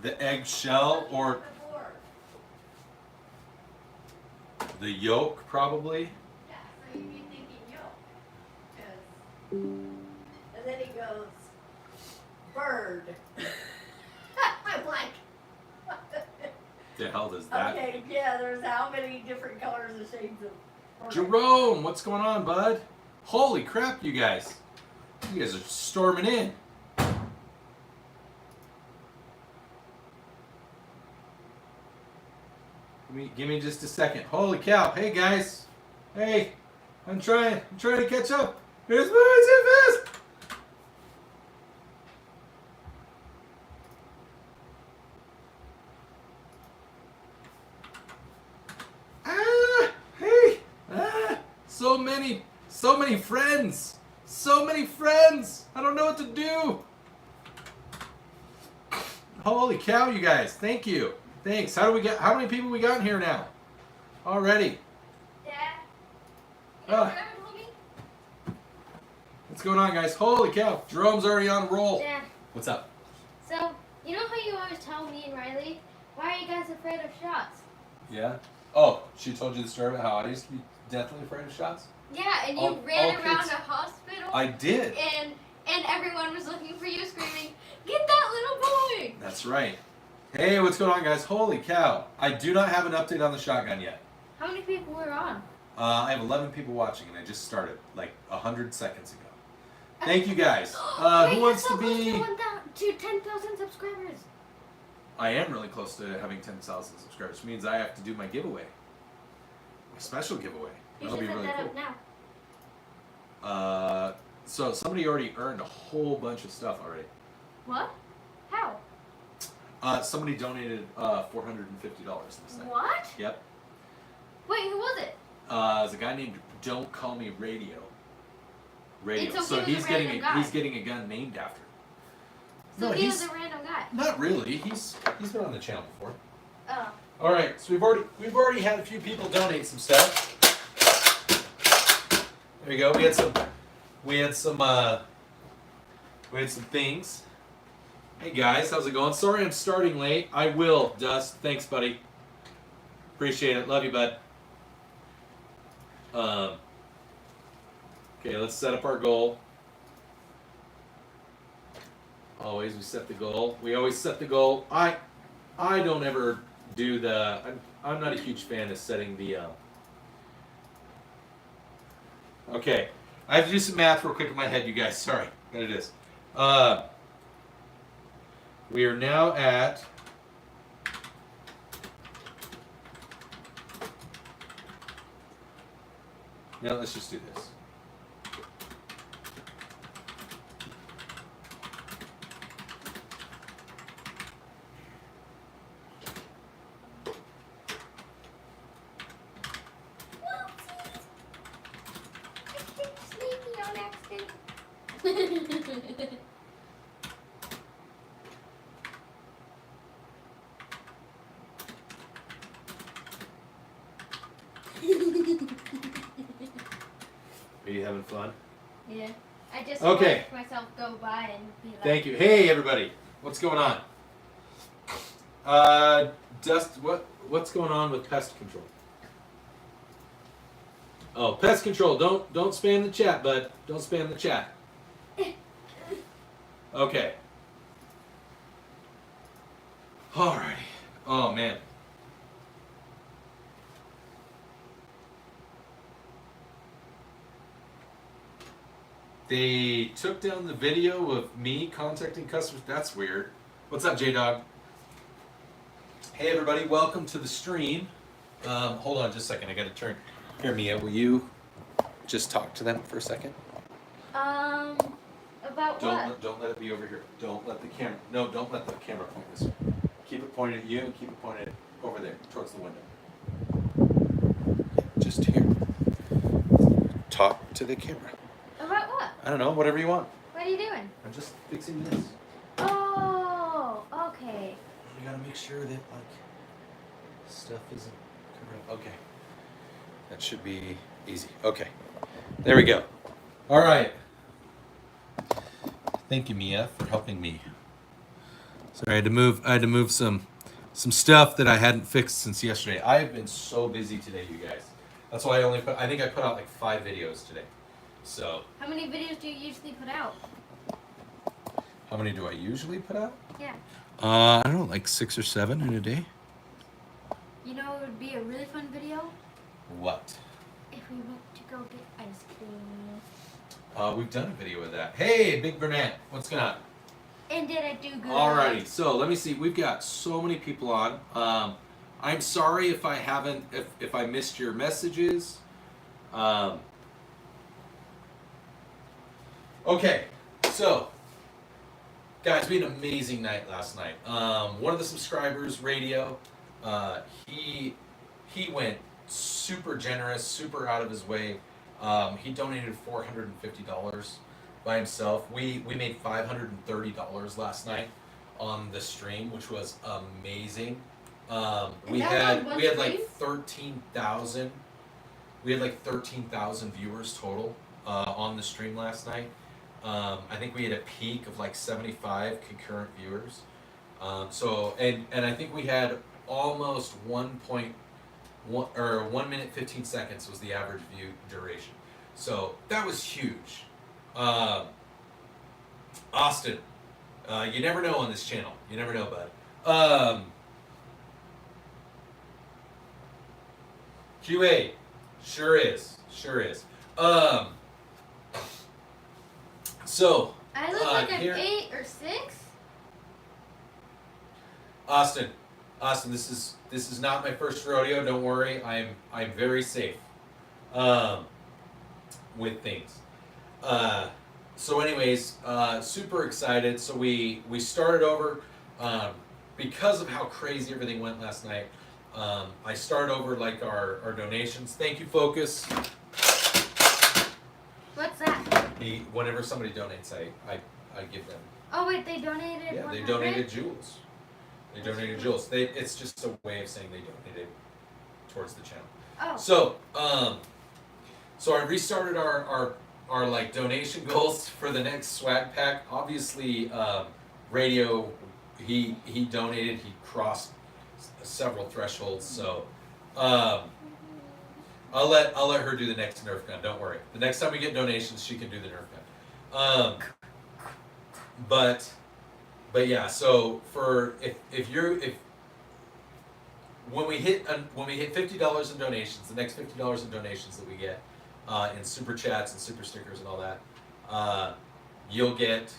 the eggshell or the yolk, probably. Yeah, so you'd be thinking yolk. And then he goes, bird. I'm like, what The hell does that okay, mean? yeah, there's how many different colors and shades of bird. Jerome, what's going on, bud? Holy crap, you guys. You guys are storming in. Give me just a second. Holy cow. Hey, guys. Hey, I'm trying to catch up. Here's moving too fast. Hey. So many friends. So many friends. I don't know what to do. Holy cow, you guys. Thank you. Thanks. How many people we got in here now? Already. Dad? What's going on, guys? Holy cow. Jerome's already on a roll. Dad. What's up? So, you know how you always tell me and Riley, why are you guys afraid of shots? Yeah? Oh, she told you the story about how I used to be deathly afraid of shots? Yeah, and you ran around kids. a hospital. I did. And everyone was looking for you screaming, get that little boy! That's right. Hey, what's going on, guys? Holy cow. I do not have an update on the shotgun yet. How many people were on? I have 11 people watching, and I just started like 100 seconds ago. Thank you, guys. Who wants to be... to 10,000 subscribers. I am really close to having 10,000 subscribers, which means I have to do my giveaway. My special giveaway. You That'll should be set really that cool. up now. So somebody already earned a whole bunch of stuff already. What? How? Somebody donated $450 this night. What? Yep. Wait, who was it? There's a guy named Don't Call Me Radio. And so So he was he's a getting random guy. he's getting a gun named after him. So No, he he's was a random guy. not really. He's been on the channel before. Oh. All right, so we've already had a few people donate some stuff. There you go. We had some things. Hey guys, how's it going? Sorry I'm starting late. I will, Dust. Thanks, buddy. Appreciate it. Love you, bud. Okay, let's set up our goal. Always we set the goal. We always set the goal. I don't ever do the. I'm not a huge fan of setting the. Okay, I have to do some math real quick in my head, you guys. Sorry, but it is. We are now at. Now let's just do this. Sneaky on accident. Are you having fun? Yeah. I just Okay. watched myself go by and be like, Thank you. Hey everybody, what's going on? Dust, what's going on with pest control? Oh, pest control. Don't spam the chat, bud. Don't spam the chat. Okay. Alrighty. Oh man. They took down the video of me contacting customers. That's weird. What's up, J-Dog? Hey, everybody. Welcome to the stream. Hold on just a second. I got to turn. Here, Mia, will you just talk to them for a second? About what? Don't let it be over here. Don't let the camera. No, don't let the camera point this way. Keep it pointed at you and keep it pointed over there towards the window. Just here. Talk to the camera. About what? I don't know. Whatever you want. What are you doing? I'm just fixing this. Oh, okay. You gotta make sure that like stuff isn't covered up. Okay. That should be easy. Okay. There we go. All right. Thank you, Mia, for helping me Sorry, I had to move some stuff that I hadn't fixed since yesterday. I have been so busy today, you guys. That's why I think I put out like 5 videos today. So. How many videos do you usually put out? How many do I usually put out? Yeah. I don't know, like 6 or 7 in a day. You know it would be a really fun video? What? If we went to go get ice cream. We've done a video of that. Hey, Big Burnett, what's going on? And did I do good? Alrighty, so let me see. We've got so many people on. I'm sorry if I haven't, if I missed your messages. Okay, so guys, we had an amazing night last night. One of the subscribers, Radio, he went super generous, super out of his way. He donated $450 by himself. We made $530 last night on the stream, which was amazing. We had like 13,000. We had like 13,000 viewers total on the stream last night. I think we had a peak of like 75 concurrent viewers. And I think we had almost 1 minute 15 seconds was the average view duration. So that was huge. Austin, you never know on this channel. You never know, bud. QA, sure is. So I look like here, I'm 8 or 6. Austin, this is not my first rodeo. Don't worry, I'm very safe with things. So anyways, super excited. So we started over because of how crazy everything went last night. I started over like our donations. Thank you, Focus. What's that? Whenever somebody donates, I give them. Oh wait, they donated. Yeah, 100? they donated jewels. They donated jewels. It's just a way of saying they donated towards the channel. Oh. So I restarted our like donation goals for the next swag pack. Obviously, Radio, he donated. He crossed several thresholds. So I'll let her do the next Nerf gun. Don't worry. The next time we get donations, she can do the Nerf gun. But yeah. So for if when we hit $50 in donations, the next $50 in donations that we get in super chats and super stickers and all that, you'll get.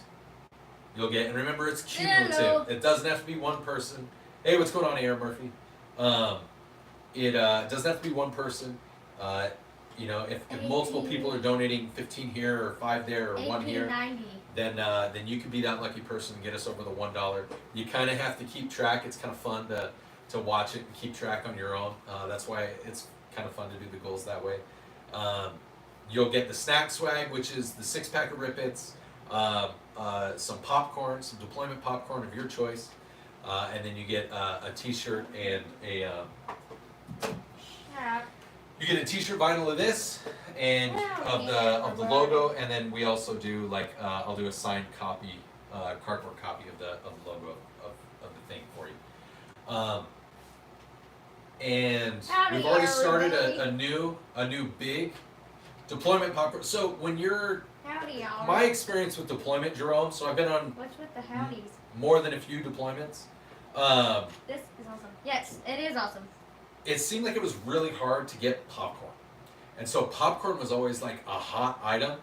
And remember, it's cumulative. Hello. It doesn't have to be one person. Hey, what's going on, Aaron Murphy? It doesn't have to be one person. You know, if multiple people are donating 15 here or 5 there or 1 here, then you could be that lucky person and get us over the $1. You kind of have to keep track. It's kind of fun to watch it and keep track on your own. That's why it's kind of fun to do the goals that way. You'll get the snack swag, which is the 6-pack of Rip-Its, some popcorn, some deployment popcorn of your choice, and then you get a T-shirt and a. You get a T-shirt vinyl of this and of the logo, and then we also do like I'll do a signed copy, cardboard copy of the logo of the thing for you. And we've already started a new big deployment popcorn. So when you're my experience with deployment, Jerome. So I've been on What's with the howdies? more than a few deployments. This is awesome. Yes, it is awesome. It seemed like it was really hard to get popcorn. And so popcorn was always like a hot item.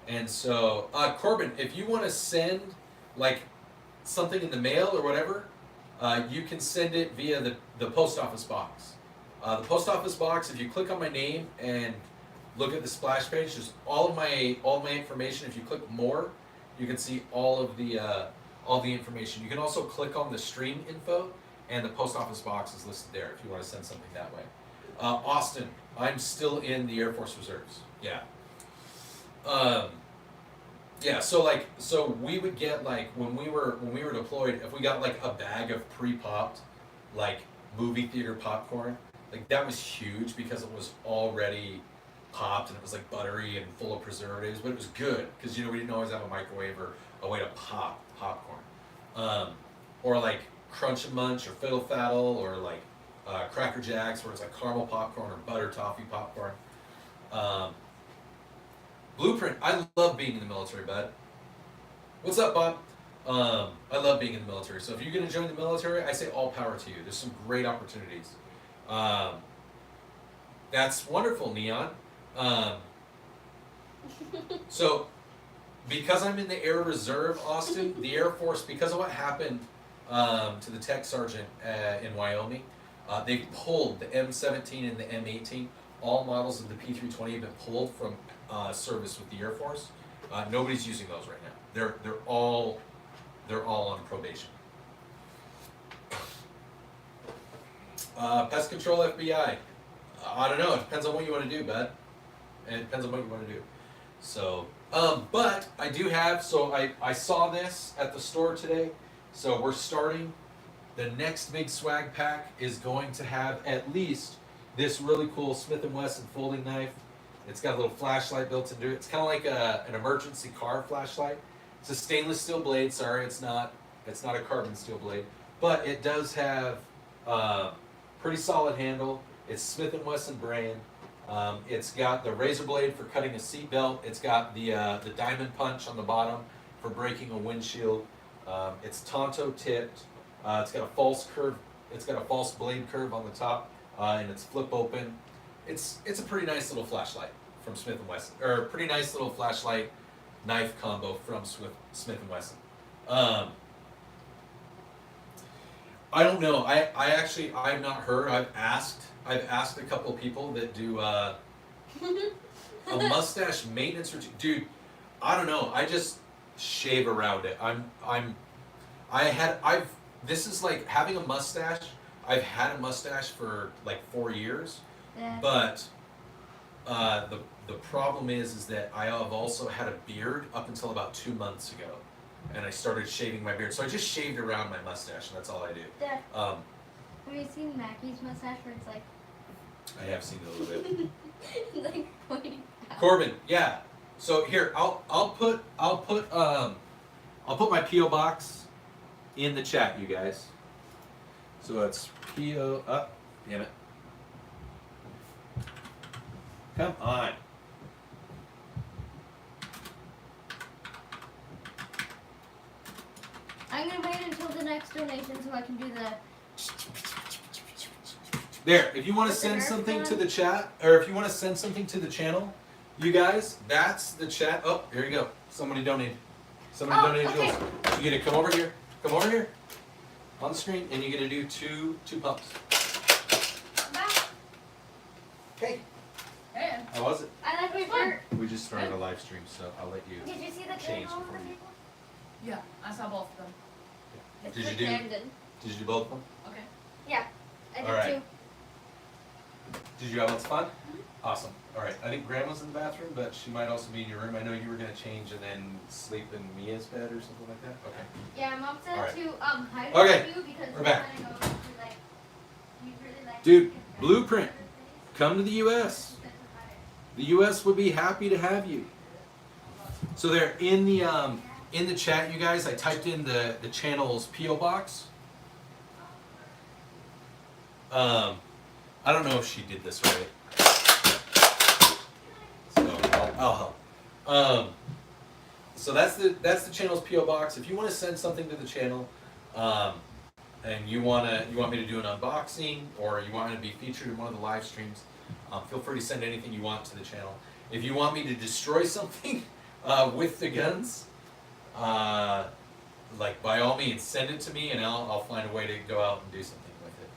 And so, Corbin, if you want to send like something in the mail or whatever, you can send it via the post office box. The post office box, if you click on my name and look at the splash page, there's all of my information. If you click more, you can see all the information. You can also click on the stream info, and the post office box is listed there if you want to send something that way. Austin, I'm still in the Air Force Reserves. Yeah. Yeah. So we would get like when we were deployed, if we got like a bag of pre-popped, like movie theater popcorn, like that was huge because it was already popped and it was like buttery and full of preservatives, but it was good because we didn't always have a microwave or a way to pop popcorn. or like Crunch and Munch or Fiddle Faddle or like Cracker Jacks where it's like caramel popcorn or butter toffee popcorn. Blueprint, I love being in the military, bud. What's up, Bob? I love being in the military. So if you're going to join the military, I say all power to you. There's some great opportunities. That's wonderful, Neon. So because I'm in the Air Reserve, Austin, the Air Force, because of what happened to the tech sergeant in Wyoming, they've pulled the M17 and the M18. All models of the P320 have been pulled from service with the Air Force. Nobody's using those right now. They're all on probation. Pest control FBI. I don't know. It depends on what you want to do, bud. It depends on what you want to do. So, but I do have. So I saw this at the store today. So we're starting. The next big swag pack is going to have at least this really cool Smith & Wesson folding knife. It's got a little flashlight built into it. It's kind of like an emergency car flashlight. It's a stainless steel blade. Sorry, it's not a carbon steel blade, but it does have pretty solid handle. It's Smith & Wesson brand. It's got the razor blade for cutting a seat belt. It's got the diamond punch on the bottom for breaking a windshield. It's Tonto tipped. It's got a false curve. It's got a false blade curve on the top, and it's flip open. It's a pretty nice little flashlight from Smith & Wesson, or a pretty nice little flashlight knife combo from Smith & Wesson. I don't know. I've not heard. I've asked a couple of people that do a mustache maintenance routine. Dude, I don't know. I just shave around it. This is like having a mustache. I've had a mustache for like 4 years, but the problem is that I have also had a beard up until about 2 months ago, and I started shaving my beard. So I just shaved around my mustache, and that's all I do. Dad, have you seen Mackie's mustache where it's like? I have seen it a little bit. Like pointing out. Corbin, yeah. So here, I'll put my PO box in the chat, you guys. So it's PO up. Damn it. Come on. I'm gonna wait until the next donation so I can do the. There, if you want to send something to the chat, or if you want to send something to the channel, you guys, that's the chat. Oh, here you go. Somebody donated. Somebody donated okay. yours. You get to come over here. Come over here. On the screen, and you get to do two pumps. Okay. Yeah. How was it? I like my shirt. We just started a live stream, so I'll let you Did you see the change journal before you. Yeah, I saw both of them. It's Did you like do- Camden. Did you do both of them? Okay. Yeah, I did All right. too. Did you have lots of fun? Awesome. All right. I think Grandma's in the bathroom, but she might also be in your room. I know you were going to change and then sleep in Mia's bed or something like that. Okay. Yeah, Mom said All right. to hide Okay, it from you because we're back. you kinda go to, like, you really like Dude, Blueprint, come to the U.S. The U.S. would be happy to have you. So there in the chat, you guys, I typed in the channel's PO box. I don't know if she did this right. So I'll help. So that's the channel's PO box. If you want to send something to the channel, and you want me to do an unboxing, or you want me to be featured in one of the live streams, feel free to send anything you want to the channel. If you want me to destroy something with the guns, like by all means, send it to me, and I'll find a way to go out and do something with it.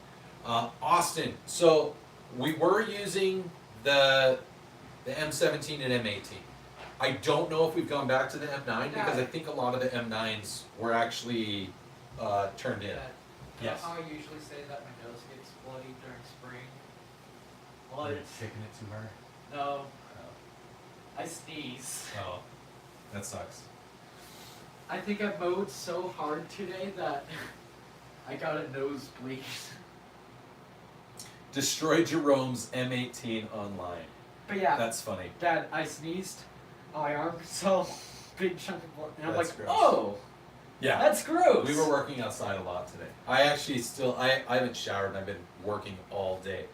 Austin, so we were using the M17 and M18. I don't know if we've gone back to the M9 because I think a lot of the M9s were actually turned in. You know Yes. how I usually say that my nose gets bloody during spring? Well, You're it's, taking it too hard. no, I sneeze. Oh, that sucks. I think I mowed so hard today that I got a nosebleed. Destroy Jerome's M18 online. But yeah, That's funny. Dad, I sneezed. My arm so big chunk of blood, and I'm That's like, gross. oh. Yeah. That's gross. We were working outside a lot today. I actually still, I haven't showered and I've been working all day.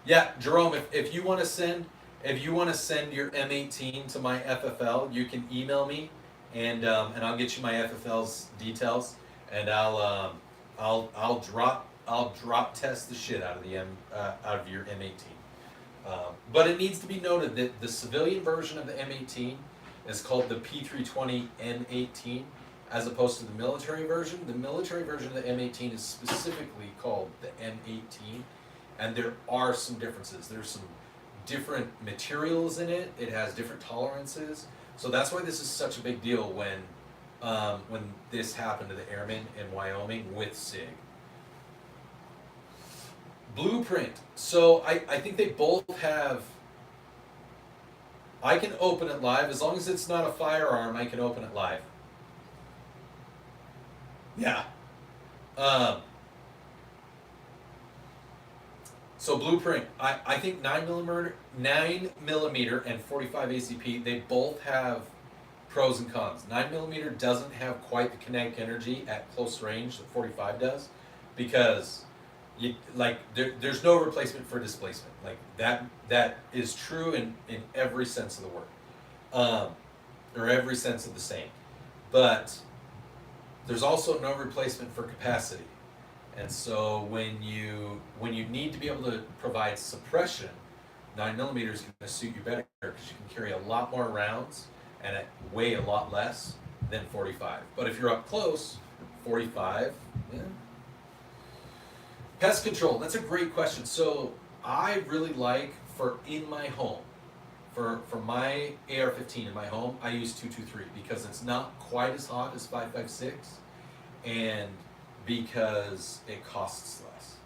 Yeah, Jerome, if you want to send, your M18 to my FFL, you can email me, and I'll get you my FFL's details, and I'll drop test the shit out of out of your M18. But it needs to be noted that the civilian version of the M18 is called the P320 M18, as opposed to the military version. The military version of the M18 is specifically called the M18, and there are some differences. There's some different materials in it. It has different tolerances. So that's why this is such a big deal when this happened to the airmen in Wyoming with SIG. Blueprint. So I think they both have. I can open it live as long as it's not a firearm. I can open it live. Yeah. So Blueprint. I think 9mm and 45 ACP. They both have pros and cons. 9mm doesn't have quite the kinetic energy at close range that 45 does, because there's no replacement for displacement. Like that is true in every sense of the word, or every sense of the same. But there's also no replacement for capacity. And so when you need to be able to provide suppression, 9mm is going to suit you better because you can carry a lot more rounds and weigh a lot less than 45. But if you're up close, 45, yeah. Pest control, that's a great question. So I really like, for in my home, for my AR-15 in my home, I use 223 because it's not quite as hot as 5.56, and because it costs less.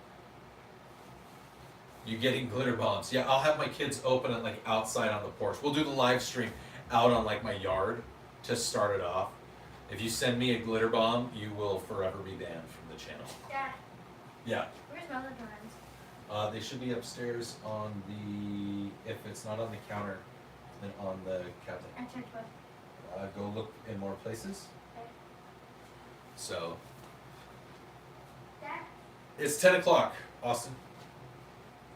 You're getting glitter bombs. Yeah, I'll have my kids open it like outside on the porch. We'll do the live stream out on like my yard to start it off. If you send me a glitter bomb, you will forever be banned from the channel. Dad, Yeah. where's my other guns? They should be upstairs on the, if it's not on the counter, then on the cabinet. I checked both. Go look in more places. Okay. So, Dad, it's 10 o'clock, Austin.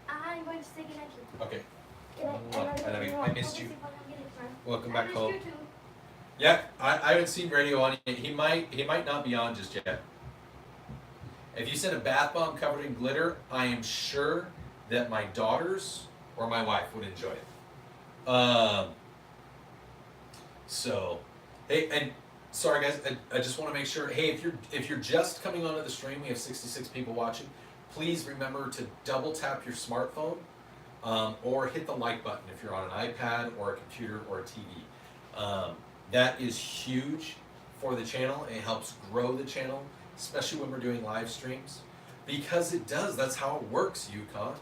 I'm going to say goodnight to you. Okay. Goodnight. I missed you. Welcome back I home. missed you too. Yeah, I haven't seen radio on yet. He might not be on just yet. If you send a bath bomb covered in glitter, I am sure that my daughters or my wife would enjoy it. So, hey, and sorry guys, I just want to make sure. Hey, if you're just coming onto the stream, we have 66 people watching. Please remember to double tap your smartphone, or hit the like button if you're on an iPad or a computer or a TV. That is huge for the channel. It helps grow the channel, especially when we're doing live streams, because it does. That's how it works, Yukon.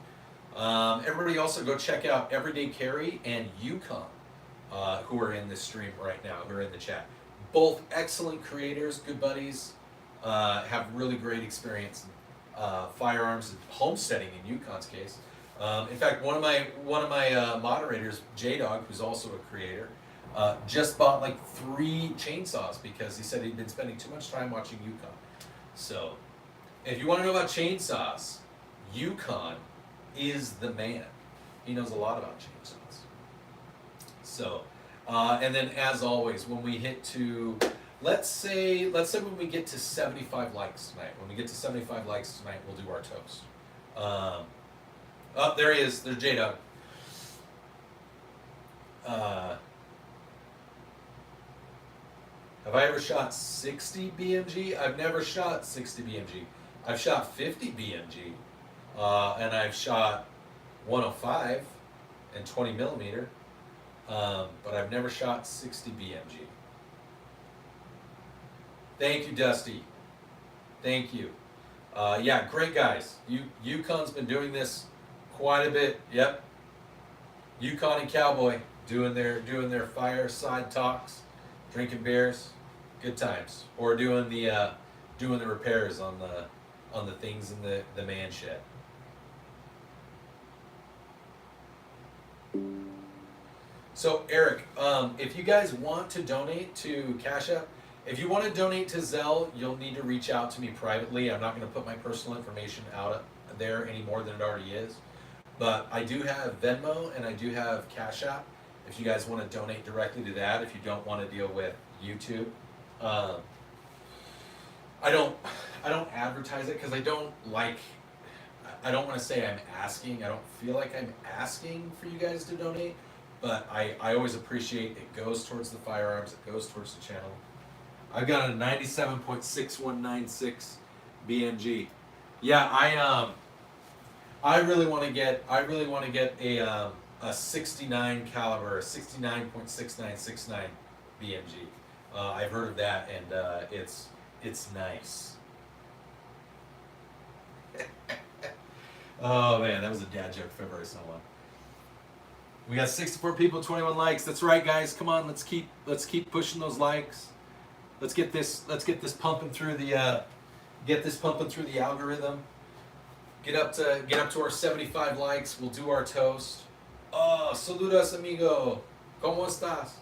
Everybody also go check out Everyday Carry and Yukon, who are in this stream right now, who are in the chat. Both excellent creators, good buddies, have really great experience in firearms and homesteading in Yukon's case. In fact, one of my moderators, J-Dog, who's also a creator, just bought like 3 chainsaws because he said he'd been spending too much time watching Yukon. So, if you want to know about chainsaws, Yukon is the man. He knows a lot about chainsaws. So, and then as always, when we hit to, let's say when we get to 75 likes tonight. When we get to 75 likes tonight, we'll do our toast. Oh, there he is. There's J-Dog. Have I ever shot 60 BMG? I've never shot 60 BMG. I've shot 50 BMG, and I've shot 105 and 20 millimeter, but I've never shot 60 BMG. Thank you, Dusty. Thank you. Yeah, great guys. Yukon's been doing this quite a bit. Yep. Yukon and Cowboy doing their fireside talks, drinking beers, good times, or doing the repairs on the things in the man shed. So Eric, if you guys want to donate to Cash App, If you want to donate to Zelle, you'll need to reach out to me privately. I'm not going to put my personal information out there any more than it already is. But I do have Venmo and I do have Cash App. If you guys want to donate directly to that, if you don't want to deal with YouTube, I don't advertise it because I don't want to say I'm asking. I don't feel like I'm asking for you guys to donate, but I always appreciate it goes towards the firearms. It goes towards the channel. I've got a 97.6196 BMG. Yeah, I really want to get a 69 caliber, a 69.6969 BMG. I've heard of that, and it's nice. Oh man, that was a dad joke if I've ever seen one. We got 64 people, 21 likes. That's right, guys. Come on, let's keep pushing those likes. Let's get this pumping through the algorithm. Get up to our 75 likes. We'll do our toast. Oh, saludos, amigo. ¿Cómo estás?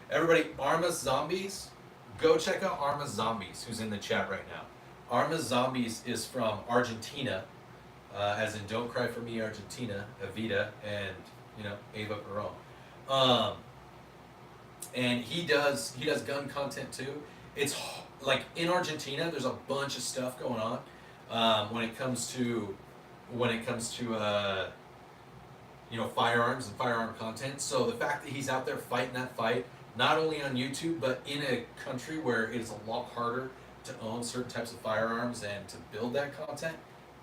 Everybody, Armas Zombies. Go check out Armas Zombies, who's in the chat right now. Armas Zombies is from Argentina, as in Don't Cry For Me, Argentina, Evita, and Ava Perón. And he does gun content too. It's like in Argentina, there's a bunch of stuff going on when it comes to firearms and firearm content. So the fact that he's out there fighting that fight, not only on YouTube, but in a country where it is a lot harder to own certain types of firearms and to build that content,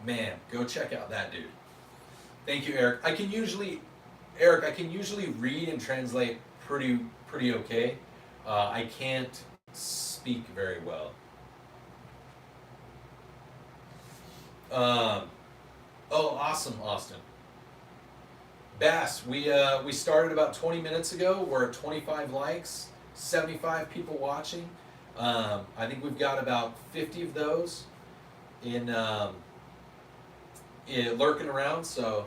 man, go check out that dude. Thank you, Eric. I can usually read and translate pretty okay. I can't speak very well. Oh, awesome, Austin. Bass, we started about 20 minutes ago. We're at 25 likes, 75 people watching. I think we've got about 50 of those in lurking around. So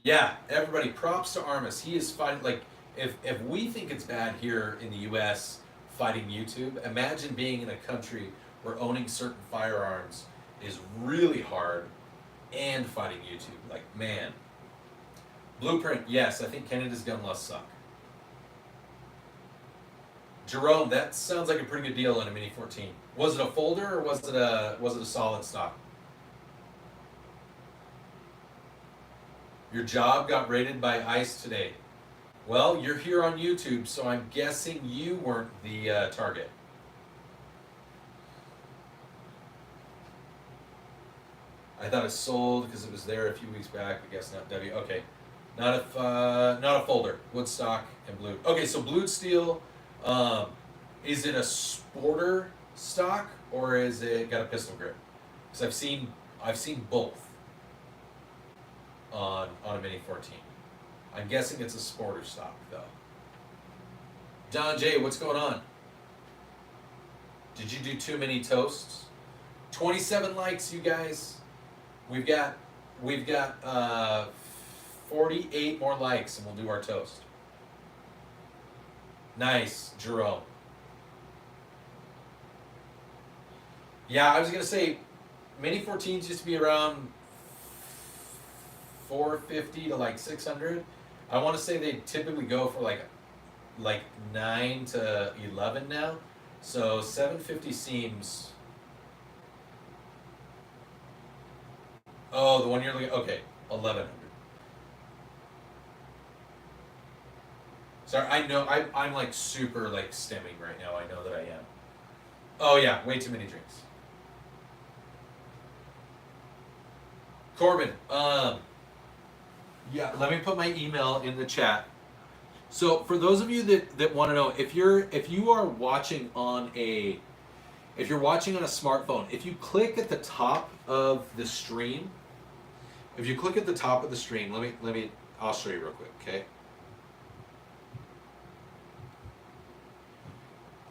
yeah, everybody, props to Armas. He is fighting. Like if we think it's bad here in the U.S. fighting YouTube, imagine being in a country where owning certain firearms is really hard and fighting YouTube. Like, man. Blueprint, yes, I think Canada's gun laws suck. Jerome, that sounds like a pretty good deal in a Mini 14. Was it a folder or was it a solid stock? Your job got raided by ICE today. Well, you're here on YouTube, so I'm guessing you weren't the target. I thought it sold because it was there a few weeks back. I guess not W. Okay. Not a folder. Wood stock and blue. Okay, so blued steel. Is it a sporter stock or is it got a pistol grip? Because I've seen both on a Mini 14. I'm guessing it's a sporter stock though. Don J, what's going on? Did you do too many toasts? 27 likes, you guys. We've got 48 more likes and we'll do our toast. Nice, Jerome. Yeah, I was gonna say Mini 14s used to be around 450 to like 600. I want to say they typically go for like 9 to 11 now. So 750 seems. Oh, the one you're looking. Okay, 1100. Sorry, I know I'm like super like stimming right now. I know that I am. Oh yeah, way too many drinks. Corbin, yeah, let me put my email in the chat. So for those of you that want to know, if you are watching on a smartphone, if you click at the top of the stream, let me I'll show you real quick, okay?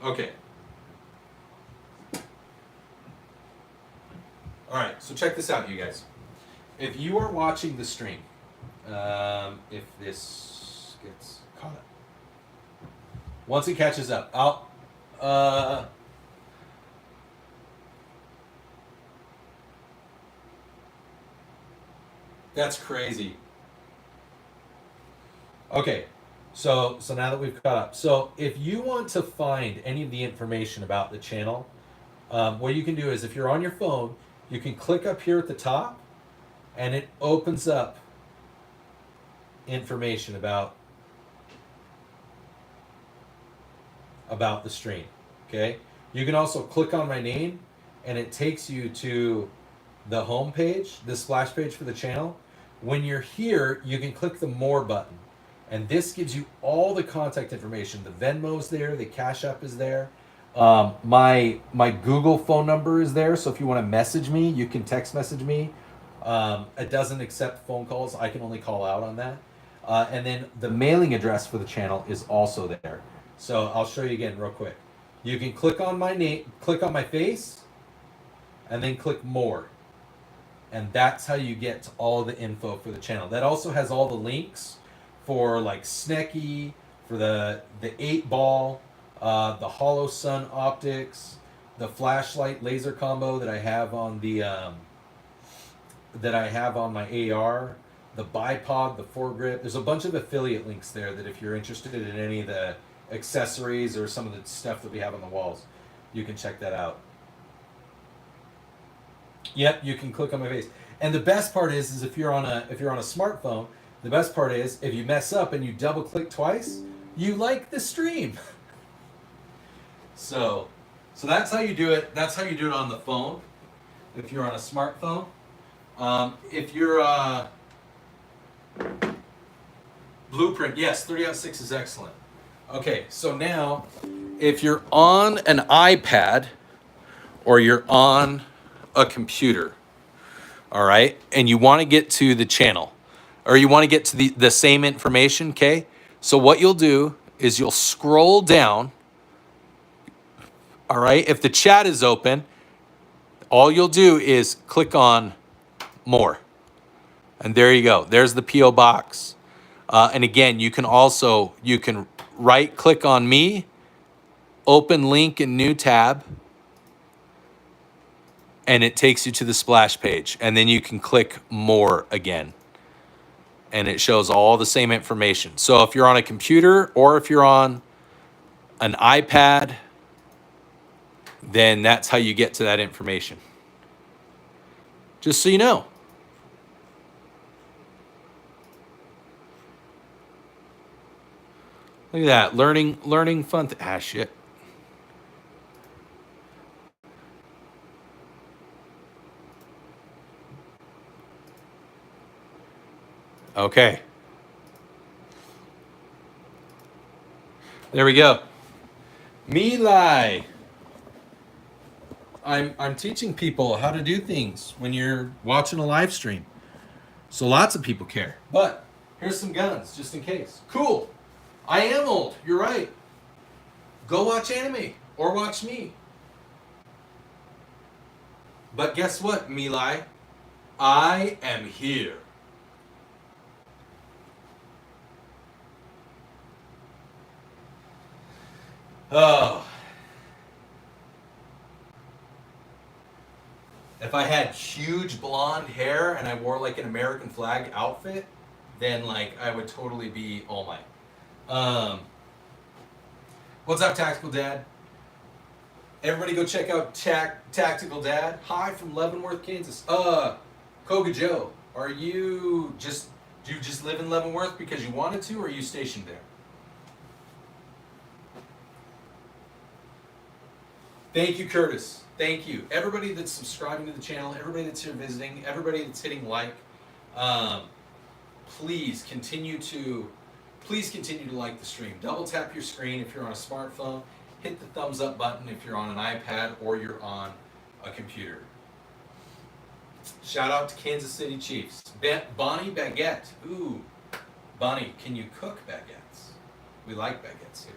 Okay. All right, so check this out, you guys. If you are watching the stream, if this gets caught up, once it catches up, That's crazy. Okay, so now that we've caught up, so if you want to find any of the information about the channel, what you can do is if you're on your phone, you can click up here at the top, and it opens up information about the stream. Okay, you can also click on my name, and it takes you to the home page, the splash page for the channel. When you're here, you can click the more button, and this gives you all the contact information. The Venmo's there, the Cash App is there. My Google phone number is there, so if you want to message me, you can text message me. It doesn't accept phone calls. I can only call out on that. And then the mailing address for the channel is also there. So I'll show you again real quick. You can click on my name, click on my face, and then click more. And that's how you get to all the info for the channel. That also has all the links for like Snecky, for the 8-ball, the Hollow Sun optics, the flashlight laser combo that I have on the my AR, the bipod, the foregrip. There's a bunch of affiliate links there that if you're interested in any of the accessories or some of the stuff that we have on the walls, you can check that out. Yep, you can click on my face. And the best part is if you're on a smartphone, the best part is if you mess up and you double click twice, you like the stream. So that's how you do it. That's how you do it on the phone. If you're on a smartphone, if you're Blueprint, yes, 30.6 is excellent. Okay, so now if you're on an iPad or you're on a computer, all right, and you want to get to the channel or you want to get to the same information, okay? So what you'll do is you'll scroll down, all right? If the chat is open, all you'll do is click on more. And there you go. There's the P.O. box. And again, you can right click on me, open link in new tab, and it takes you to the splash page. And then you can click more again. And it shows all the same information. So if you're on a computer or if you're on an iPad, then that's how you get to that information. Just so you know. Look at that, learning fun. Shit. Okay. There we go. Milai. I'm teaching people how to do things when you're watching a live stream. So lots of people care. But here's some guns, just in case. Cool. I am old. You're right. Go watch anime or watch me. But guess what, Milai? I am here. Oh. If I had huge blonde hair and I wore like an American flag outfit, then like I would totally be all my. What's up, Tactical Dad? Everybody go check out Tactical Dad. Hi from Leavenworth, Kansas. Koga Joe, do you just live in Leavenworth because you wanted to, or are you stationed there? Thank you, Curtis. Thank you. Everybody that's subscribing to the channel, everybody that's here visiting, everybody that's hitting like, please continue to like the stream. Double tap your screen if you're on a smartphone. Hit the thumbs up button if you're on an iPad or you're on a computer. Shout out to Kansas City Chiefs. Bonnie Baguette. Ooh, Bonnie, can you cook baguettes? We like baguettes here.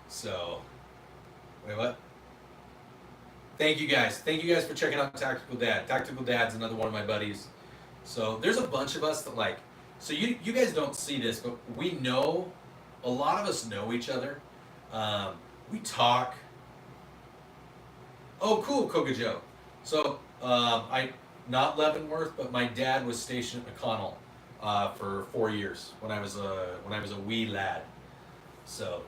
So, wait, what? Thank you guys. Thank you guys for checking out Tactical Dad. Tactical Dad's another one of my buddies. So there's a bunch of us that like, So you guys don't see this, but we know, a lot of us know each other. We talk. Oh, cool, Kogajo. So I not Leavenworth, but my dad was stationed at McConnell for 4 years when I was a wee lad. So,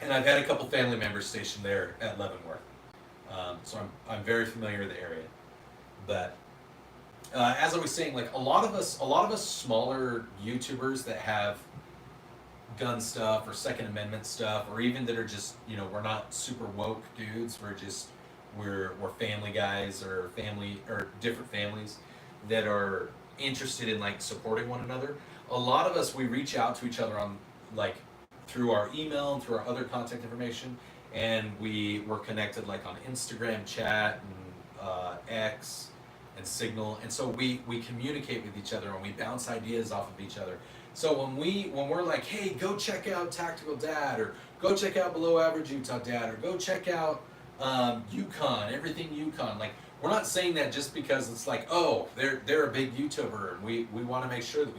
and I've had a couple family members stationed there at Leavenworth. So I'm very familiar with the area. But as I was saying, like a lot of us smaller YouTubers that have gun stuff or Second Amendment stuff, or even that are just, you know, we're not super woke dudes. We're family guys or different families that are interested in like supporting one another. A lot of us, we reach out to each other on like through our email and through our other contact information, and we're connected like on Instagram chat and X and Signal, and so we communicate with each other and we bounce ideas off of each other. So when we're like, hey, go check out Tactical Dad, or go check out Below Average Utah Dad, or go check out Yukon, everything Yukon, like we're not saying that just because it's like, oh, they're a big YouTuber and we want to make sure that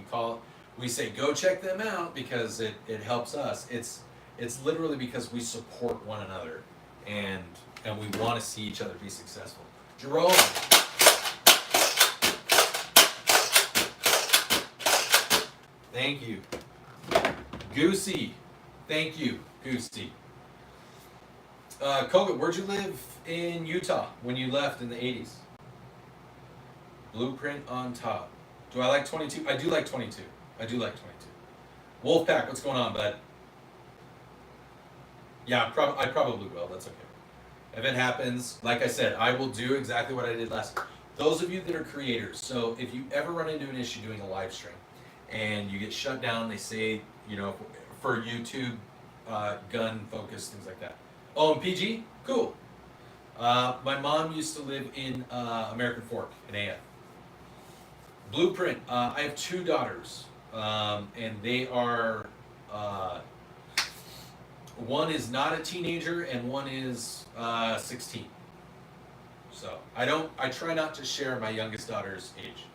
we say go check them out because it helps us. It's literally because we support one another and we want to see each other be successful. Jerome. Thank you. Goosey. Thank you, Goosey. Koga, where'd you live in Utah when you left in the 80s? Blueprint on top. Do I like 22? I do like 22. Wolfpack, what's going on, bud? Yeah, I probably will. That's okay. If it happens, like I said, I will do exactly what I did last. Those of you that are creators, so if you ever run into an issue doing a live stream and you get shut down, they say, you know, for YouTube, gun focus, things like that. Oh, and PG? Cool. My mom used to live in American Fork in AF. Blueprint, I have 2 daughters, and they are, one is not a teenager and one is 16. So I try not to share my youngest daughter's age.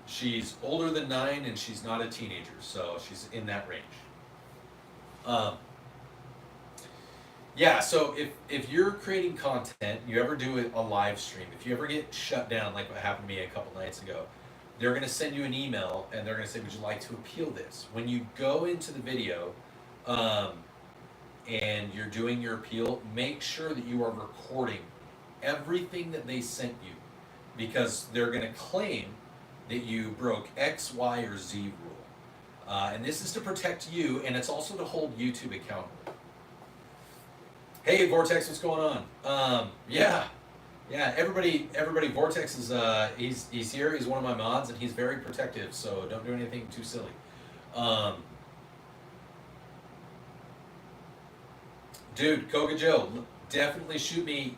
She's older than 9 and she's not a teenager, so she's in that range. Yeah, so if you're creating content, you ever do a live stream, if you ever get shut down like what happened to me a couple nights ago, they're going to send you an email and they're going to say, would you like to appeal this? When you go into the video and you're doing your appeal, make sure that you are recording everything that they sent you, because they're going to claim that you broke X, Y, or Z rule. And this is to protect you, and it's also to hold YouTube accountable. Hey, Vortex, what's going on? Yeah, everybody, Vortex is, he's here, he's one of my mods, and he's very protective, so don't do anything too silly. Dude, Koga Joe, definitely shoot me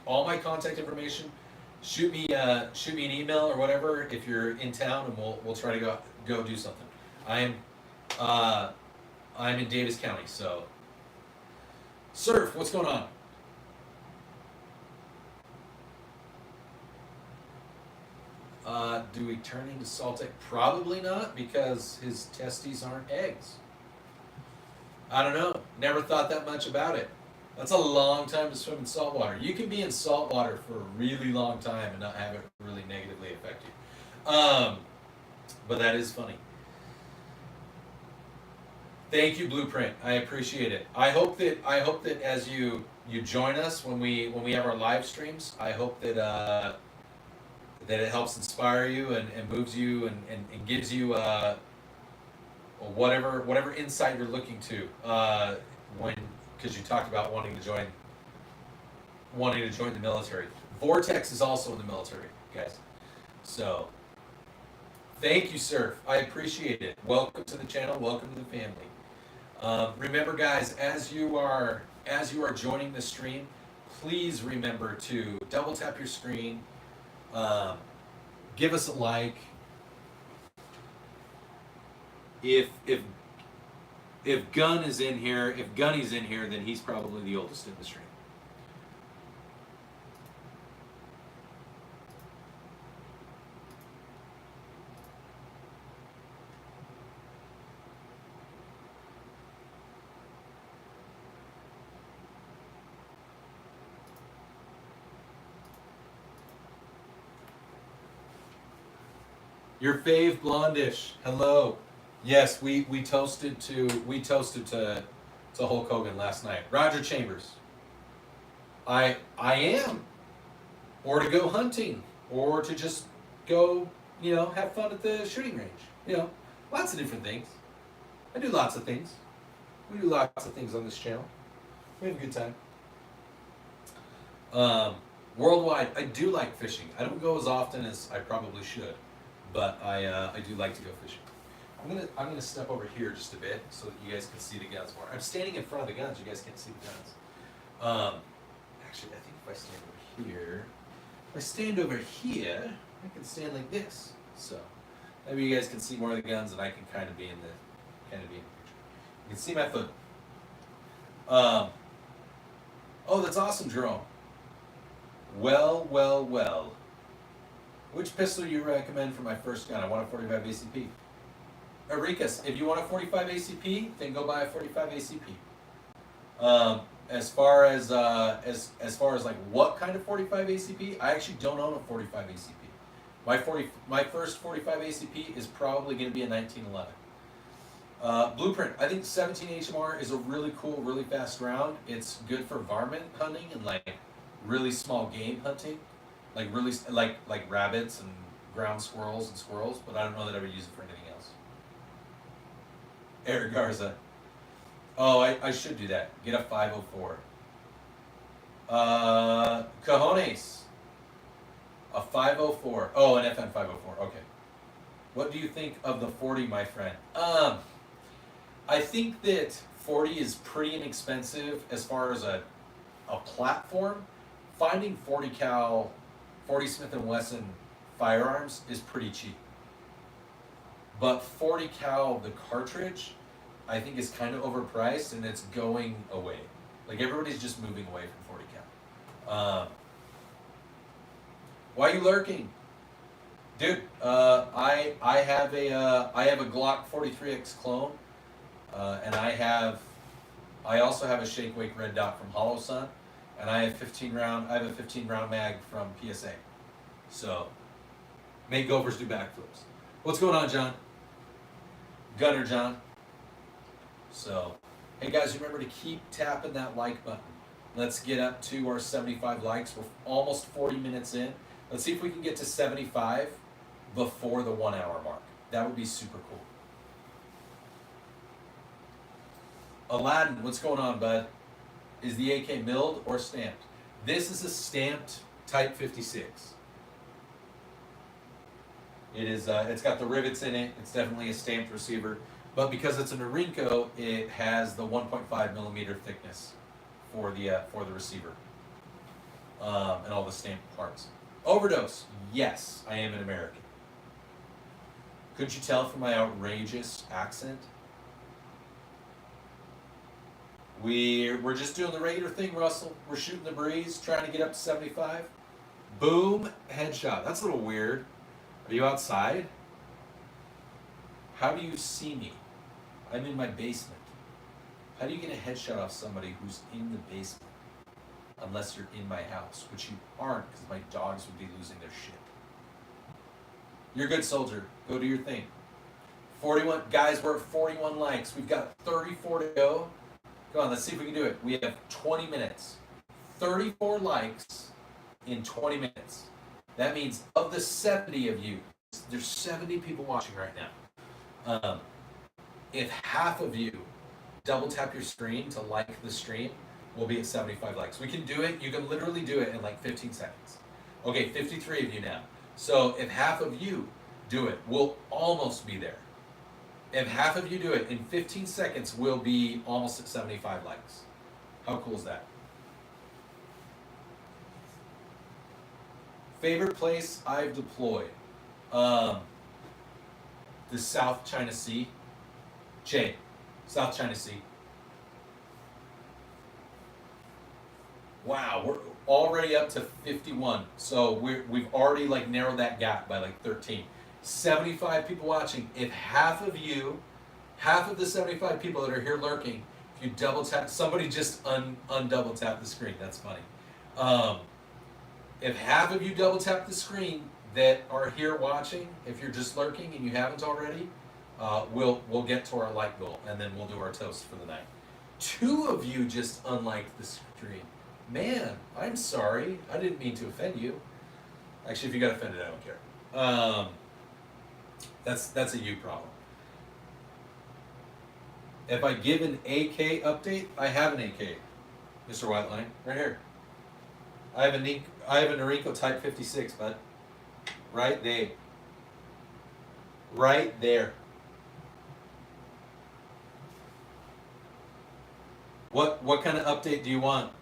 all my contact information. Shoot me an email or whatever if you're in town, and we'll try to go do something. I'm in Davis County, so. Surf, what's going on? Do we turn into Saltec? Probably not, because his testes aren't eggs. I don't know. Never thought that much about it. That's a long time to swim in salt water. You can be in salt water for a really long time and not have it really negatively affect you. But that is funny. Thank you, Blueprint. I appreciate it. I hope that as you join us when we have our live streams, I hope that that it helps inspire you and moves you and gives you whatever insight you're looking to because you talked about wanting to join the military. Vortex is also in the military, guys. So thank you, Surf. I appreciate it. Welcome to the channel. Welcome to the family. Remember, guys, as you are joining the stream, please remember to double tap your screen, give us a like. If Gun is in here, if Gunny's in here, then he's probably the oldest in the stream. Your fave blondish. Hello. Yes, we toasted to Hulk Hogan last night. Roger Chambers. I am. Or to go hunting. Or to just go, have fun at the shooting range. Lots of different things. I do lots of things. We do lots of things on this channel. We have a good time. Worldwide, I do like fishing. I don't go as often as I probably should, but I do like to go fishing. I'm gonna step over here just a bit so that you guys can see the guns more. I'm standing in front of the guns. You guys can't see the guns. Actually, I think if I stand over here, I can stand like this. So maybe you guys can see more of the guns, and I can kind of be in the picture. You can see my foot. Oh, that's awesome, Jerome. Well. Which pistol do you recommend for my first gun? I want a 45 ACP. Enriquez, if you want a 45 ACP, then go buy a 45 ACP. As far as like what kind of 45 ACP, I actually don't own a 45 ACP. My first 45 ACP is probably going to be a 1911. Blueprint. I think 17 HMR is a really cool, really fast round. It's good for varmint hunting and like really small game hunting, like really like rabbits and ground squirrels, but I don't know that I would use it for anything else. Eric Garza. Oh, I should do that. Get a 504. Cajones. A 504. Oh, an FN 504. Okay. What do you think of the 40, my friend? I think that 40 is pretty inexpensive as far as a platform. Finding 40 cal, 40 Smith & Wesson firearms is pretty cheap. But 40 cal, the cartridge, I think is kind of overpriced and it's going away. Like everybody's just moving away from 40 cal. Why are you lurking? Dude, I have a Glock 43X clone, and I also have a Shake Wake Red Dot from Hollow Sun, and I have a 15 round mag from PSA. So, make gophers do backflips. What's going on, John? Gunner John. So, hey guys, remember to keep tapping that like button. Let's get up to our 75 likes. We're almost 40 minutes in. Let's see if we can get to 75 before the 1 hour mark. That would be super cool. Aladdin, what's going on, bud? Is the AK milled or stamped? This is a stamped Type 56. It is. It's got the rivets in it. It's definitely a stamped receiver, but because it's an Norinco, it has the 1.5 millimeter thickness for the receiver and all the stamped parts. Overdose. Yes, I am an American. Couldn't you tell from my outrageous accent? We're just doing the regular thing, Russell. We're shooting the breeze, trying to get up to 75. Boom, headshot. That's a little weird. Are you outside? How do you see me? I'm in my basement. How do you get a headshot off somebody who's in the basement? Unless you're in my house, which you aren't, because my dogs would be losing their shit. You're a good soldier. Go do your thing. 41 guys, we're at 41 likes. We've got 34 to go. Go on, let's see if we can do it. We have 20 minutes. 34 likes in 20 minutes. That means of the 70 of you, there's 70 people watching right now. If half of you double tap your screen to like the stream, we'll be at 75 likes. We can do it. You can literally do it in like 15 seconds. Okay, 53 of you now. So if half of you do it, we'll almost be there. If half of you do it, in 15 seconds, we'll be almost at 75 likes. How cool is that? Favorite place I've deployed? The South China Sea. Jay, South China Sea. Wow, we're already up to 51. So we've already like narrowed that gap by like 13. 75 people watching. If half of the 75 people that are here lurking, if you double tap, somebody just undouble tap the screen. That's funny. If half of you double tap the screen, that are here watching, if you're just lurking and you haven't already, we'll get to our like goal, and then we'll do our toast for the night. 2 of you just unliked the stream. Man, I'm sorry. I didn't mean to offend you. Actually, if you got offended, I don't care. That's a you problem. If I give an AK update, I have an AK, Mr. Whiteline, right here. I have a Noriko Type 56, bud. Right there. Right there. What kind of update do you want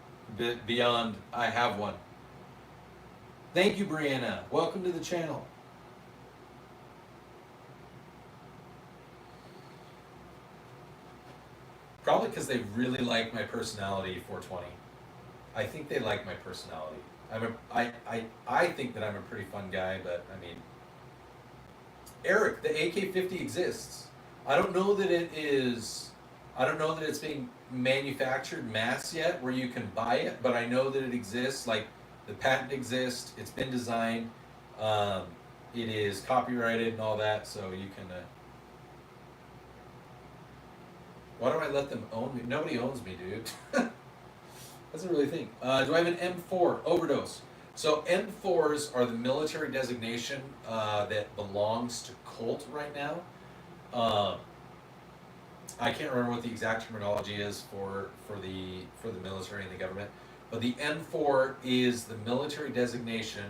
beyond I have one? Thank you, Brianna. Welcome to the channel. Probably because they really like my personality, 420. I think they like my personality. I think that I'm a pretty fun guy, but I mean, Eric, the AK-50 exists. I don't know that it's being manufactured mass yet where you can buy it, but I know that it exists. Like, the patent exists, it's been designed, it is copyrighted and all that, so you can, why don't I let them own me? Nobody owns me, dude. That's a really thing. Do I have an M4? Overdose. So M4s are the military designation that belongs to Colt right now. I can't remember what the exact terminology is for the military and the government, but the M4 is the military designation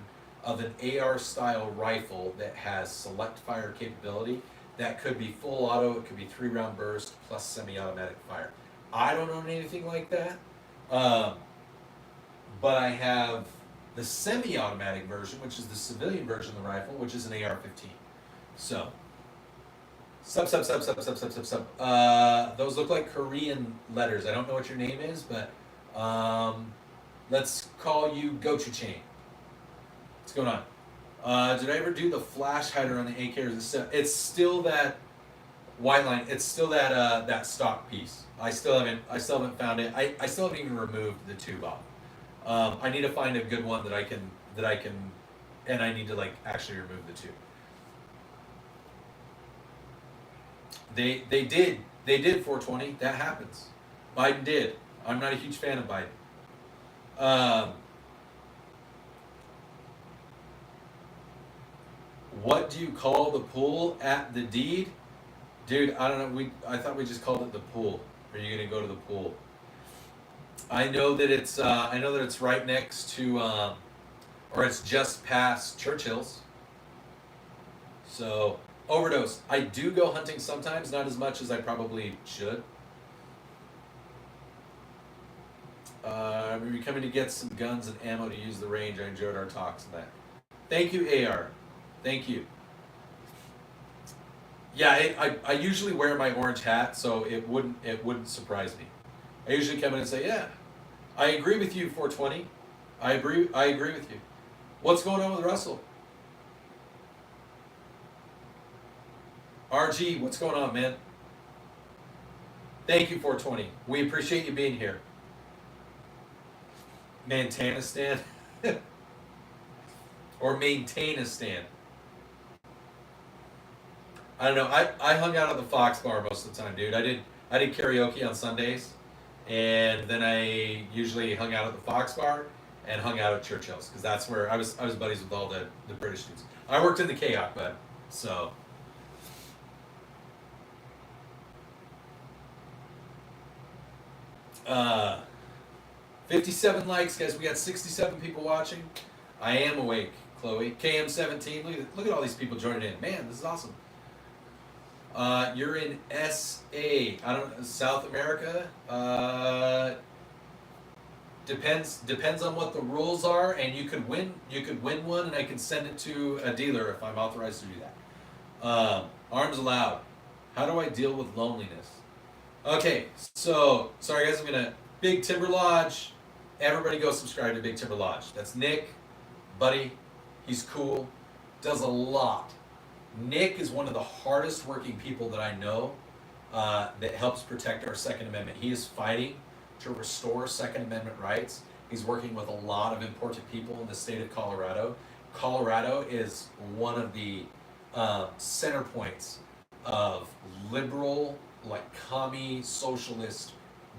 of an AR style rifle that has select fire capability. That could be full auto, it could be 3-round burst plus semi-automatic fire. I don't own anything like that, but I have the semi-automatic version, which is the civilian version of the rifle, which is an AR-15. So, sub. Those look like Korean letters. I don't know what your name is, but let's call you Gochujang. What's going on? Did I ever do the flash hider on the AK? Or it's still that white line. It's still that that stock piece. I still haven't found it. I still haven't even removed the tube off. I need to find a good one that I can, and I need to like actually remove the tube. They did 420. That happens. Biden did. I'm not a huge fan of Biden. What do you call the pool at the deed? Dude, I don't know. I thought we just called it the pool. Are you gonna go to the pool? I know that it's right next to or it's just past Churchill's. So, Overdose. I do go hunting sometimes, not as much as I probably should. We're coming to get some guns and ammo to use the range. I enjoyed our talks and that. Thank you, AR. Thank you. Yeah, I usually wear my orange hat, so it wouldn't surprise me. I usually come in and say, yeah, I agree with you, 420. I agree with you. What's going on with Russell? RG, what's going on, man? Thank you, 420. We appreciate you being here. Mantanistan. Or Maintain-a-stan. I don't know. I hung out at the Fox Bar most of the time, dude. I did karaoke on Sundays, and then I usually hung out at the Fox Bar and hung out at Churchill's because that's where I was buddies with all the British dudes. I worked in the KOC, but so. 57 likes, guys. We got 67 people watching. I am awake, Chloe. KM17. Look at all these people joining in. Man, this is awesome. You're in SA. I don't know, South America. Depends on what the rules are, and you could win one, and I can send it to a dealer if I'm authorized to do that. Arms allowed. How do I deal with loneliness? Okay, so sorry guys, I'm gonna Big Timber Lodge. Everybody go subscribe to Big Timber Lodge. That's Nick, buddy. He's cool. Does a lot. Nick is one of the hardest working people that I know that helps protect our Second Amendment. He is fighting to restore Second Amendment rights. He's working with a lot of important people in the state of Colorado. Colorado is one of the center points of liberal, like commie, socialist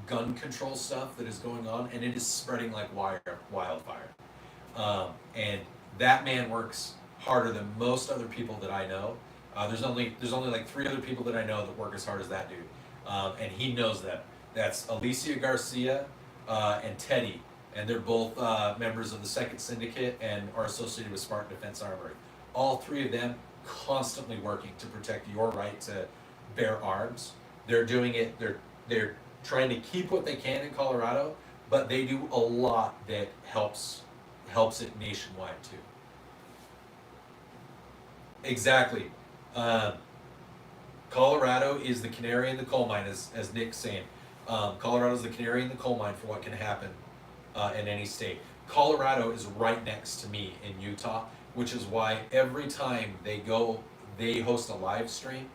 gun control stuff that is going on, and it is spreading like wildfire. And that man works harder than most other people that I know. There's only like 3 other people that I know that work as hard as that dude, and he knows them. That's Alicia Garcia and Teddy, and they're both members of the Second Syndicate and are associated with Spartan Defense Armory. All 3 of them constantly working to protect your right to bear arms. They're doing it. They're trying to keep what they can in Colorado, but they do a lot that helps it nationwide too. Exactly. Colorado is the canary in the coal mine, as Nick's saying. Colorado is the canary in the coal mine for what can happen in any state. Colorado is right next to me in Utah, which is why every time they host a live stream,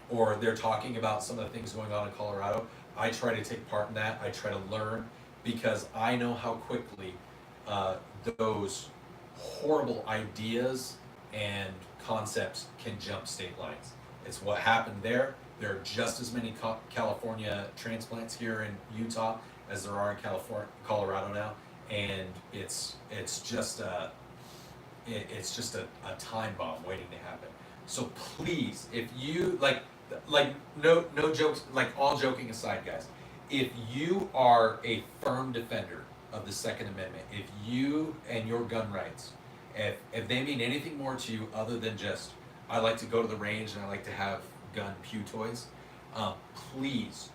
or they're talking about some of the things going on in Colorado, I try to take part in that. I try to learn, because I know how quickly those horrible ideas and concepts can jump state lines. It's what happened there. There are just as many California transplants here in Utah as there are in Colorado now, and it's just a time bomb waiting to happen. So please, if you like no jokes, like all joking aside, guys, if you are a firm defender of the Second Amendment, if you and your gun rights, if they mean anything more to you other than just, I like to go to the range and I like to have gun pew toys, please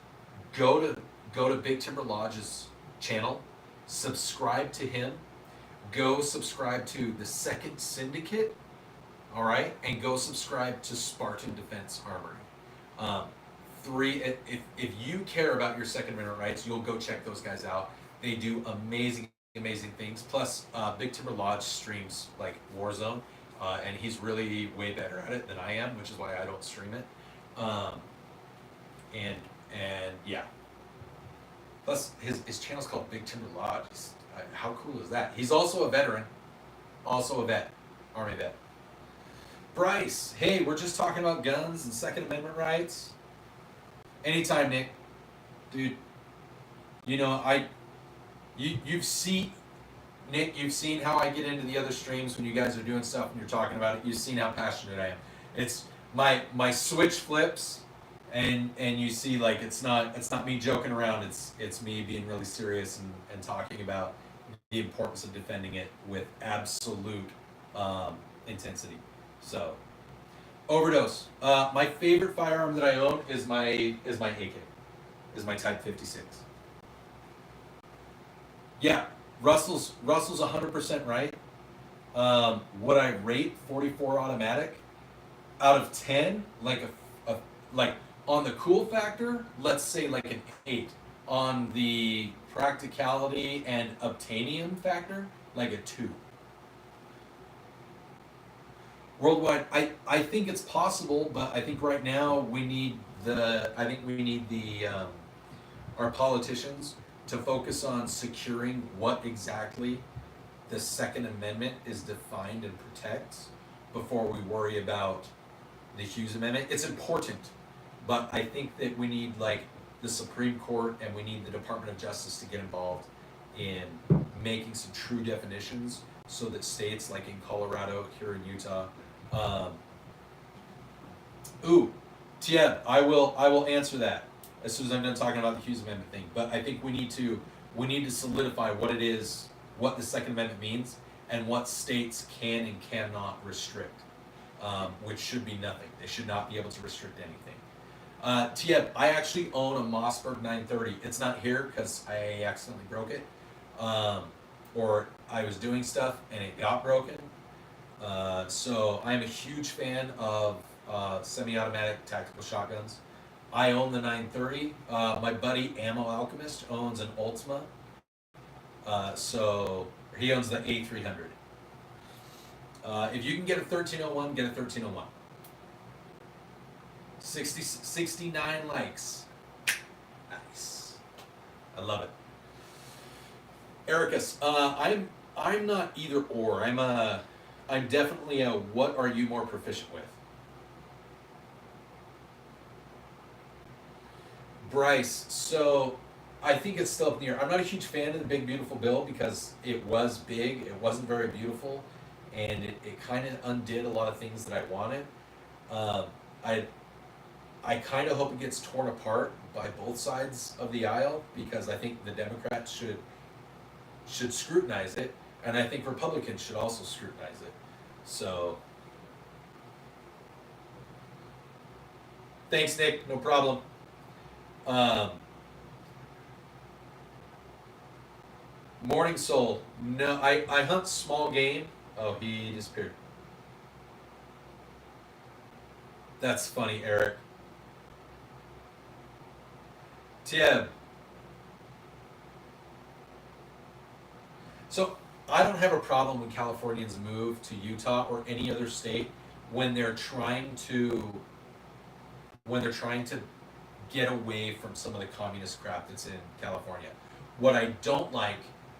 go to Big Timber Lodge's channel, subscribe to him, go subscribe to the Second Syndicate, all right, and go subscribe to Spartan Defense Armory. If you care about your Second Amendment rights, you'll go check those guys out. They do amazing things. Plus, Big Timber Lodge streams like Warzone, and he's really way better at it than I am, which is why I don't stream it. And yeah. Plus, his channel's called Big Timber Lodge. How cool is that? He's also a veteran, also a vet, Army vet. Bryce, hey, we're just talking about guns and Second Amendment rights. Anytime, Nick. Dude, you know, you've seen, Nick, you've seen how I get into the other streams when you guys are doing stuff and you're talking about it. You've seen how passionate I am. It's my switch flips, and you see, like, it's not me joking around. It's me being really serious and talking about the importance of defending it with absolute intensity. So, overdose. My favorite firearm that I own is my AK, is my Type 56. Yeah, Russell's 100% right. Would I rate 44 automatic out of 10? Like like on the cool factor, let's say like an 8. On the practicality and obtainium factor, like a 2. Worldwide, I think it's possible, but I think right now we need our politicians to focus on securing what exactly the Second Amendment is defined and protects before we worry about the Hughes Amendment. It's important, but I think that we need like the Supreme Court and we need the Department of Justice to get involved in making some true definitions so that states like in Colorado, here in Utah, Tieb, I will answer that as soon as I'm done talking about the Hughes Amendment thing. But I think we need to solidify what it is, what the Second Amendment means, and what states can and cannot restrict, which should be nothing. They should not be able to restrict anything. Tieb, I actually own a Mossberg 930. It's not here because I accidentally broke it, or I was doing stuff and it got broken. So I'm a huge fan of semi-automatic tactical shotguns. I own the 930. My buddy Ammo Alchemist owns an Ultima. So he owns the A300. If you can get a 1301, get a 1301. 69 likes. Nice. I love it. Ericus, I'm not either or. I'm definitely a what are you more proficient with? Bryce, so I think it's still up in the air. I'm not a huge fan of the big beautiful bill because it was big, it wasn't very beautiful, and it kind of undid a lot of things that I wanted. Um, I I kind of hope it gets torn apart by both sides of the aisle because I think the Democrats should scrutinize it, and I think Republicans should also scrutinize it. So, thanks, Nick. No problem. Morning Soul. No, I hunt small game. Oh, he disappeared. That's funny, Eric. Tim. So I don't have a problem when Californians move to Utah or any other state when they're trying to get away from some of the communist crap that's in California. What I don't like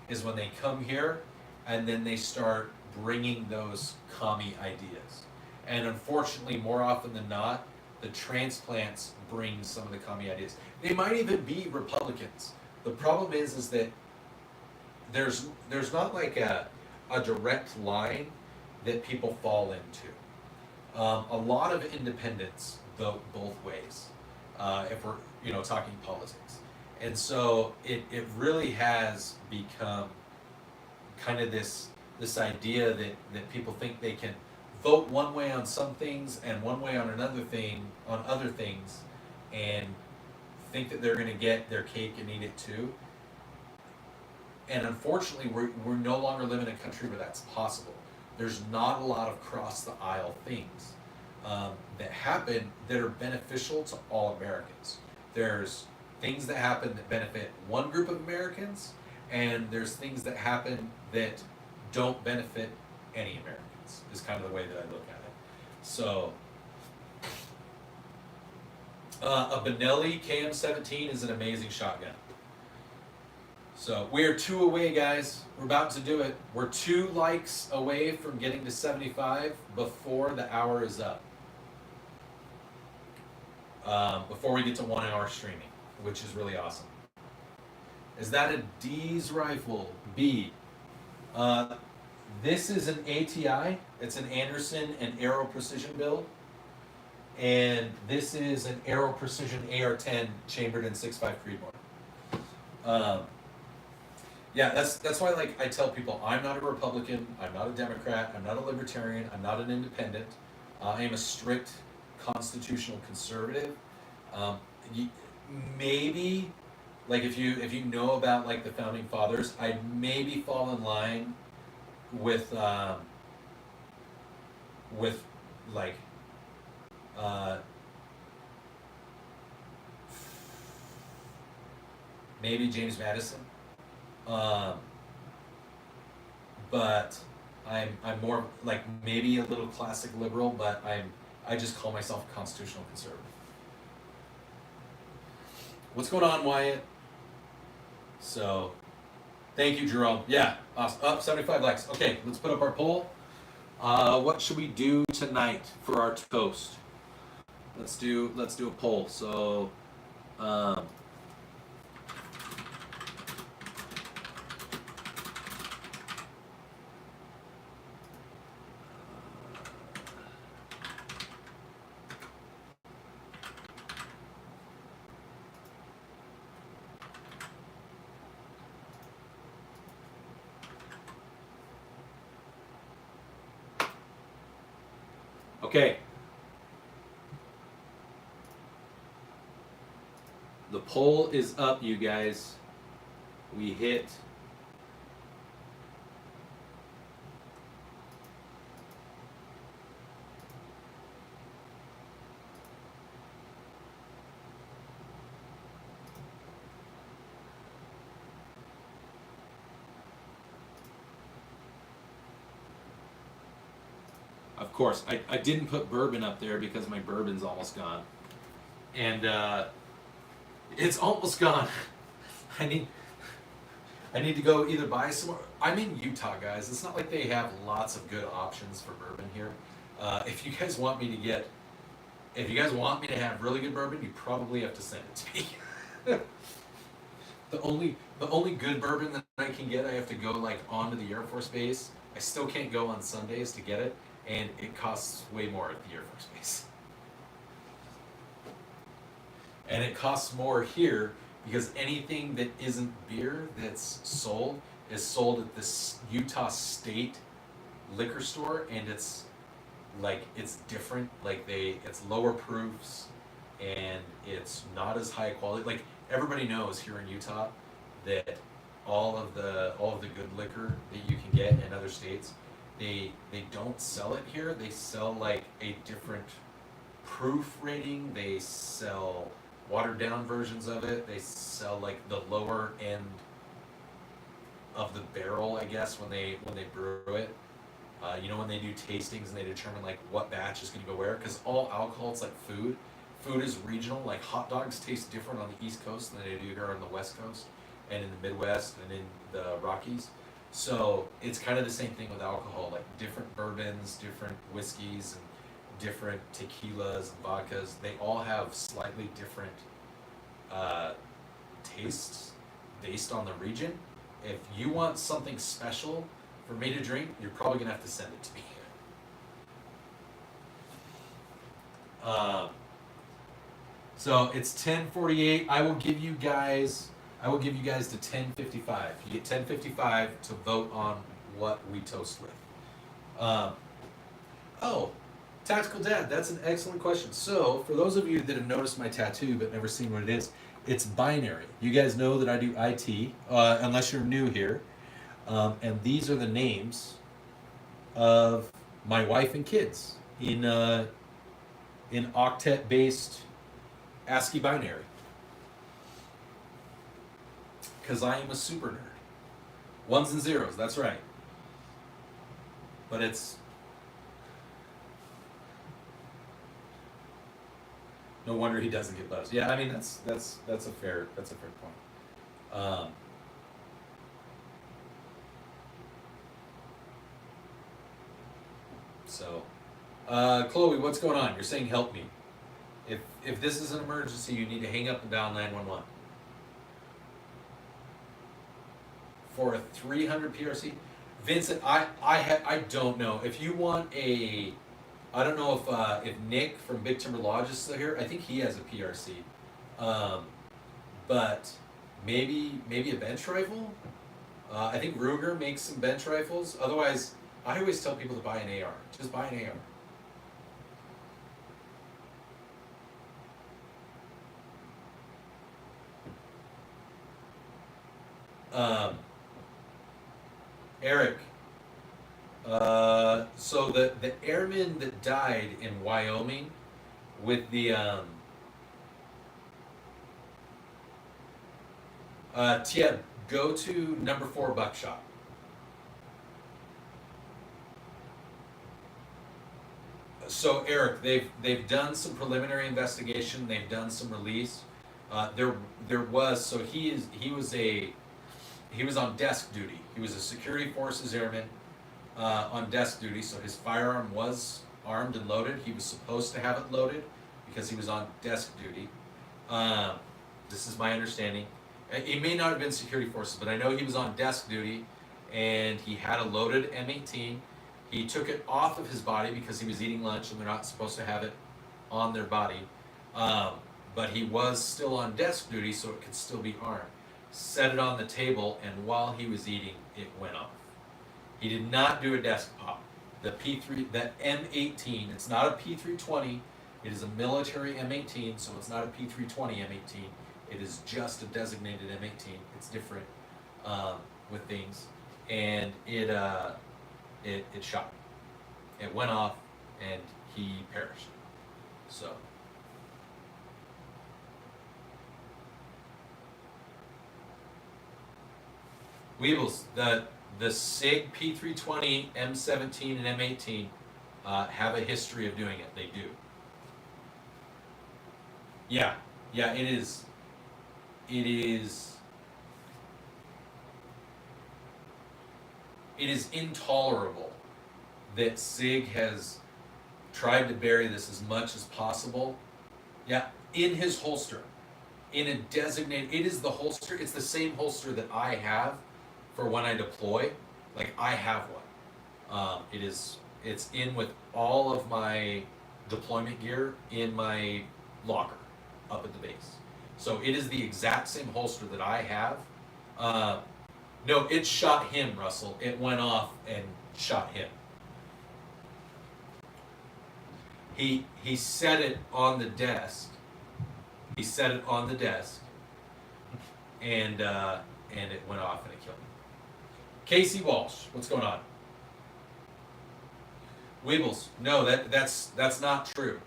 is when they come here and then they start bringing those commie ideas. And unfortunately, more often than not, the transplants bring some of the commie ideas. They might even be Republicans. The problem is that there's not like a direct line that people fall into. A lot of independents vote both ways, if we're talking politics, and so it really has become kind of this idea that people think they can vote one way on some things and one way on another thing on other things, and think that they're going to get their cake and eat it too. And unfortunately, we're no longer living in a country where that's possible. There's not a lot of cross the aisle things that happen that are beneficial to all Americans. There's things that happen that benefit one group of Americans, and there's things that happen that don't benefit any Americans, is kind of the way that I look at it. So, a Benelli KM17 is an amazing shotgun. So we're 2 away, guys. We're about to do it. We're 2 likes away from getting to 75 before the hour is up. Before we get to 1 hour streaming, which is really awesome. Is that a D's rifle? B. This is an ATI. It's an Anderson and Aero Precision build. And this is an Aero Precision AR-10 chambered in 6.5 Creedmoor. Yeah, that's why I tell people I'm not a Republican, I'm not a Democrat, I'm not a Libertarian, I'm not an independent. I am a strict constitutional conservative. Maybe if you know about the founding fathers, I'd maybe fall in line with maybe James Madison. But I'm more maybe a little classic liberal, but I just call myself a constitutional conservative. What's going on, Wyatt? So, thank you, Jerome. Yeah, awesome. Up 75 likes. Okay, let's put up our poll. What should we do tonight for our toast? Let's do a poll. So, okay. The poll is up, you guys. We hit Of course, I didn't put bourbon up there because my bourbon's almost gone. And it's almost gone. I need to go either buy some. I'm in Utah, guys. It's not like they have lots of good options for bourbon here. If you guys want me to get, if you guys want me to have really good bourbon, you probably have to send it to me. The only good bourbon that I can get, I have to go like onto the Air Force Base. I still can't go on Sundays to get it, and it costs way more at the Air Force Base. And it costs more here because anything that isn't beer that's sold is sold at this Utah State liquor store, and it's like it's different. Like it's lower proofs, and it's not as high quality. Like everybody knows here in Utah that all of the good liquor that you can get in other states, they don't sell it here. They sell like a different proof rating. They sell watered down versions of it. They sell like the lower end of the barrel, I guess, when they brew it. You know, when they do tastings and they determine like what batch is going to go where, because all alcohol, it's like food. Food is regional. Like hot dogs taste different on the East Coast than they do here on the West Coast, and in the Midwest and in the Rockies. So it's kind of the same thing with alcohol. Like different bourbons, different whiskeys, and different tequilas and vodkas. They all have slightly different tastes based on the region. If you want something special for me to drink, you're probably gonna have to send it to me. So it's 10:48. I will give you guys to 10:55. You get 10:55 to vote on what we toast with. Oh, Tactical Dad, that's an excellent question. So for those of you that have noticed my tattoo but never seen what it is, it's binary. You guys know that I do IT, unless you're new here. And these are the names of my wife and kids in octet-based ASCII binary. Because I am a super nerd. Ones and zeros, that's right. But it's... no wonder he doesn't get buzzed. Yeah, I mean that's a fair point. So, Chloe, what's going on? You're saying help me. If this is an emergency, you need to hang up and dial 911. For a 300 PRC, Vincent, I don't know if you want a. I don't know if Nick from Big Timber Lodge is still here. I think he has a PRC, but maybe a bench rifle. I think Ruger makes some bench rifles. Otherwise, I always tell people to buy an AR. Just buy an AR. Eric. So the airman that died in Wyoming with the Tia, go to number 4 buckshot. So Eric, they've done some preliminary investigation. They've done some release. There was, so he was on desk duty. He was a security forces airman on desk duty. So his firearm was armed and loaded. He was supposed to have it loaded because he was on desk duty. This is my understanding. It may not have been security forces, but I know he was on desk duty, and he had a loaded M18. He took it off of his body because he was eating lunch, and they're not supposed to have it on their body. But he was still on desk duty, so it could still be armed. Set it on the table, and while he was eating, it went off. He did not do a desk pop. The that M18, it's not a P320. It is a military M18, so it's not a P320 M18. It is just a designated M18. It's different with things, and it shot. It went off, and he perished. So. Weebles, the SIG P320, M17, and M18 have a history of doing it. They do. Yeah, it is. It is intolerable that SIG has tried to bury this as much as possible. Yeah, in his holster, in a designated. It is the holster. It's the same holster that I have for when I deploy. Like I have one. It's in with all of my deployment gear in my locker up at the base. So it is the exact same holster that I have. No, it shot him, Russell. It went off and shot him. He set it on the desk. He set it on the desk, and it went off and it killed him. Casey Walsh, what's going on? Weebles, no, that's not true.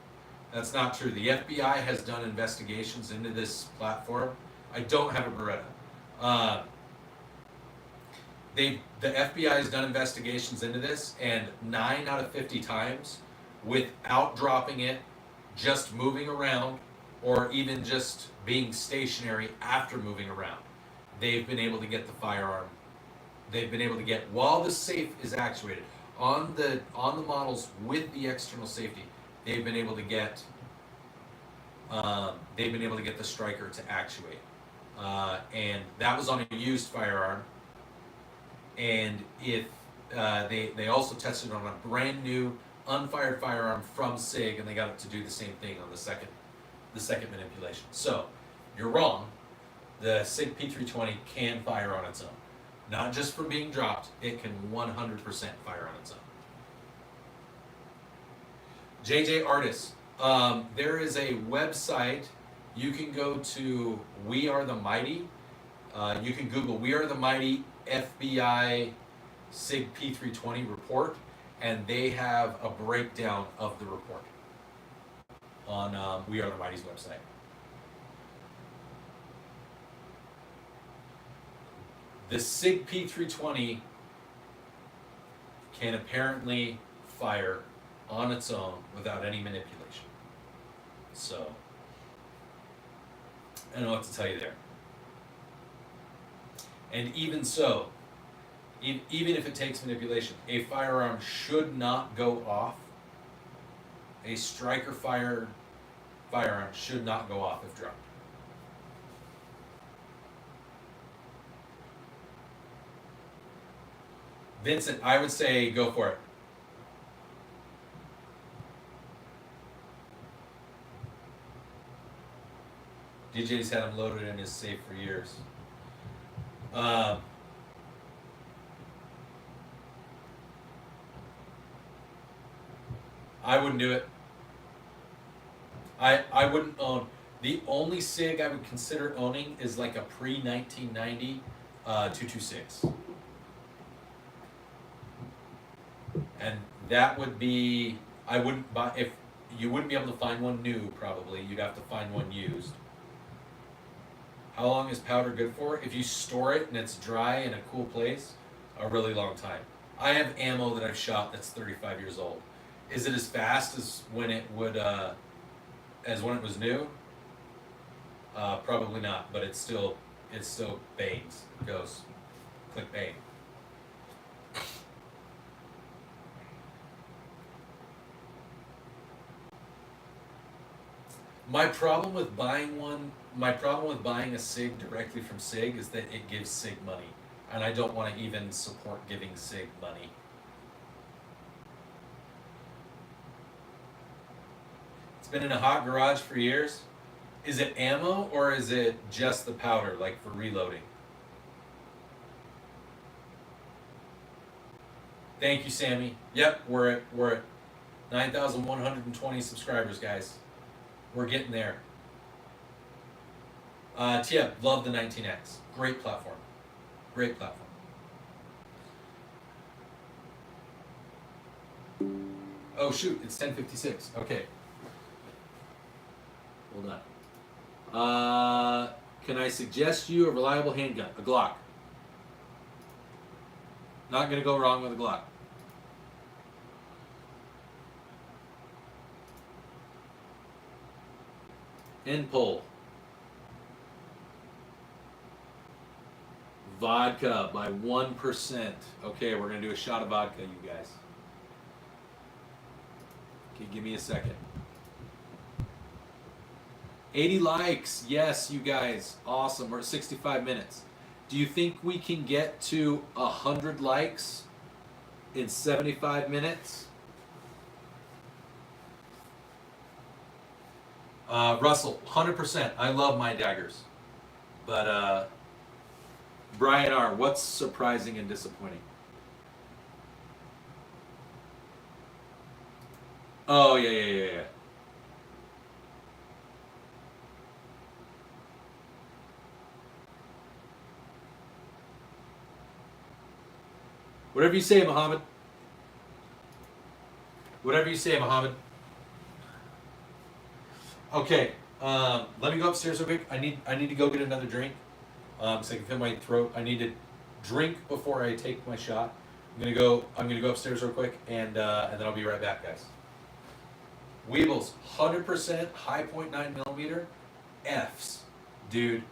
That's not true. The FBI has done investigations into this platform. I don't have a Beretta. The FBI has done investigations into this, and 9 out of 50 times, without dropping it, just moving around, or even just being stationary after moving around, they've been able to get the firearm. They've been able to get, while the safe is actuated, on the models with the external safety, they've been able to get the striker to actuate, and that was on a used firearm. And if they also tested on a brand new unfired firearm from SIG, and they got it to do the same thing on the second manipulation. So you're wrong. The SIG P320 can fire on its own, not just from being dropped. It can 100% fire on its own. JJ Artis, there is a website you can go to. We Are the Mighty. You can Google "We Are the Mighty" FBI SIG P320 report, and they have a breakdown of the report on We Are the Mighty's website. The SIG P320 can apparently fire on its own without any manipulation. So, I don't know what to tell you there. And even so, even if it takes manipulation, a firearm should not go off. A striker firearm should not go off if dropped. Vincent, I would say go for it. DJ's had him loaded in his safe for years. I wouldn't do it. I wouldn't own. The only SIG I would consider owning is like a pre-1990 226. And that would be, I wouldn't buy, if you wouldn't be able to find one new probably, you'd have to find one used. How long is powder good for? If you store it and it's dry in a cool place, a really long time. I have ammo that I've shot that's 35 years old. Is it as fast as when it would, as when it was new? Probably not, but it still bangs. It goes click bang. My problem with buying a SIG directly from SIG is that it gives SIG money, and I don't want to even support giving SIG money. It's been in a hot garage for years. Is it ammo or is it just the powder, like for reloading? Thank you, Sammy. Yep, we're at 9,120 subscribers, guys. We're getting there. Tia, love the 19X. Great platform. Great platform. Oh shoot, it's 10:56. Okay. Hold on. Can I suggest you a reliable handgun? A Glock. Not gonna go wrong with a Glock. End poll. vodka by 1%. Okay, we're gonna do a shot of vodka, you guys. Okay, give me a second. 80 likes. Yes, you guys. Awesome. We're at 65 minutes. Do you think we can get to 100 likes in 75 minutes? Russell, 100%. I love my daggers. But Brian R., what's surprising and disappointing? Oh, yeah. Whatever you say, Muhammad. Whatever you say, Muhammad. Okay, let me go upstairs real quick. I need to go get another drink. So I can feel my throat. I need to drink before I take my shot. I'm gonna go upstairs real quick, and then I'll be right back, guys. Weebles, 100% high 0.9mm Fs, dude.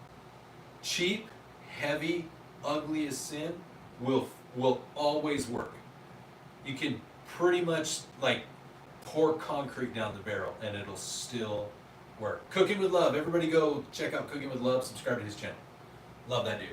Cheap, heavy, ugly as sin will always work. You can pretty much like pour concrete down the barrel and it'll still work. Cooking with Love. Everybody go check out Cooking with Love. Subscribe to his channel. Love that dude.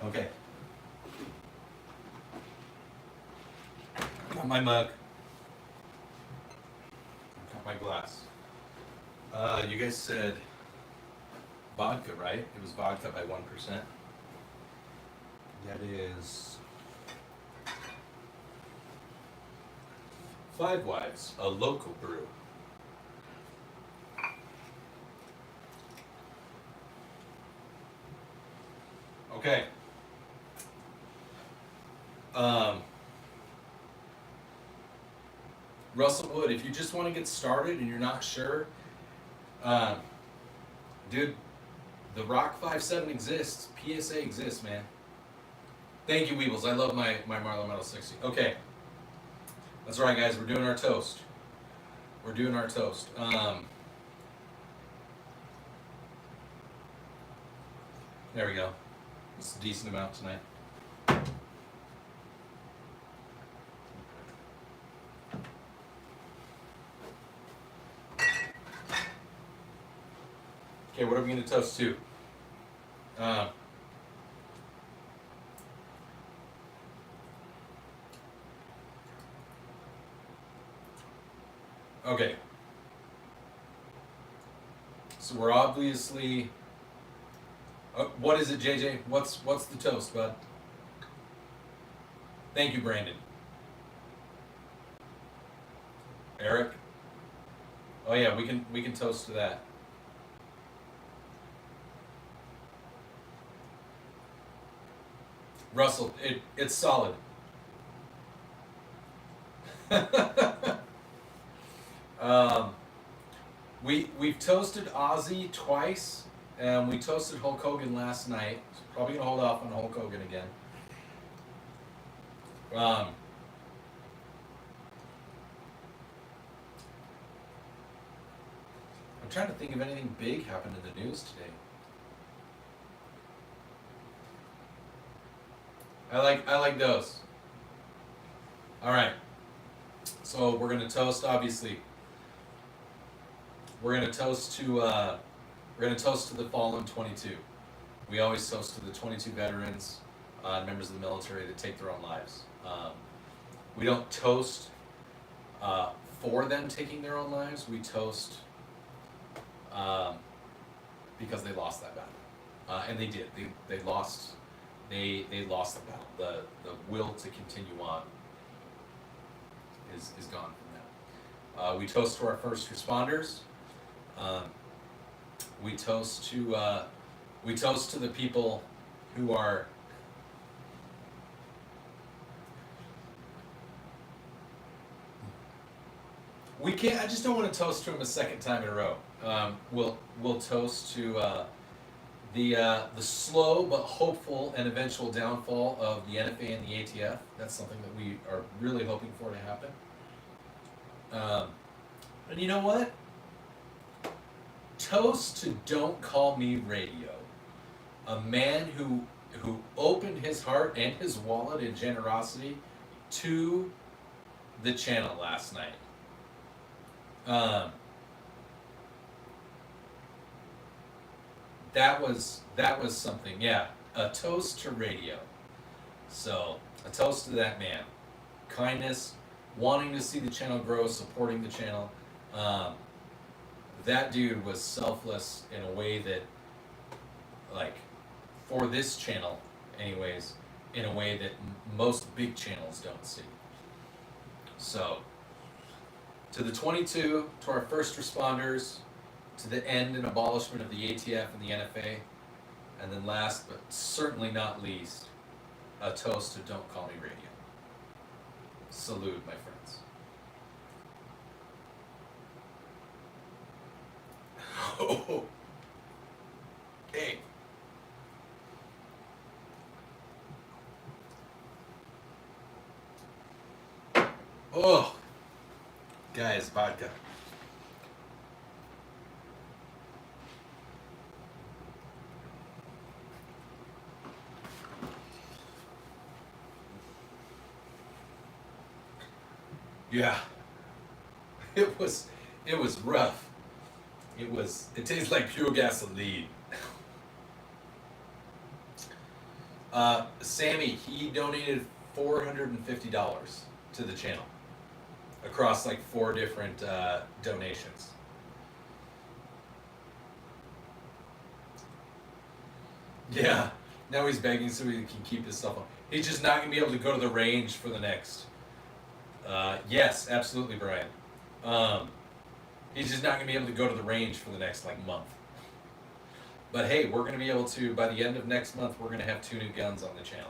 Okay. Got my mug. Got my glass. You guys said vodka, right? It was vodka by 1%. That is Five Wives, a local brew. Okay. Russell Wood, if you just want to get started and you're not sure, dude, the Rock 5.7 exists. PSA exists, man. Thank you, Weebles. I love my Marlin Metal 60. Okay. That's right, guys. We're doing our toast. We're doing our toast. There we go. It's a decent amount tonight. Okay, what are we going to toast to? Okay. So we're obviously. What is it, JJ? What's the toast, bud? Thank you, Brandon. Eric. Oh yeah, we can toast to that. Russell, it's solid. We've toasted Ozzy twice, and we toasted Hulk Hogan last night. So probably gonna hold off on Hulk Hogan again. I'm trying to think if anything big happened in the news today. I like those. All right. So we're gonna toast, obviously. We're gonna toast to the fallen 22. We always toast to the 22 veterans, members of the military that take their own lives. We don't toast for them taking their own lives. We toast because they lost that battle, and they did. They lost. They lost the battle. The will to continue on is gone from them. We toast to our first responders. We toast to the people who are we can't. I just don't want to toast to them a second time in a row. We'll toast to the slow but hopeful and eventual downfall of the NFA and the ATF. That's something that we are really hoping for to happen. And you know what? Toast to Don't Call Me Radio, a man who opened his heart and his wallet in generosity to the channel last night. That was something, yeah. A toast to radio. So, a toast to that man. Kindness, wanting to see the channel grow, supporting the channel. That dude was selfless in a way that, like, for this channel, anyways, in a way that most big channels don't see. So, to the 22, to our first responders, to the end and abolishment of the ATF and the NFA, and then last but certainly not least, a toast to Don't Call Me Radio. Salute, my friends. Oh, hey. Oh, guys, vodka. Yeah, it was rough. It tastes like pure gasoline. Sammy, he donated $450 to the channel across like 4 different donations. Yeah, now he's begging so he can keep his cell phone. He's just not gonna be able to go to the range for the next. Yes, absolutely, Brian. He's just not going to be able to go to the range for the next, like, month. But hey, we're going to be able to, by the end of next month, we're going to have 2 new guns on the channel.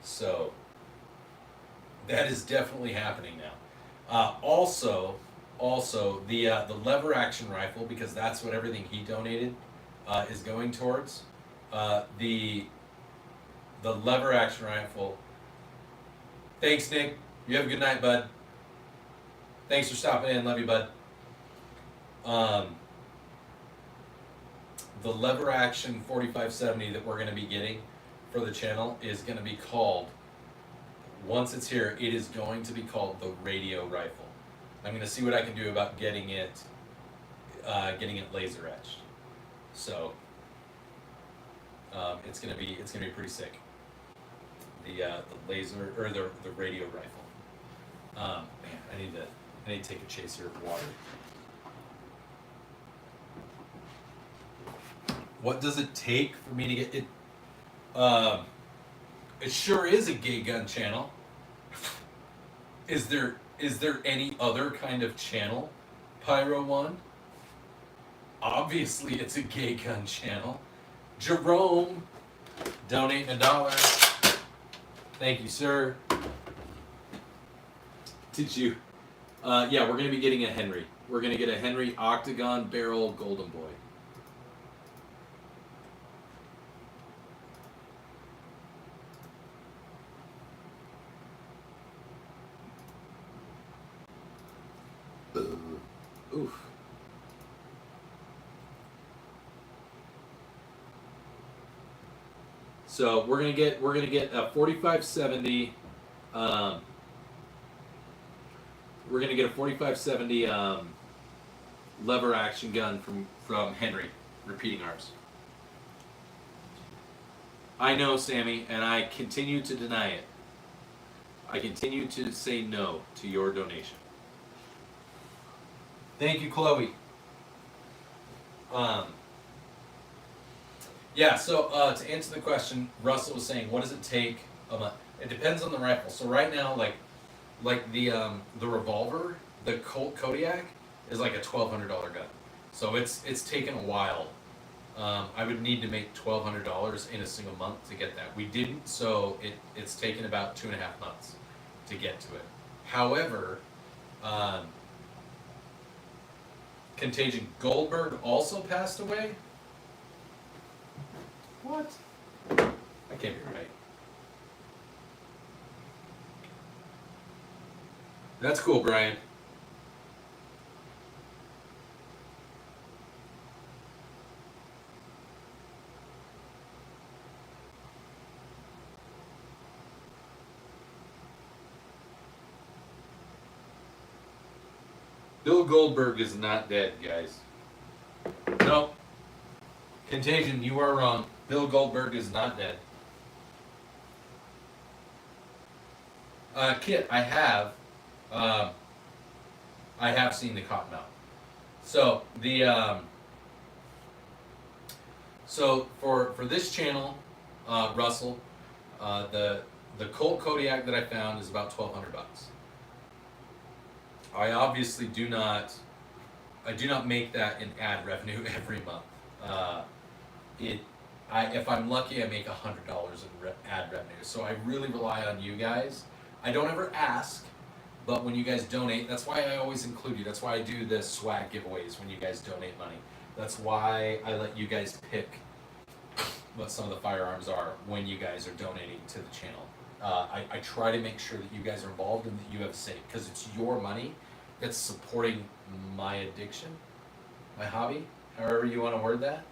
So, that is definitely happening now. Also, the lever action rifle, because that's what everything he donated is going towards. The lever action rifle. Thanks, Nick. You have a good night, bud. Thanks for stopping in. Love you, bud. The lever action 4570 that we're going to be getting for the channel is going to be called, once it's here, it is going to be called the radio rifle. I'm going to see what I can do about getting it laser etched. So it's gonna be pretty sick. The laser or the radio rifle. Man, I need to take a chaser of water. What does it take for me to get it? It sure is a gay gun channel. Is there any other kind of channel, Pyro One? Obviously, it's a gay gun channel. Jerome, donate $1. Thank you, sir. Did you? Yeah, we're gonna be getting a Henry. We're gonna get a Henry Octagon Barrel Golden Boy. Oof. So we're gonna get a 4570. We're gonna get a 4570 lever action gun from Henry, repeating arms. I know, Sammy, and I continue to deny it. I continue to say no to your donation. Thank you, Chloe. Yeah, so to answer the question, Russell was saying, what does it take a month? It depends on the rifle. So right now, like the revolver, the Colt Kodiak is like a $1,200 gun. So it's taken a while. I would need to make $1,200 in a single month to get that. We didn't, so it's taken about 2.5 months to get to it. However, Contagion Goldberg also passed away. What? I can't be right. That's cool, Brian. Bill Goldberg is not dead, guys. No. Contagion, you are wrong. Bill Goldberg is not dead. Kit, I have seen the Cottonmouth. So the so for this channel, Russell, the Colt Kodiak that I found is about $1,200. I obviously do not make that in ad revenue every month. If I'm lucky, I make $100 in ad revenue. So I really rely on you guys. I don't ever ask, but when you guys donate, that's why I always include you. That's why I do the swag giveaways when you guys donate money. That's why I let you guys pick what some of the firearms are when you guys are donating to the channel. I try to make sure that you guys are involved and that you have a say, because it's your money that's supporting my addiction, my hobby, however you want to word that.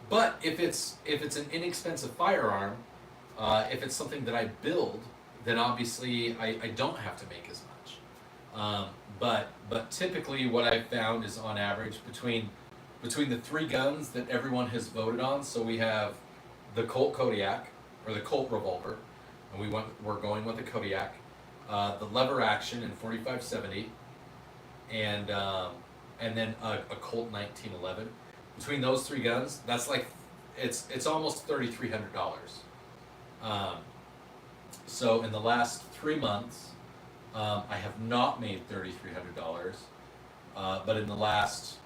But if it's an inexpensive firearm, if it's something that I build, then obviously I don't have to make as much. But typically what I've found is on average between the 3 guns that everyone has voted on. So we have the Colt Kodiak or the Colt revolver, and we're going with the Kodiak, the lever action in 4570, and then a Colt 1911. Between those 3 guns, that's like it's almost $3,300. So in the last 3 months, I have not made $3,300, but in the last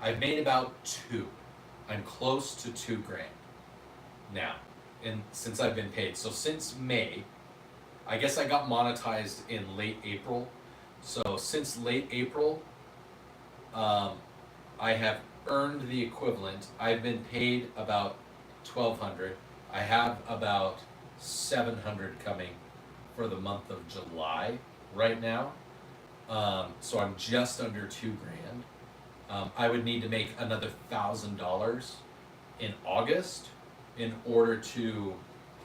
I've made about 2. I'm close to $2,000 now, since I've been paid. So since May, I guess I got monetized in late April. So since late April, I have earned the equivalent. I've been paid about $1,200. I have about $700 coming for the month of July right now. So I'm just under $2,000. I would need to make another $1,000 in August in order to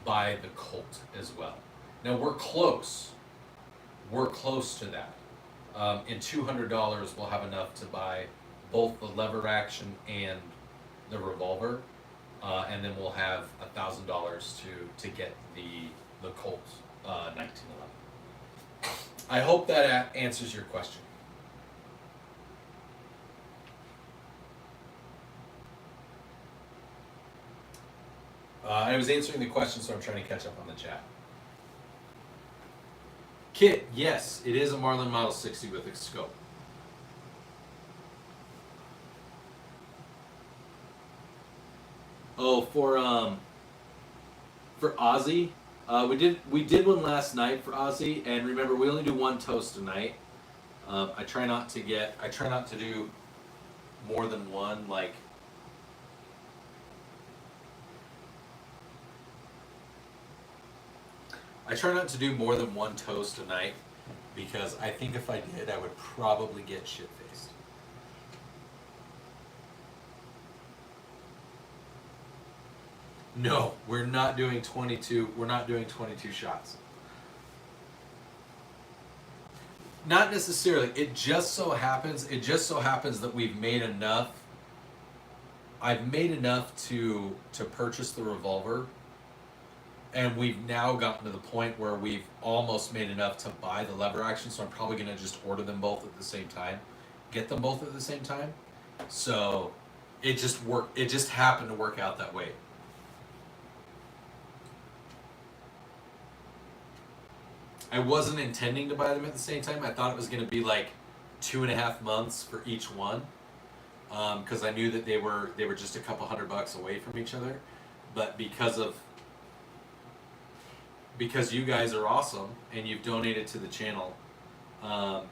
buy the Colt as well. Now we're close. we're close to that. In $200, we'll have enough to buy both the lever action and the revolver, and then we'll have $1,000 to get the Colt 1911. I hope that answers your question. I was answering the question, so I'm trying to catch up on the chat. Kit, yes, it is a Marlin Model 60 with a scope. Oh, for Ozzy, we did one last night for Ozzy, and remember we only do one toast a night. I try not to do more than one, like. I try not to do more than one toast a night because I think if I did, I would probably get shit-faced. No, we're not doing 22. We're not doing 22 shots. Not necessarily. It just so happens that we've made enough. I've made enough to purchase the revolver. And we've now gotten to the point where we've almost made enough to buy the lever action, so I'm probably going to just order them both at the same time. Get them both at the same time. So it just worked. It just happened to work out that way. I wasn't intending to buy them at the same time. I thought it was going to be like 2.5 months for each one, because I knew that they were just a couple $100 away from each other. But because you guys are awesome and you've donated to the channel,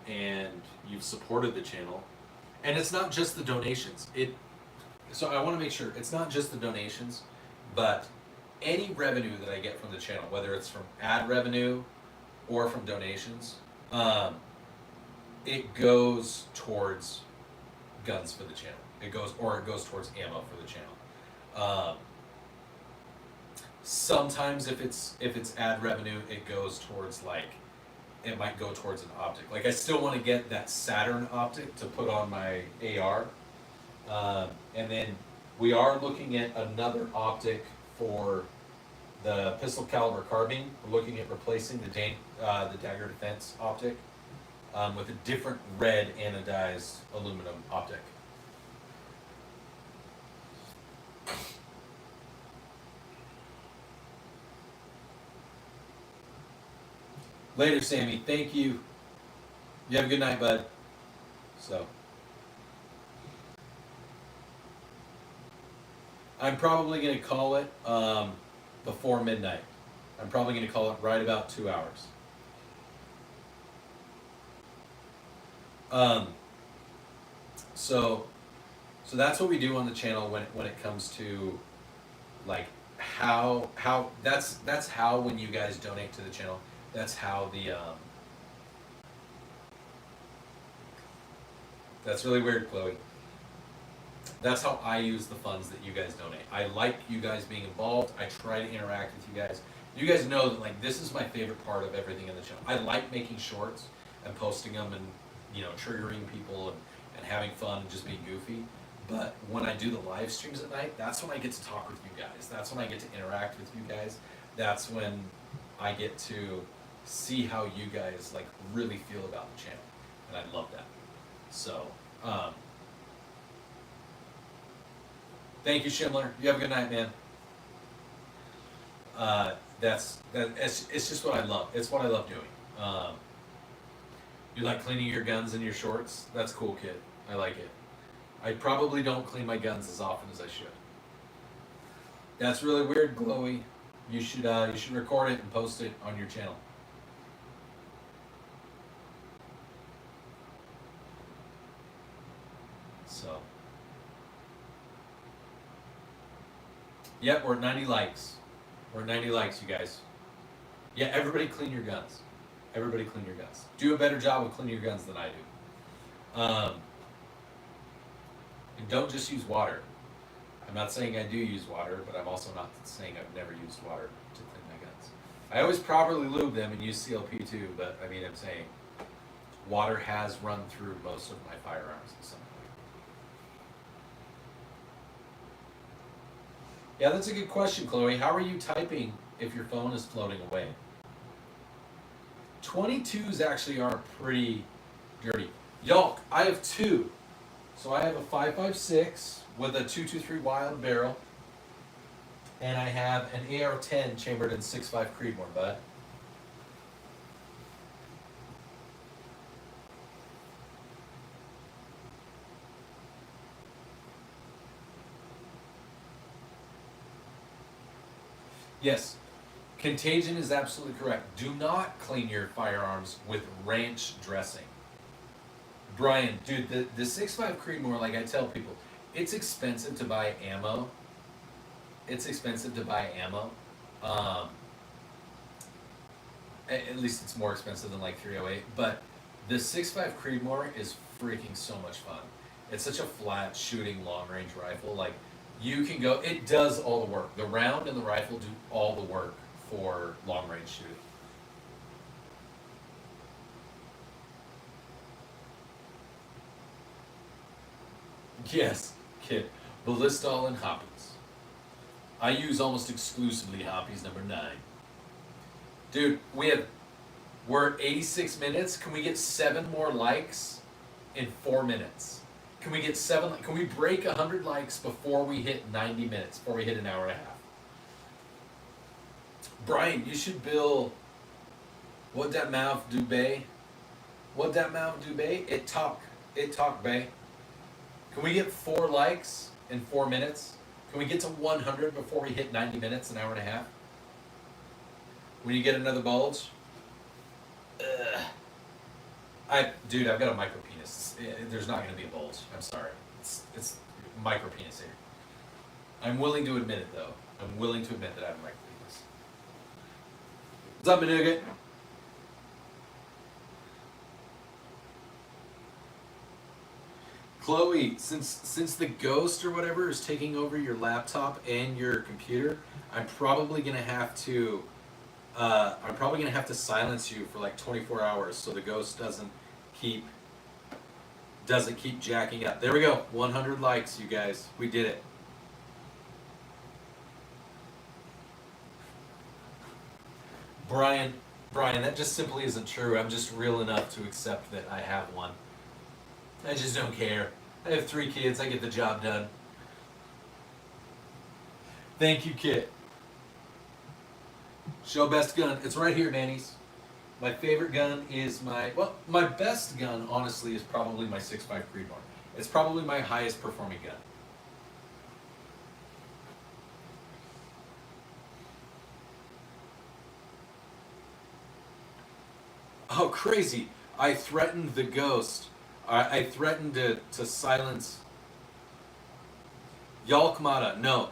and you've supported the channel, and it's not just the donations. So I want to make sure it's not just the donations, but any revenue that I get from the channel, whether it's from ad revenue or from donations, it goes towards guns for the channel. It goes towards ammo for the channel. Sometimes if it's ad revenue, it goes towards, like, it might go towards an optic. Like, I still want to get that Saturn optic to put on my AR. And then we are looking at another optic for the pistol caliber carbine. We're looking at replacing the Dagger Defense optic with a different red anodized aluminum optic. Later, Sammy. Thank you. You have a good night, bud. So, I'm probably going to call it before midnight. I'm probably going to call it right about 2 hours. So that's what we do on the channel when it comes to, like, how that's how, when you guys donate to the channel, that's how that's really weird, Chloe. That's how I use the funds that you guys donate. I like you guys being involved. I try to interact with you guys. You guys know that, like, this is my favorite part of everything in the channel. I like making shorts and posting them and, you know, triggering people and having fun and just being goofy. But when I do the live streams at night, that's when I get to talk with you guys. That's when I get to interact with you guys. That's when I get to see how you guys, like, really feel about the channel. And I love that. So, thank you, Schindler. You have a good night, man. It's just what I love. It's what I love doing. You like cleaning your guns in your shorts? That's cool, kid. I like it. I probably don't clean my guns as often as I should. That's really weird, Chloe. You should record it and post it on your channel. So, yep, we're at 90 likes. We're at 90 likes, you guys. Yeah, everybody clean your guns. Everybody clean your guns. Do a better job of cleaning your guns than I do. And don't just use water. I'm not saying I do use water, but I'm also not saying I've never used water to clean my guns. I always properly lube them and use CLP too, but I mean, I'm saying water has run through most of my firearms at some point. Yeah, that's a good question, Chloe. How are you typing if your phone is floating away? 22s actually are pretty dirty. Y'all, I have two. So I have a 5.56 with a 223 Wild barrel, and I have an AR-10 chambered in 6.5 Creedmoor, bud. Yes, Contagion is absolutely correct. Do not clean your firearms with ranch dressing. Brian, dude, the 6.5 Creedmoor, like I tell people, it's expensive to buy ammo. It's expensive to buy ammo. At least it's more expensive than like 308. But the 6.5 Creedmoor is freaking so much fun. It's such a flat shooting long range rifle. Like you can go, it does all the work. The round and the rifle do all the work for long range shooting. Yes, kid. Ballistol and Hoppies. I use almost exclusively Hoppies number 9. Dude, we're at 86 minutes. Can we get 7 more likes in 4 minutes? Can we get 7? Can we break 100 likes before we hit 90 minutes? Before we hit an hour and a half? Brian, you should build. What that mouth do, bay? What that mouth do, bay? It talk, bay. Can we get 4 likes in 4 minutes? Can we get to 100 before we hit 90 minutes, an hour and a half? When you get another bulge? Dude, I've got a micro penis. There's not going to be a bulge. I'm sorry. It's micro penis here. I'm willing to admit it, though. I'm willing to admit that I have a micro penis. What's up, Manugget? Chloe, since the ghost or whatever is taking over your laptop and your computer, I'm probably gonna have to silence you for like 24 hours so the ghost doesn't keep jacking up. There we go. 100 likes, you guys. We did it. Brian, that just simply isn't true. I'm just real enough to accept that I have one. I just don't care. I have 3 kids. I get the job done. Thank you, Kit. Show best gun. It's right here, Manny's. My favorite gun is my best gun, honestly, is probably my 6.5 Creedmoor. It's probably my highest performing gun. Oh, crazy. I threatened the ghost. I threatened to silence Yalkmata. No,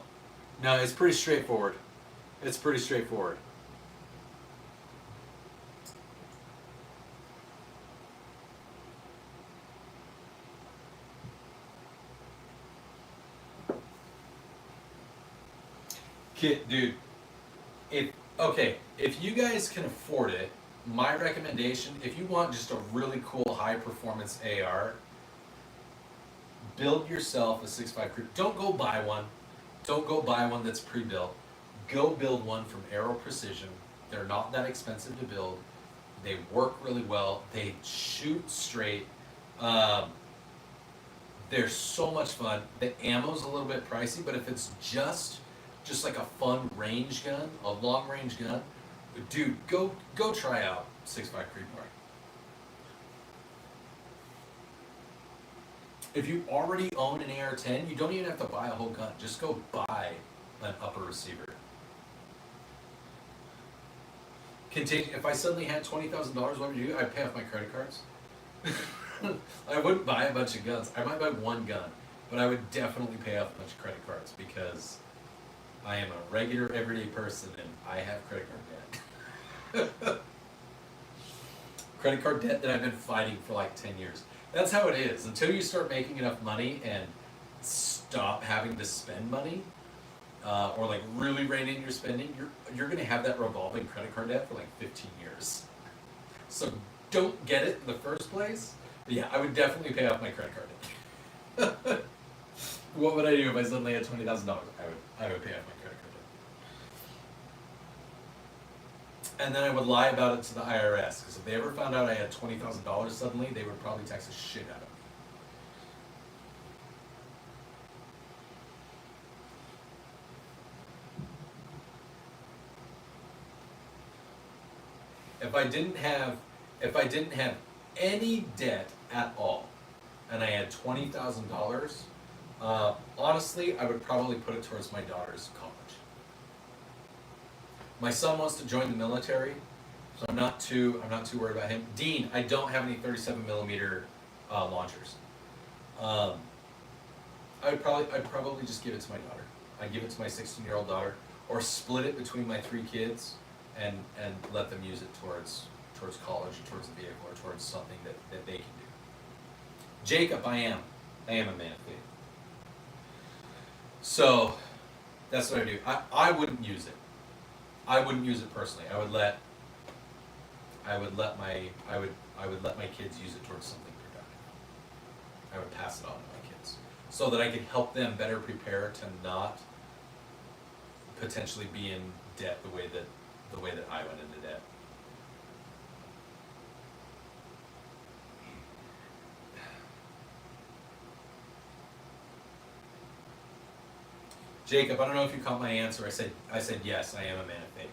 it's pretty straightforward. It's pretty straightforward. Kit, dude, if you guys can afford it, my recommendation, if you want just a really cool high performance AR, build yourself a 6.5 Creed. Don't go buy one. Don't go buy one that's pre-built. Go build one from Aero Precision. They're not that expensive to build. They work really well. They shoot straight. They're so much fun. The ammo's a little bit pricey, but if it's just like a fun range gun, a long range gun, dude, go try out 6.5 Creedmoor. If you already own an AR-10, you don't even have to buy a whole gun. Just go buy an upper receiver. If I suddenly had $20,000, what would you do? I'd pay off my credit cards. I wouldn't buy a bunch of guns. I might buy one gun, but I would definitely pay off a bunch of credit cards because I am a regular, everyday person and I have credit card debt. Credit card debt that I've been fighting for like 10 years. That's how it is. Until you start making enough money and stop having to spend money, or like really rein in your spending, you're going to have that revolving credit card debt for like 15 years. So don't get it in the first place. But yeah, I would definitely pay off my credit card debt. What would I do if I suddenly had $20,000? I would pay off my credit card debt. And then I would lie about it to the IRS, because if they ever found out I had $20,000 suddenly, they would probably tax the shit out of me. If I didn't have any debt at all, and I had $20,000, honestly, I would probably put it towards my daughter's college. My son wants to join the military, so I'm not too worried about him. Dean, I don't have any 37mm launchers. I'd probably just give it to my daughter. I'd give it to my 16-year-old daughter, or split it between my 3 kids, and let them use it towards college, or towards the vehicle, or towards something that they can do. Jacob, I am a man of faith. So that's what I do. I wouldn't use it. I wouldn't use it personally. I would let my kids use it towards something productive. I would pass it on to my kids so that I could help them better prepare to not potentially be in debt the way that I went into debt. Jacob, I don't know if you caught my answer. I said yes, I am a man of faith.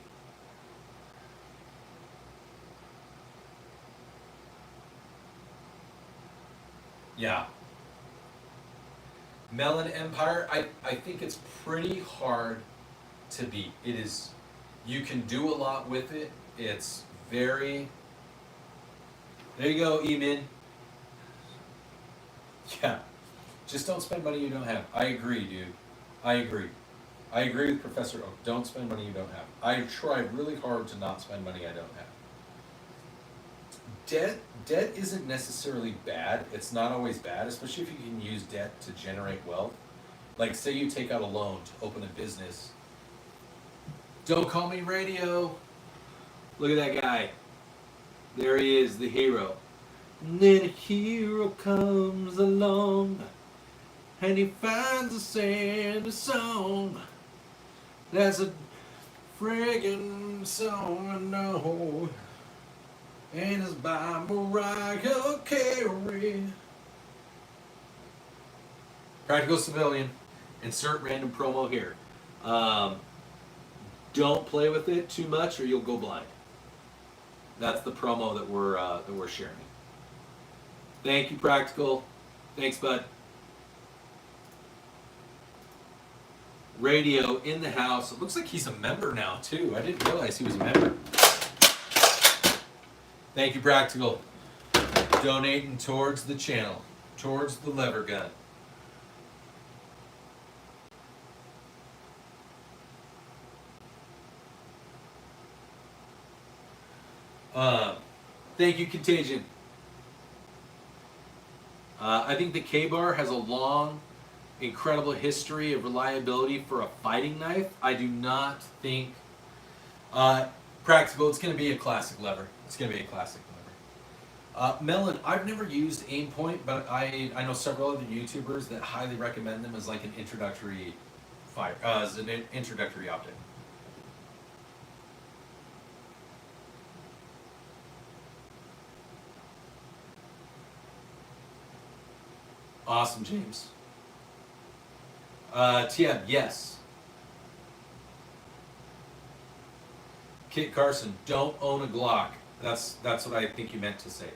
Yeah. Melon Empire, I think it's pretty hard to beat. It is, you can do a lot with it. It's very, there you go, Emin. Yeah. Just don't spend money you don't have. I agree, dude. I agree with Professor Oak. Don't spend money you don't have. I try really hard to not spend money I don't have. Debt isn't necessarily bad. It's not always bad, especially if you can use debt to generate wealth. Like, say you take out a loan to open a business. Don't call me radio. Look at that guy. There he is, the hero. And then a hero comes along, and he finds a sad song. That's a friggin' song I know, and it's by Mariah Carey. Practical Civilian. Insert random promo here. Don't play with it too much, or you'll go blind. That's the promo that we're sharing. Thank you, Practical. Thanks, bud. Radio in the house. It looks like he's a member now, too. I didn't realize he was a member. Thank you, Practical. Donating towards the channel, towards the lever gun. Thank you, Contagion. I think the K-Bar has a long, incredible history of reliability for a fighting knife. I do not think Practical. It's going to be a classic lever. It's going to be a classic lever. Melon, I've never used Aimpoint, but I know several other YouTubers that highly recommend them as like an introductory as an introductory optic. Awesome, James. TM, yes. Kit Carson, don't own a Glock. That's what I think you meant to say.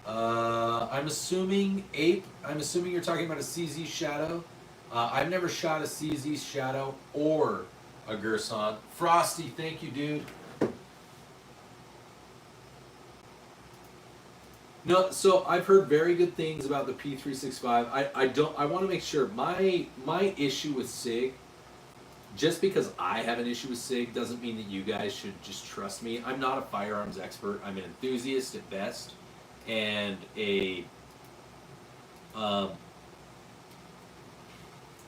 I'm assuming you're talking about a CZ Shadow. I've never shot a CZ Shadow or a Gerson. Frosty, thank you, dude. No, so I've heard very good things about the P365. I want to make sure my issue with SIG, just because I have an issue with SIG doesn't mean that you guys should just trust me. I'm not a firearms expert. I'm an enthusiast at best, and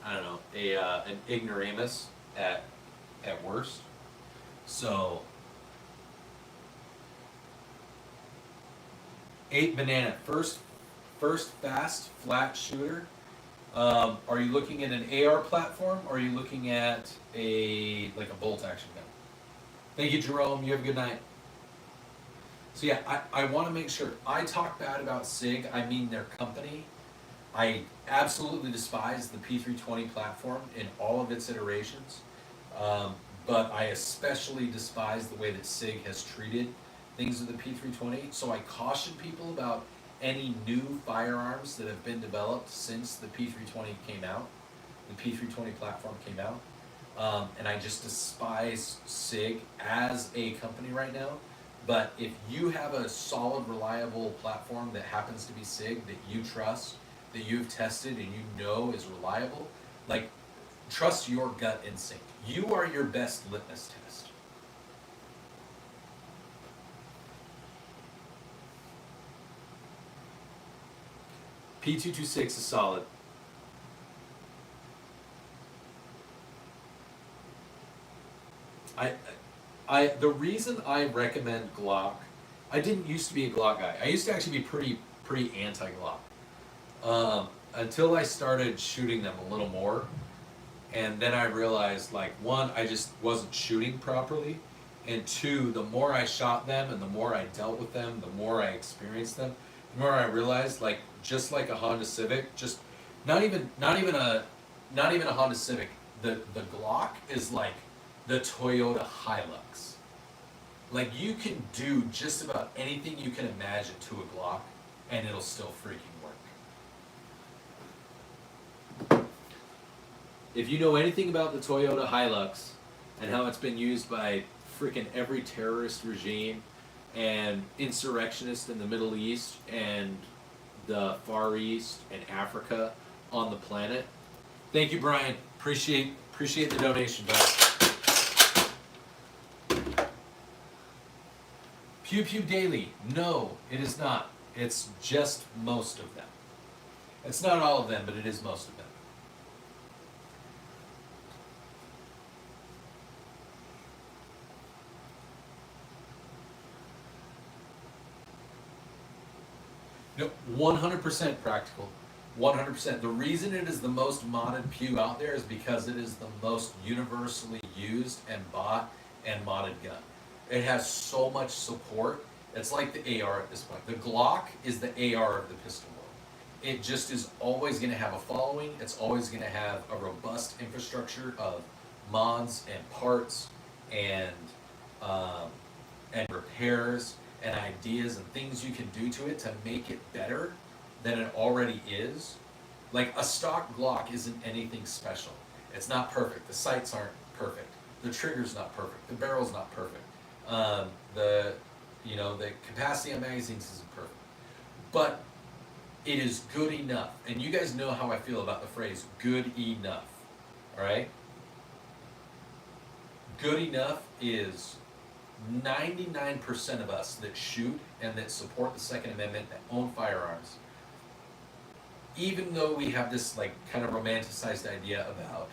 I don't know, an ignoramus at worst. So 8 banana, first fast flat shooter. Are you looking at an AR platform, or are you looking at a bolt action gun? Thank you, Jerome. You have a good night. So yeah, I want to make sure. I talk bad about SIG. I mean their company. I absolutely despise the P320 platform in all of its iterations, but I especially despise the way that SIG has treated things with the P320. So I caution people about any new firearms that have been developed since the P320 came out, the P320 platform came out, and I just despise SIG as a company right now. But if you have a solid, reliable platform that happens to be SIG that you trust, that you've tested and you know is reliable, like, trust your gut instinct. You are your best litmus test. P226 is solid. The reason I recommend Glock, I didn't used to be a Glock guy. I used to actually be pretty anti-Glock. Until I started shooting them a little more, and then I realized, like, one, I just wasn't shooting properly, and two, the more I shot them and the more I dealt with them, the more I experienced them, the more I realized, like, just like a Honda Civic, just not even a Honda Civic, the Glock is like the Toyota Hilux. Like, you can do just about anything you can imagine to a Glock, and it'll still freaking work. If you know anything about the Toyota Hilux and how it's been used by freaking every terrorist regime and insurrectionist in the Middle East and the Far East and Africa on the planet, thank you, Brian. Appreciate the donation, bud. Pew Pew Daily. No, it is not. It's just most of them. It's not all of them, but it is most of them. No, 100% practical. 100%. The reason it is the most modded pew out there is because it is the most universally used and bought and modded gun. It has so much support. It's like the AR at this point. The Glock is the AR of the pistol world. It just is always going to have a following. It's always going to have a robust infrastructure of mods and parts and repairs and ideas and things you can do to it to make it better than it already is. Like, a stock Glock isn't anything special. It's not perfect. The sights aren't perfect. The trigger's not perfect. The barrel's not perfect. The capacity on magazines isn't perfect. But it is good enough. And you guys know how I feel about the phrase good enough. Alright? Good enough is 99% of us that shoot and that support the Second Amendment, that own firearms, even though we have this, like, kind of romanticized idea about,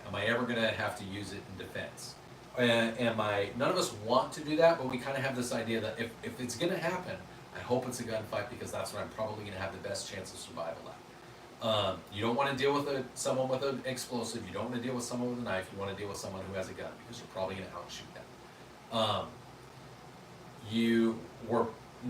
am I ever going to have to use it in defense? None of us want to do that, but we kind of have this idea that if it's going to happen, I hope it's a gunfight, because that's what I'm probably going to have the best chance of survival at. You don't want to deal with someone with an explosive, you don't want to deal with someone with a knife, you want to deal with someone who has a gun, because you're probably going to outshoot them.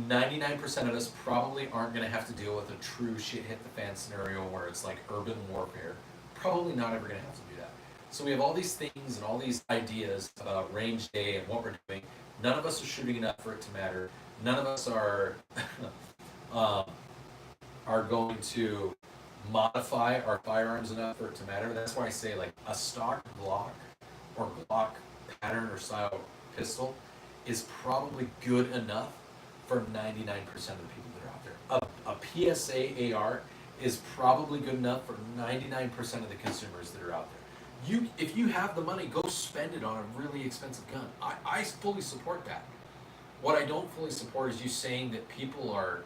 99% of us probably aren't going to have to deal with a true shit hit the fan scenario where it's like urban warfare. Probably not ever going to have to do that. So we have all these things and all these ideas about range day and what we're doing. None of us are shooting enough for it to matter. None of us are going to modify our firearms enough for it to matter. That's why I say, like, a stock Glock or Glock pattern or style pistol is probably good enough for 99% of the people that are out there. A PSA AR is probably good enough for 99% of the consumers that are out there. If you have the money, go spend it on a really expensive gun. I fully support that. What I don't fully support is you saying that people are,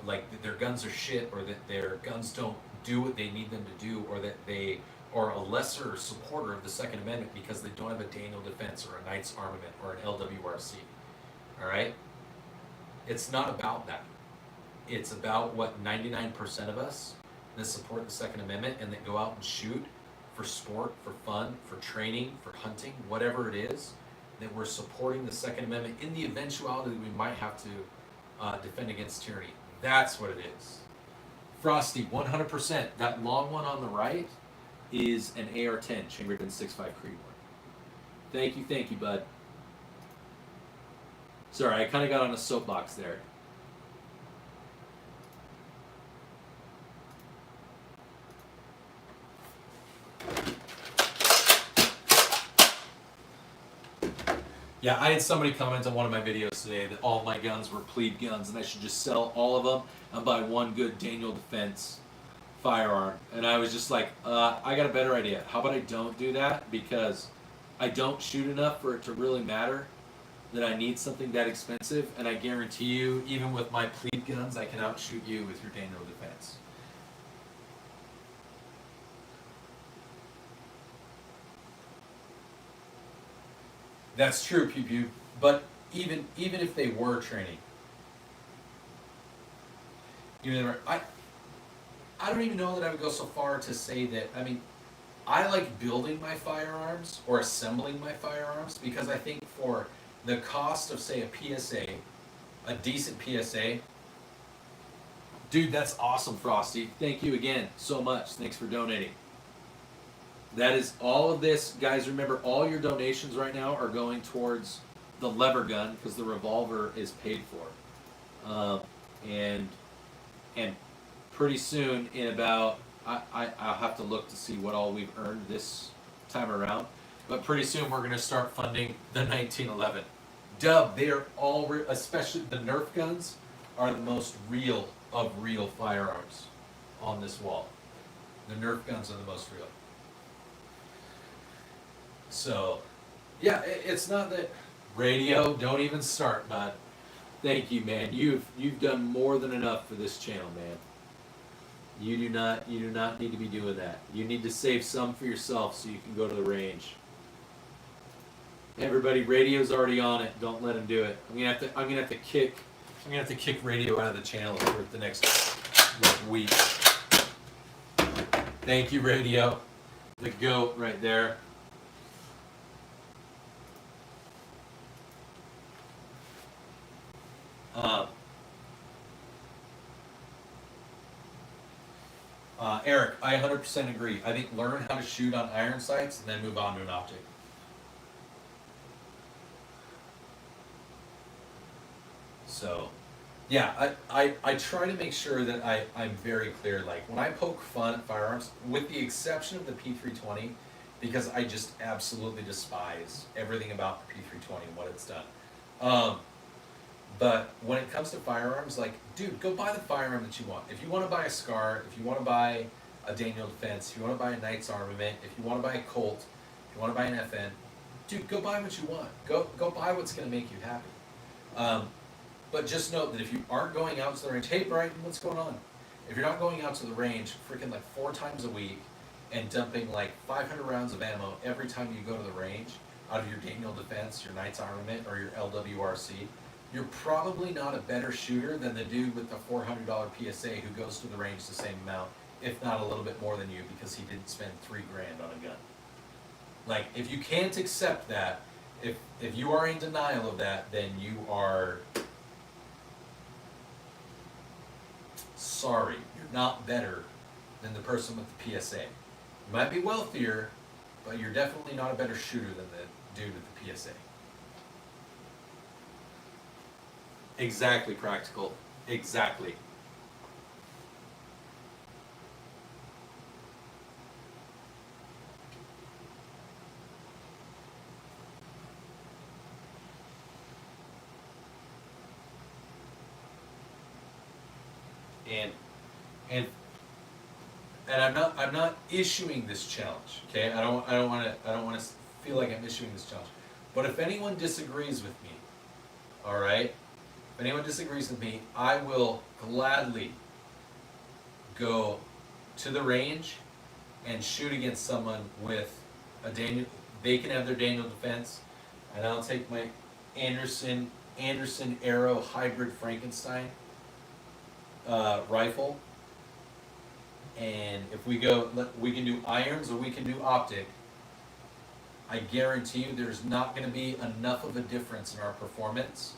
like, that their guns are shit, or that their guns don't do what they need them to do, or that they or a lesser supporter of the Second Amendment because they don't have a Daniel Defense or a Knight's Armament or an LWRC. All right? It's not about that. It's about what 99% of us that support the Second Amendment and that go out and shoot for sport, for fun, for training, for hunting, whatever it is, that we're supporting the Second Amendment in the eventuality that we might have to defend against tyranny. That's what it is. Frosty, 100%. That long one on the right is an AR-10, chambered in 6.5 Creedmoor. Thank you, bud. Sorry, I kind of got on a soapbox there. Yeah, I had somebody comment on one of my videos today that all my guns were plebe guns and I should just sell all of them and buy one good Daniel Defense firearm. And I was just like, I got a better idea. How about I don't do that? Because I don't shoot enough for it to really matter that I need something that expensive. And I guarantee you, even with my plebe guns, I can outshoot you with your Daniel Defense. That's true, Pew Pew. But even if they were training, I don't even know that I would go so far to say that. I mean, I like building my firearms or assembling my firearms because I think for the cost of, say, a PSA, a decent PSA, dude, that's awesome, Frosty. Thank you again so much. Thanks for donating. That is all of this. Guys, remember, all your donations right now are going towards the lever gun because the revolver is paid for. And pretty soon, in about, I'll have to look to see what all we've earned this time around. But pretty soon we're going to start funding the 1911. Dub, they are all, especially the Nerf guns, are the most real of real firearms on this wall. The Nerf guns are the most real. So, yeah, it's not that radio, don't even start, bud. Thank you, man. You've done more than enough for this channel, man. You do not need to be doing that. You need to save some for yourself so you can go to the range. Everybody, radio's already on it. Don't let him do it. I'm gonna have to kick radio out of the channel for the next week. Thank you, radio. The goat right there. Eric, I 100% agree. I think learn how to shoot on iron sights and then move on to an optic. So, yeah, I try to make sure that I'm very clear. Like, when I poke fun at firearms, with the exception of the P320, because I just absolutely despise everything about the P320 and what it's done. But when it comes to firearms, like, dude, go buy the firearm that you want. If you want to buy a SCAR, if you want to buy a Daniel Defense, if you want to buy a Knight's Armament, if you want to buy a Colt, if you want to buy an FN, dude, go buy what you want. Go buy what's going to make you happy. But just note that if you aren't going out to the range, hey, Brighton, what's going on? If you're not going out to the range freaking like 4 times a week and dumping like 500 rounds of ammo every time you go to the range out of your Daniel Defense, your Knight's Armament, or your LWRC, you're probably not a better shooter than the dude with the $400 PSA who goes to the range the same amount, if not a little bit more than you, because he didn't spend $3,000 on a gun. Like, if you can't accept that, if you are in denial of that, then you are sorry. You're not better than the person with the PSA. You might be wealthier, but you're definitely not a better shooter than the dude with the PSA. Exactly, Practical. Exactly. And I'm not issuing this challenge. Okay, I don't want to feel like I'm issuing this challenge. But if anyone disagrees with me, all right. If anyone disagrees with me, I will gladly go to the range and shoot against someone with a Daniel, they can have their Daniel defense, and I'll take my Anderson Arrow hybrid Frankenstein rifle, and if we go, we can do irons or we can do optic. I guarantee you there's not going to be enough of a difference in our performance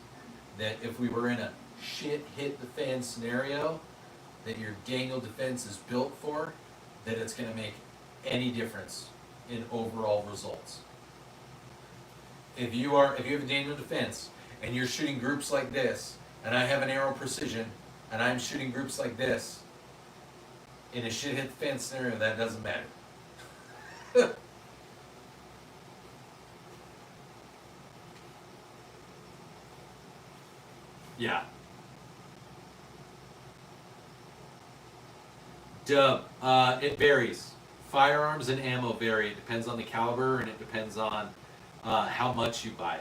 that if we were in a shit hit the fan scenario that your Daniel defense is built for, that it's going to make any difference in overall results. If you have a Daniel defense and you're shooting groups like this, and I have an arrow precision and I'm shooting groups like this, in a shit hit the fan scenario, that doesn't matter. Yeah. Dub. It varies. Firearms and ammo vary. It depends on the caliber and it depends on how much you buy.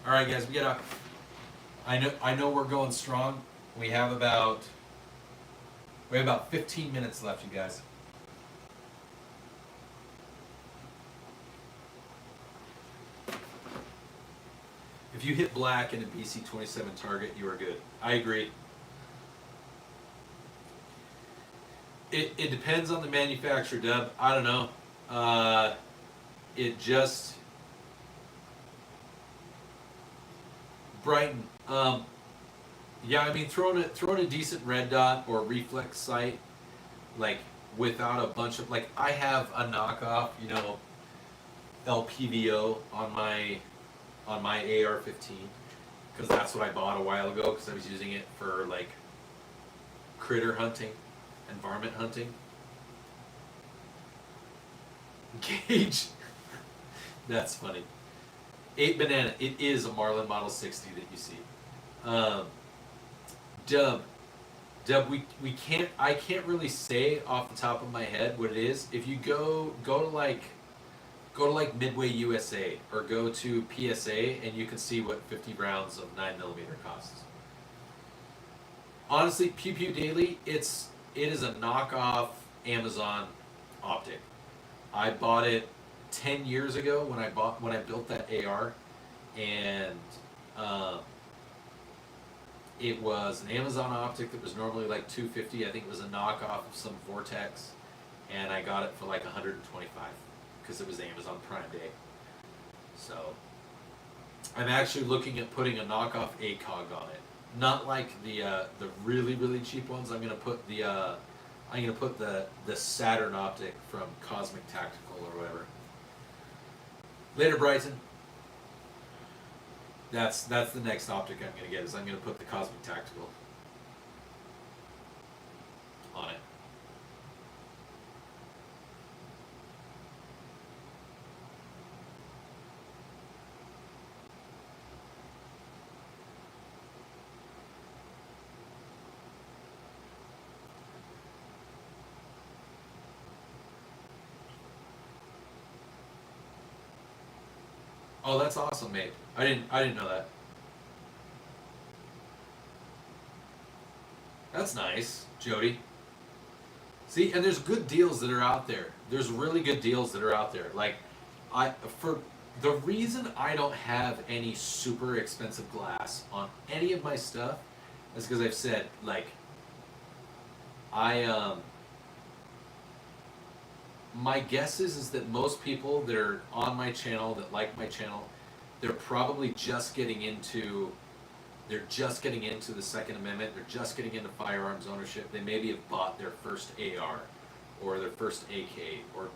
All right, guys, we gotta. I know we're going strong. We have about 15 minutes left, you guys. If you hit black in a BC-27 target, you are good. I agree. It depends on the manufacturer, Dub. I don't know. It just... Brighton. Yeah, I mean, throwing a decent red dot or reflex sight, like, without a bunch of... Like, I have a knockoff, you know, LPVO on my AR-15, because that's what I bought a while ago, because I was using it for like critter hunting and varmint hunting. Gauge. That's funny. 8 Banana. It is a Marlin Model 60 that you see. Dub. We can't. I can't really say off the top of my head what it is. If you go to like Midway USA or go to PSA and you can see what 50 rounds of 9mm costs. Honestly, Pew Pew Daily, it is a knockoff Amazon optic. I bought it 10 years ago when I built that AR, and it was an Amazon optic that was normally like $250. I think it was a knockoff of some Vortex, and I got it for like $125. Because it was Amazon Prime Day. So I'm actually looking at putting a knockoff ACOG on it. Not like the really, really cheap ones. I'm gonna put the Saturn optic from Cosmic Tactical or whatever. Later, Brighton. That's the next optic I'm gonna get, is I'm gonna put the Cosmic Tactical on it. Oh, that's awesome, mate. I didn't know that. That's nice, Jody. See, and there's good deals that are out there. There's really good deals that are out there. Like, for the reason I don't have any super expensive glass on any of my stuff is because I've said, like, my guess is that most people that are on my channel, that like my channel, they're probably just getting into the Second Amendment, they're just getting into firearms ownership. They maybe have bought their first AR or their first AK or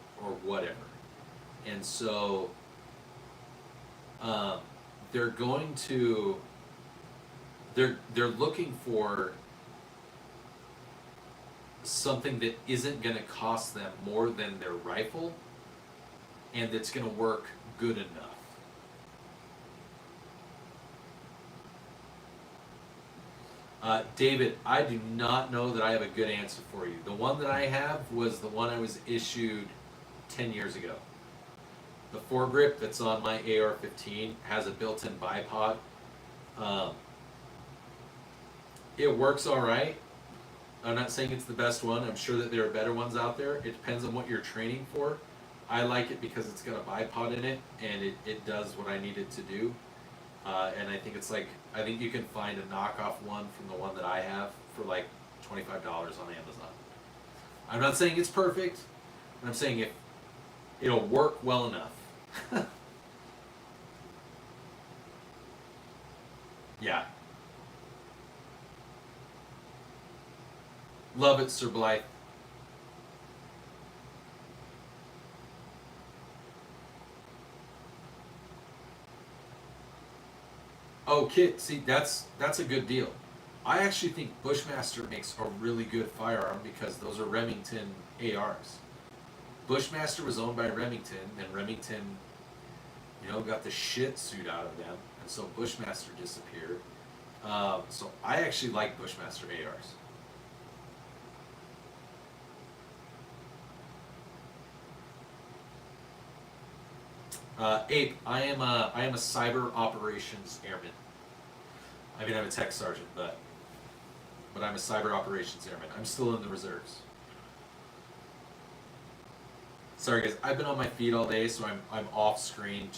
whatever. And so they're looking for something that isn't going to cost them more than their rifle, and that's going to work good enough. David, I do not know that I have a good answer for you. The one that I have was the one I was issued 10 years ago. The foregrip that's on my AR-15 has a built-in bipod. It works all right. I'm not saying it's the best one. I'm sure that there are better ones out there. It depends on what you're training for. I like it because it's got a bipod in it, and it does what I need it to do. And I think it's like, I think you can find a knockoff one from the one that I have for like $25 on Amazon. I'm not saying it's perfect, but I'm saying it'll work well enough. Yeah. Love it, Sir Blythe. Oh, Kit, see, that's a good deal. I actually think Bushmaster makes a really good firearm because those are Remington ARs. Bushmaster was owned by Remington, and Remington, got the shit suit out of them, and so Bushmaster disappeared. So I actually like Bushmaster ARs. Ape, I am a cyber operations airman. I mean, I'm a tech sergeant, but I'm a cyber operations airman. I'm still in the reserves. Sorry guys, I've been on my feet all day, so I'm off screen,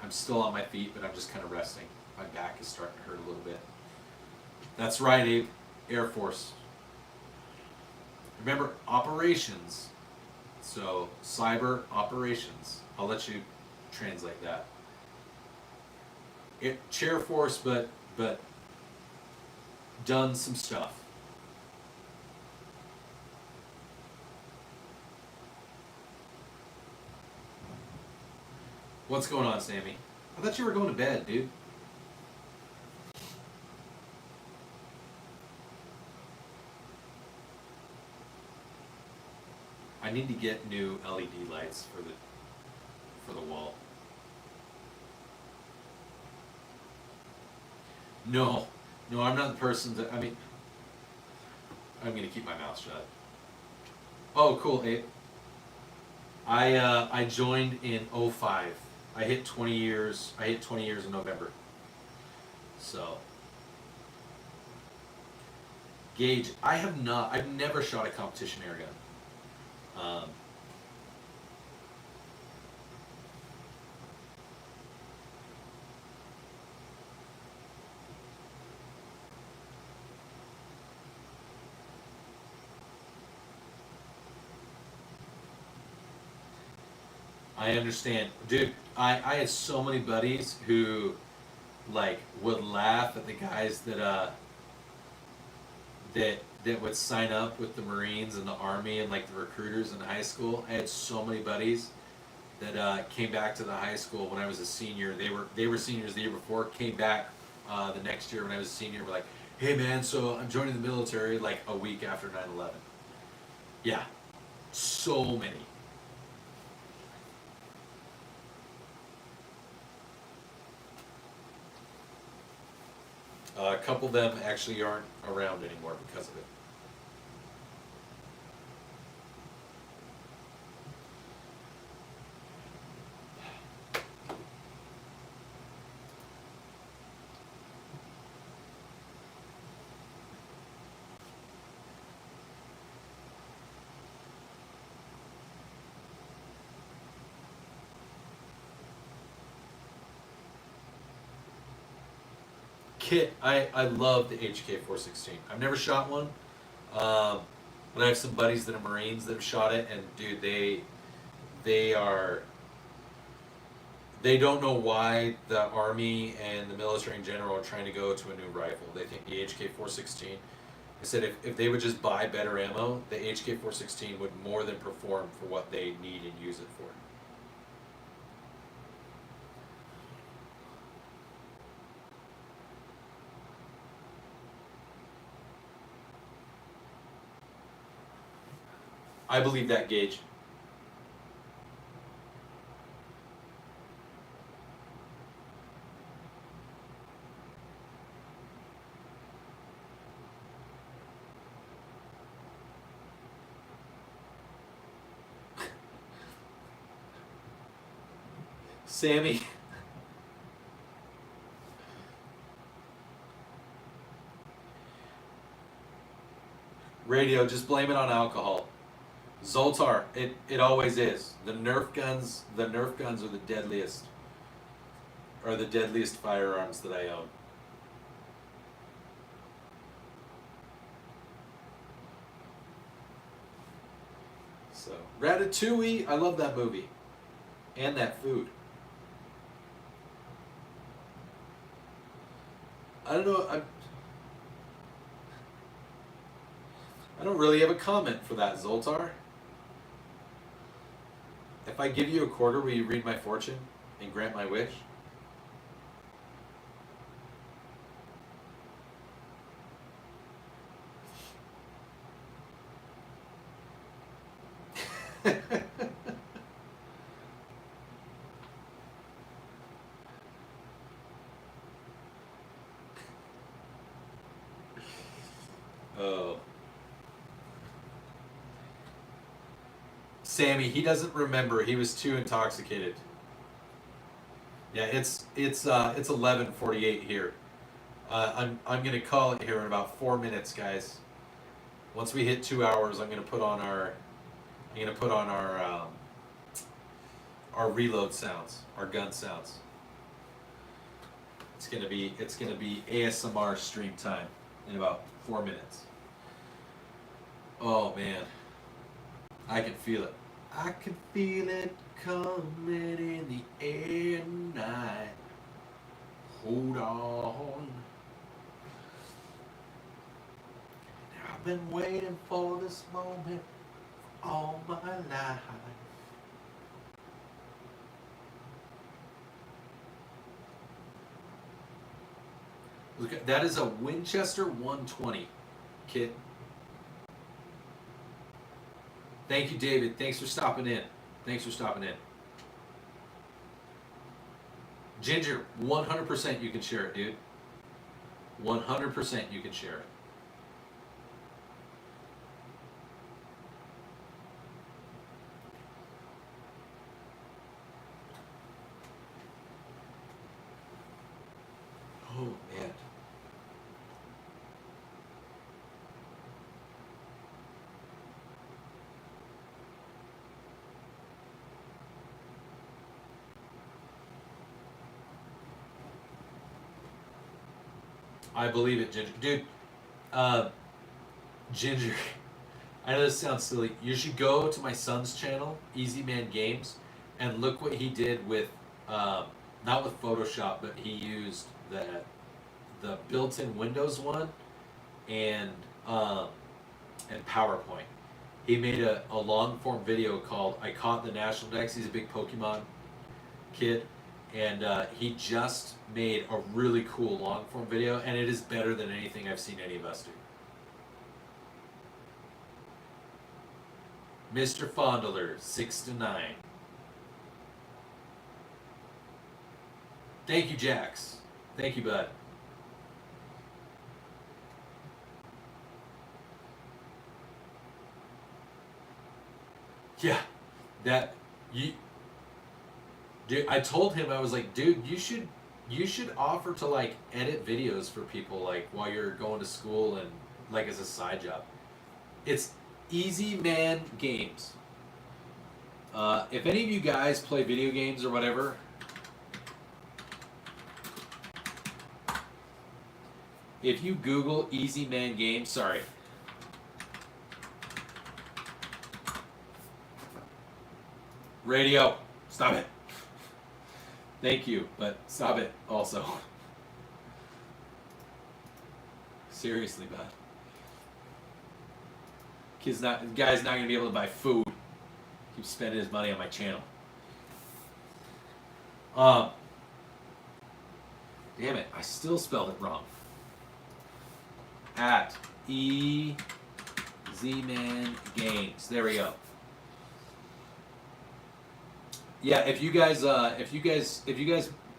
I'm still on my feet, but I'm just kind of resting. My back is starting to hurt a little bit. That's right, Abe. Air Force. Remember, operations. So, cyber operations. I'll let you translate that. Chair Force, but done some stuff. What's going on, Sammy? I thought you were going to bed, dude. I need to get new LED lights for the wall. No, I'm not the person that, I'm going to keep my mouth shut. Oh, cool, Abe. I joined in 05. I hit 20 years in November. So, Gage, I've never shot a competition air gun. I understand. Dude, I had so many buddies who would laugh at the guys that would sign up with the Marines and the Army and the recruiters in high school. I had so many buddies that came back to the high school when I was a senior. They were seniors the year before, came back the next year when I was a senior, were like, hey man, so I'm joining the military a week after 9/11. Yeah, so many. A couple of them actually aren't around anymore because of it. Kit, I love the HK416. I've never shot one, but I have some buddies that are Marines that have shot it, and dude, they don't know why the Army and the military in general are trying to go to a new rifle. They think the HK416. I said if they would just buy better ammo, the HK416 would more than perform for what they need and use it for. I believe that, Gage. Sammy. Radio, just blame it on alcohol. Zoltar, it always is. The Nerf guns are the deadliest firearms that I own. So, Ratatouille, I love that movie. And that food. I don't know, I don't really have a comment for that, Zoltar. If I give you a quarter, will you read my fortune and grant my wish? Oh. Sammy, he doesn't remember. He was too intoxicated. Yeah, it's 11:48 here. I'm gonna call it here in about 4 minutes, guys. Once we hit 2 hours, I'm gonna put on our reload sounds, our gun sounds. It's gonna be ASMR stream time in about 4 minutes. Oh man, I can feel it. I can feel it coming in the air tonight. Hold on. I've been waiting for this moment all my life. Look at that, is a Winchester 120 kit. Thank you, David. Thanks for stopping in. Ginger, 100% you can share it, dude. 100% you can share it. Oh, man. I believe it, Ginger. Dude, Ginger, I know this sounds silly. You should go to my son's channel, Easy Man Games, and look what he did with, not with Photoshop, but he used the built-in Windows one and PowerPoint. He made a long-form video called I Caught the National Dex. He's a big Pokemon kid. And he just made a really cool long-form video, and it is better than anything I've seen any of us do. Mr. Fondler, 6 to 9. Thank you, Jax. Thank you, bud. Yeah, that you. Dude, I told him, I was like, dude, you should offer to like edit videos for people like while you're going to school and like as a side job. It's Easy Man Games. If any of you guys play video games or whatever, if you Google Easy Man Games, sorry. Radio, stop it. Thank you, but stop it also. Seriously, bud. Guy's not gonna be able to buy food. Keep spending his money on my channel. Damn it, I still spelled it wrong. At Easy Man Games. There we go. Yeah, if you guys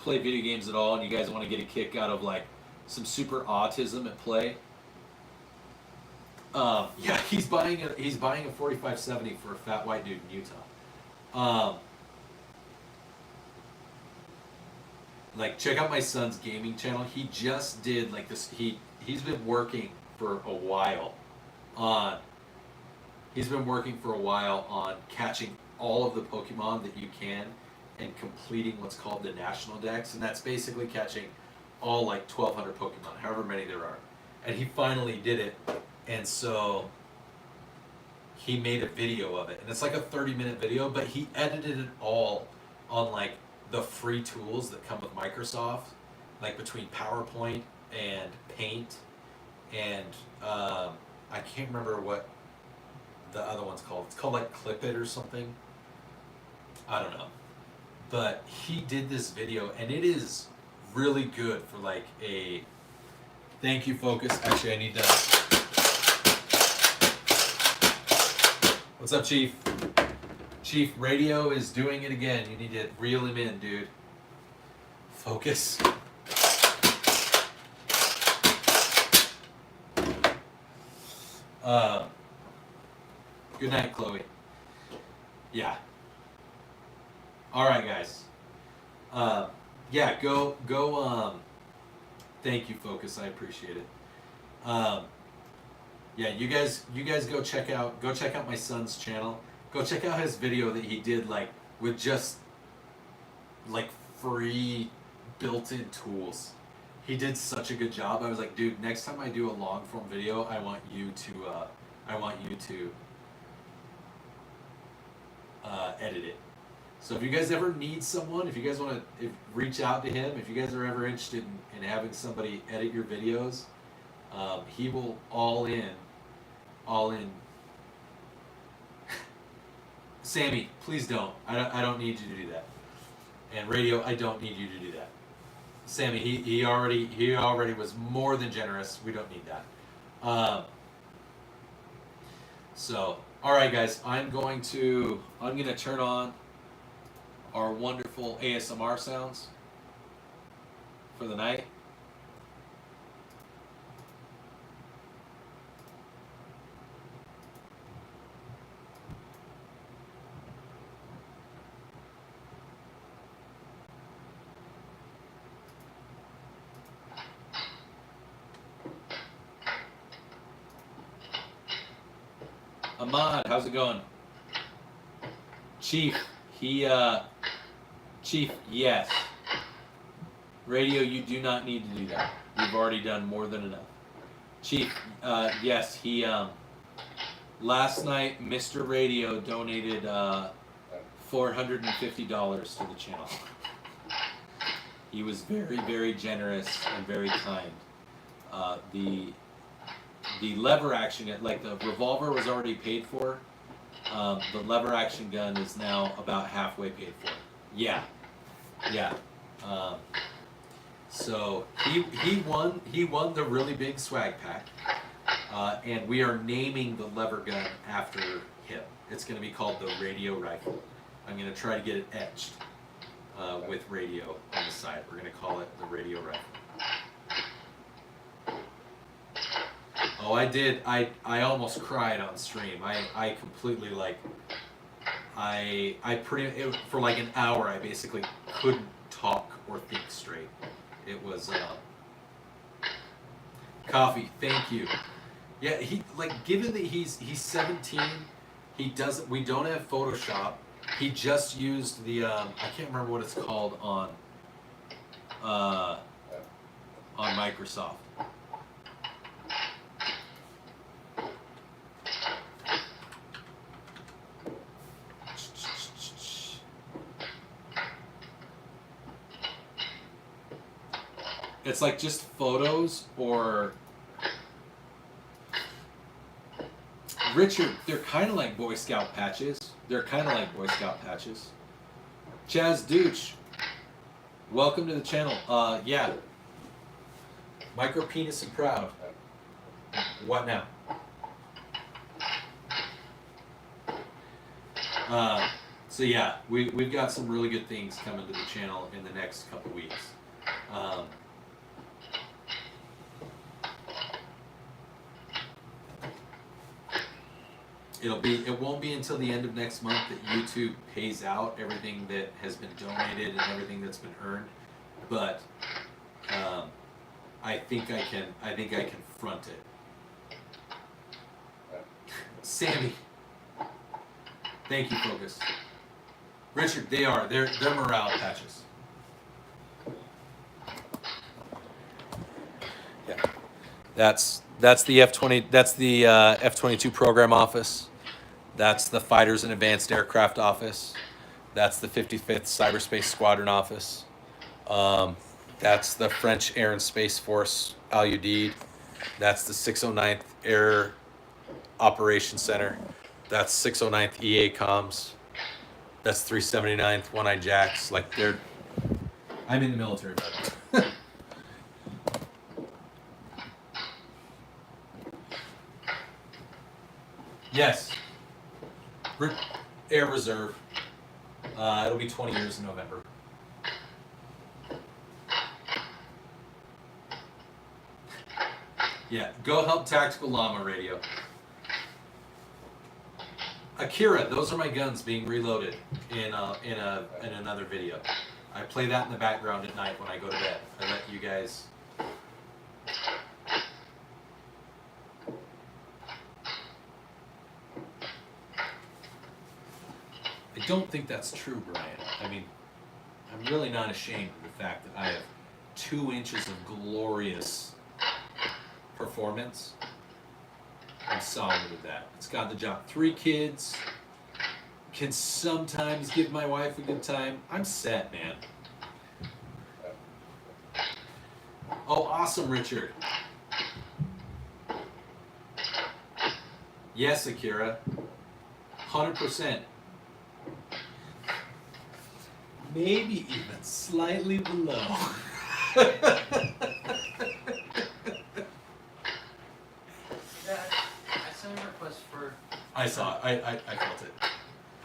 play video games at all and you guys want to get a kick out of like some super autism at play, yeah, he's buying a 4570 for a fat white dude in Utah. like check out my son's gaming channel. He just did like this. He's been working for a while on. He's been working for a while on catching all of the Pokemon that you can and completing what's called the National Dex, and that's basically catching all like 1,200 Pokemon, however many there are. And he finally did it, and so he made a video of it, and it's like a 30-minute video, but he edited it all on like the free tools that come with Microsoft, like between PowerPoint and Paint, and I can't remember what the other one's called. It's called like Clip It or something. I don't know. But he did this video, and it is really good for like a thank you focus. Actually, I need to. What's up, Chief? Chief, radio is doing it again. You need to reel him in, dude. Focus. Good night, Chloe. Yeah. All right, guys. Yeah, go. Thank you, Focus. I appreciate it. Yeah, you guys go check out my son's channel. Go check out his video that he did like with just like free built-in tools. He did such a good job. I was like, dude, next time I do a long form video, I want you to edit it. So if you guys ever need someone, if you guys want to reach out to him, if you guys are ever interested in having somebody edit your videos, he will all in. Sammy, please don't. I don't need you to do that. And radio, I don't need you to do that. Sammy, he already was more than generous. We don't need that. So, all right, guys, I'm gonna turn on our wonderful ASMR sounds for the night. Ahmad, how's it going? Chief, Chief, yes. Radio, you do not need to do that. You've already done more than enough. Chief, yes, he, last night, Mr. Radio donated, $450 to the channel. He was very, very generous and very kind. The lever action, like the revolver was already paid for. The lever action gun is now about halfway paid for. Yeah. So he won the really big swag pack, and we are naming the lever gun after him. It's going to be called the radio rifle. I'm going to try to get it etched with radio on the side. We're going to call it the radio rifle. Oh, I did. I almost cried on stream. I completely for like an hour I basically couldn't talk or think straight. It was coffee. Thank you. Yeah, given that he's 17, we don't have Photoshop. He just used the I can't remember what it's called on Microsoft. It's like just photos or Richard, they're kind of like Boy Scout patches. Chaz Dooch, welcome to the channel. Yeah. Micro penis and proud. What now? So yeah, we've got some really good things coming to the channel in the next couple weeks. It won't be until the end of next month that YouTube pays out everything that has been donated and everything that's been earned. but I think I can front it. Sammy, thank you, Focus. Richard, they're morale patches. Yeah, that's the F-20. That's the F-22 program office. That's the Fighters and Advanced Aircraft office. That's the 55th Cyberspace Squadron office. That's the French Air and Space Force Al-Udeid. That's the 609th Air Operations Center. That's 609th EA Comms. That's 379th One-Eye Jacks. Like I'm in the military, but yes. Air Reserve. It'll be 20 years in November. Yeah, go help Tactical Llama Radio. Akira, those are my guns being reloaded in another video. I play that in the background at night when I go to bed. I let you guys. I don't think that's true, Brian. I mean, I'm really not ashamed of the fact that I have 2 inches of glorious performance. I'm solid with that. It's got the job. 3 kids. Can sometimes give my wife a good time. I'm set, man. Oh, awesome, Richard. Yes, Akira. 100%. Maybe even slightly below. Yeah, I sent a request for. I saw it. I felt it.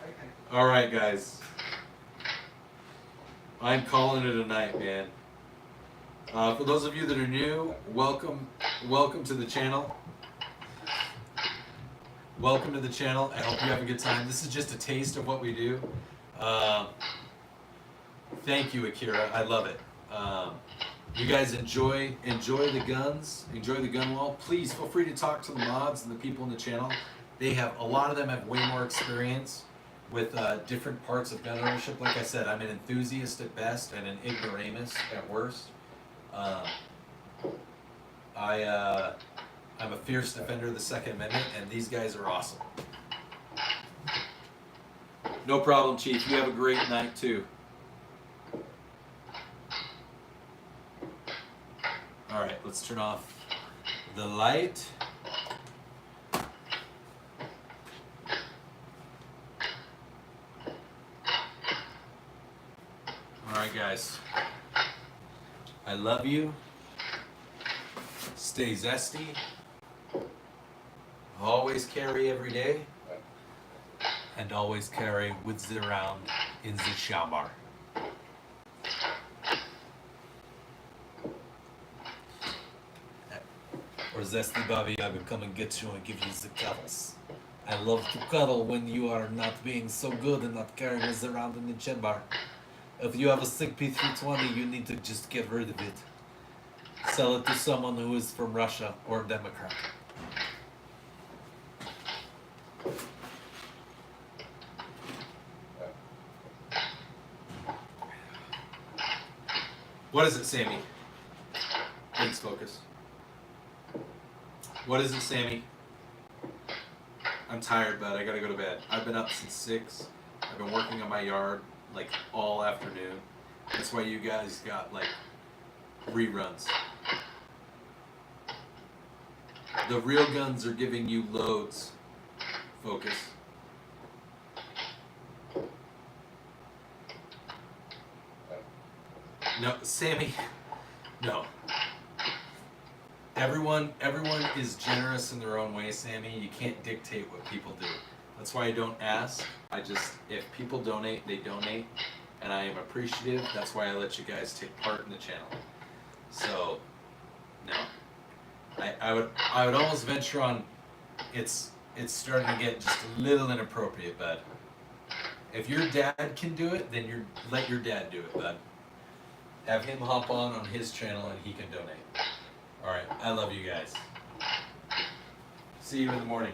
Okay. All right, guys. I'm calling it a night, man. For those of you that are new, welcome to the channel. Welcome to the channel. I hope you have a good time. This is just a taste of what we do. Thank you, Akira. I love it. You guys enjoy the guns, enjoy the gun wall. Please feel free to talk to the mods and the people in the channel. They have a lot of them have way more experience with different parts of gun ownership. Like I said, I'm an enthusiast at best and an ignoramus at worst. I'm a fierce defender of the Second Amendment, and these guys are awesome. No problem, Chief. You have a great night too. All right, let's turn off the light. All right, guys. I love you. Stay zesty. Always carry every day. And always carry with the round in the shambar. Or zesty Bobby, I will come and get you and give you the cuddles. I love to cuddle when you are not being so good and not carrying us around in the chin bar. If you have a sick P320, you need to just get rid of it. Sell it to someone who is from Russia or Democrat. What is it, Sammy? Thanks, Focus. What is it, Sammy? I'm tired, bud. I gotta go to bed. I've been up since 6. I've been working on my yard like all afternoon. That's why you guys got like reruns. The real guns are giving you loads. Focus. No, Sammy. No. Everyone is generous in their own way, Sammy. You can't dictate what people do. That's why I don't ask. If people donate, they donate. And I am appreciative. That's why I let you guys take part in the channel. So, no. I would almost venture on it's starting to get just a little inappropriate, bud. If your dad can do it, then let your dad do it, bud. Have him hop on his channel and he can donate. All right, I love you guys. See you in the morning.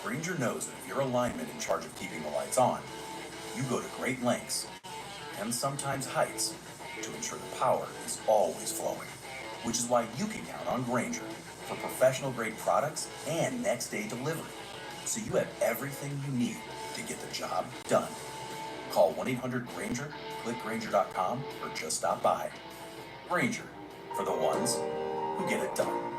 Granger knows that if you're a lineman in charge of keeping the lights on, you go to great lengths, and sometimes heights, to ensure the power is always flowing. Which is why you can count on Granger for professional-grade products and next-day delivery, so you have everything you need to get the job done. Call 1-800-GRANGER, click Granger.com, or just stop by. Granger, for the ones who get it done.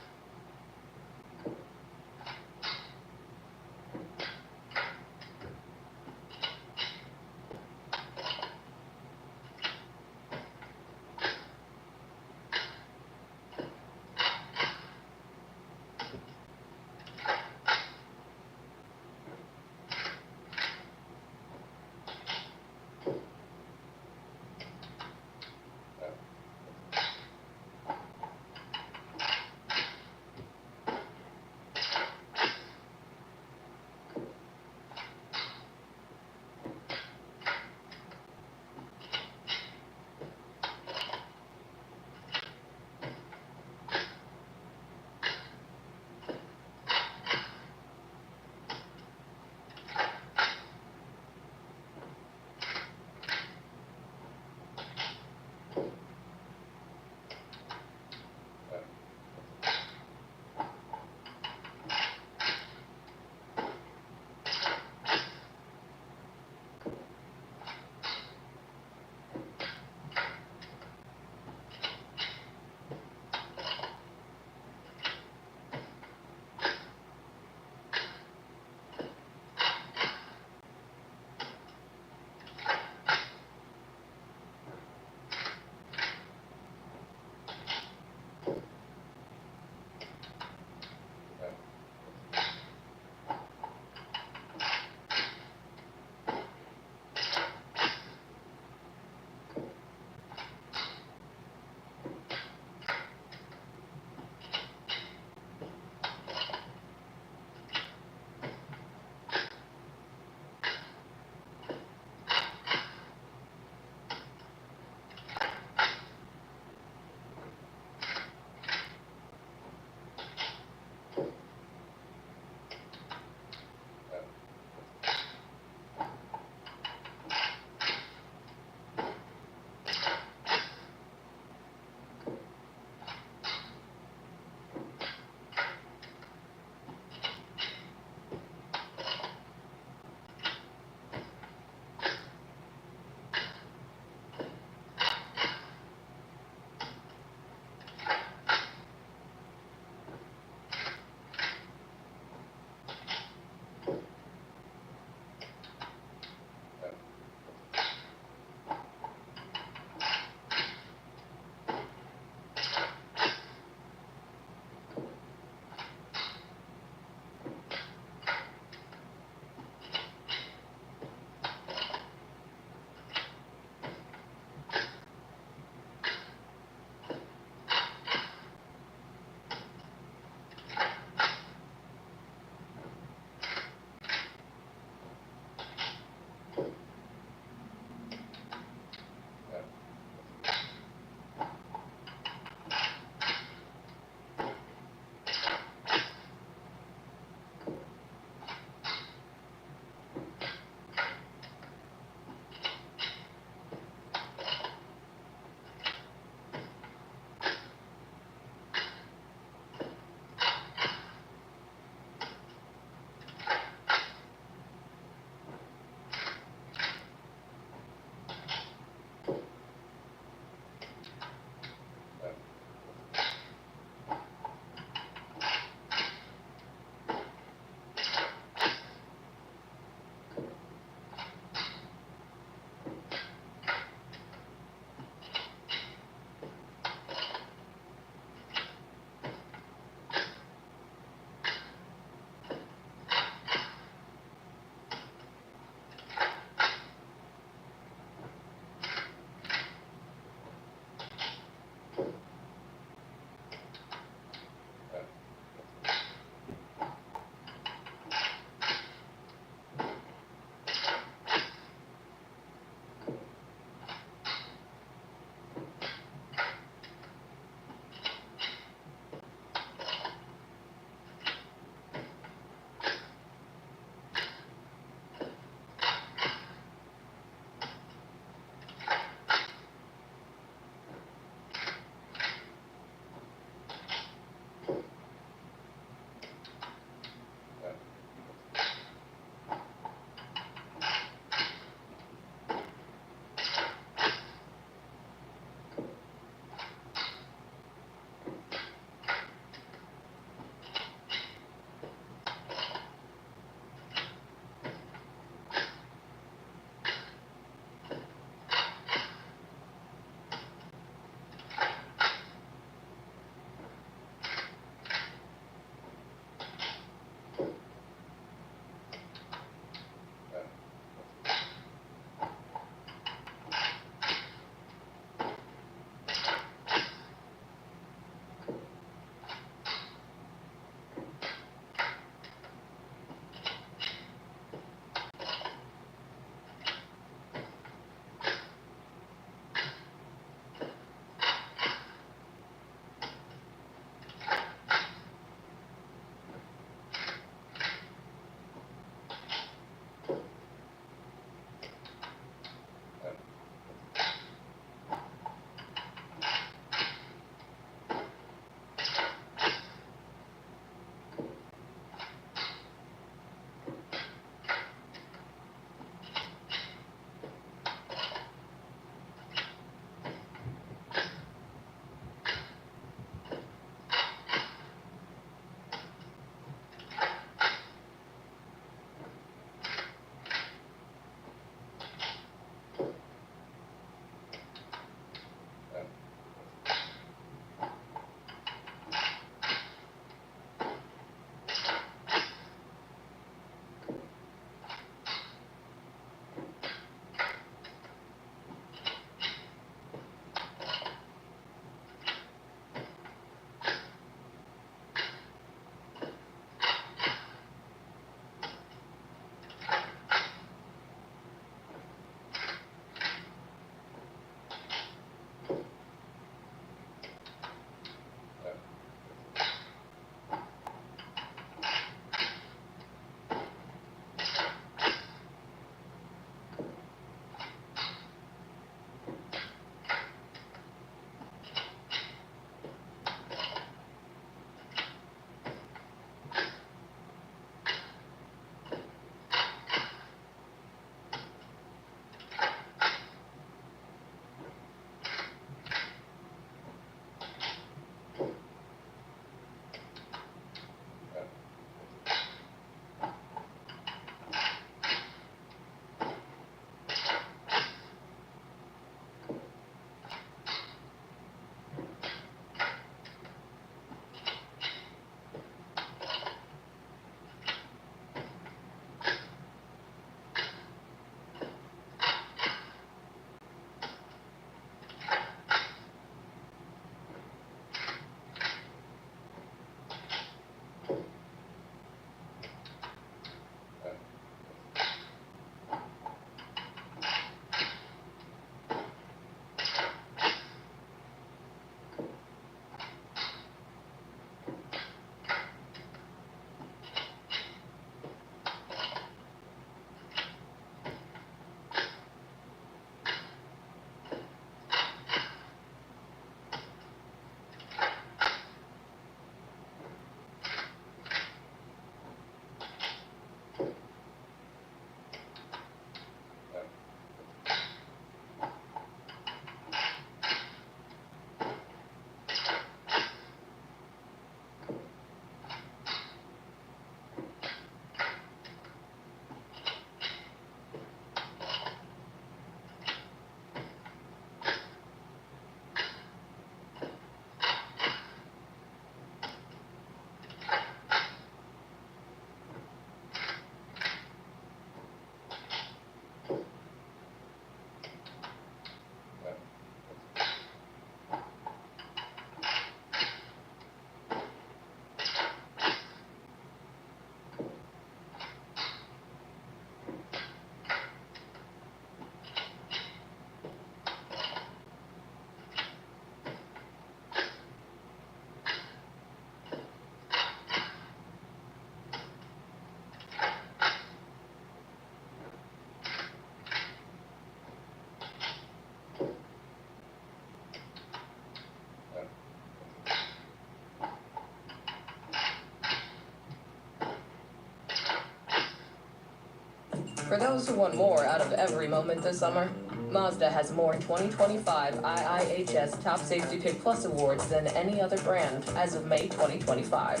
For those who want more out of every moment this summer, Mazda has more 2025 IIHS Top Safety Pick Plus awards than any other brand as of May 2025.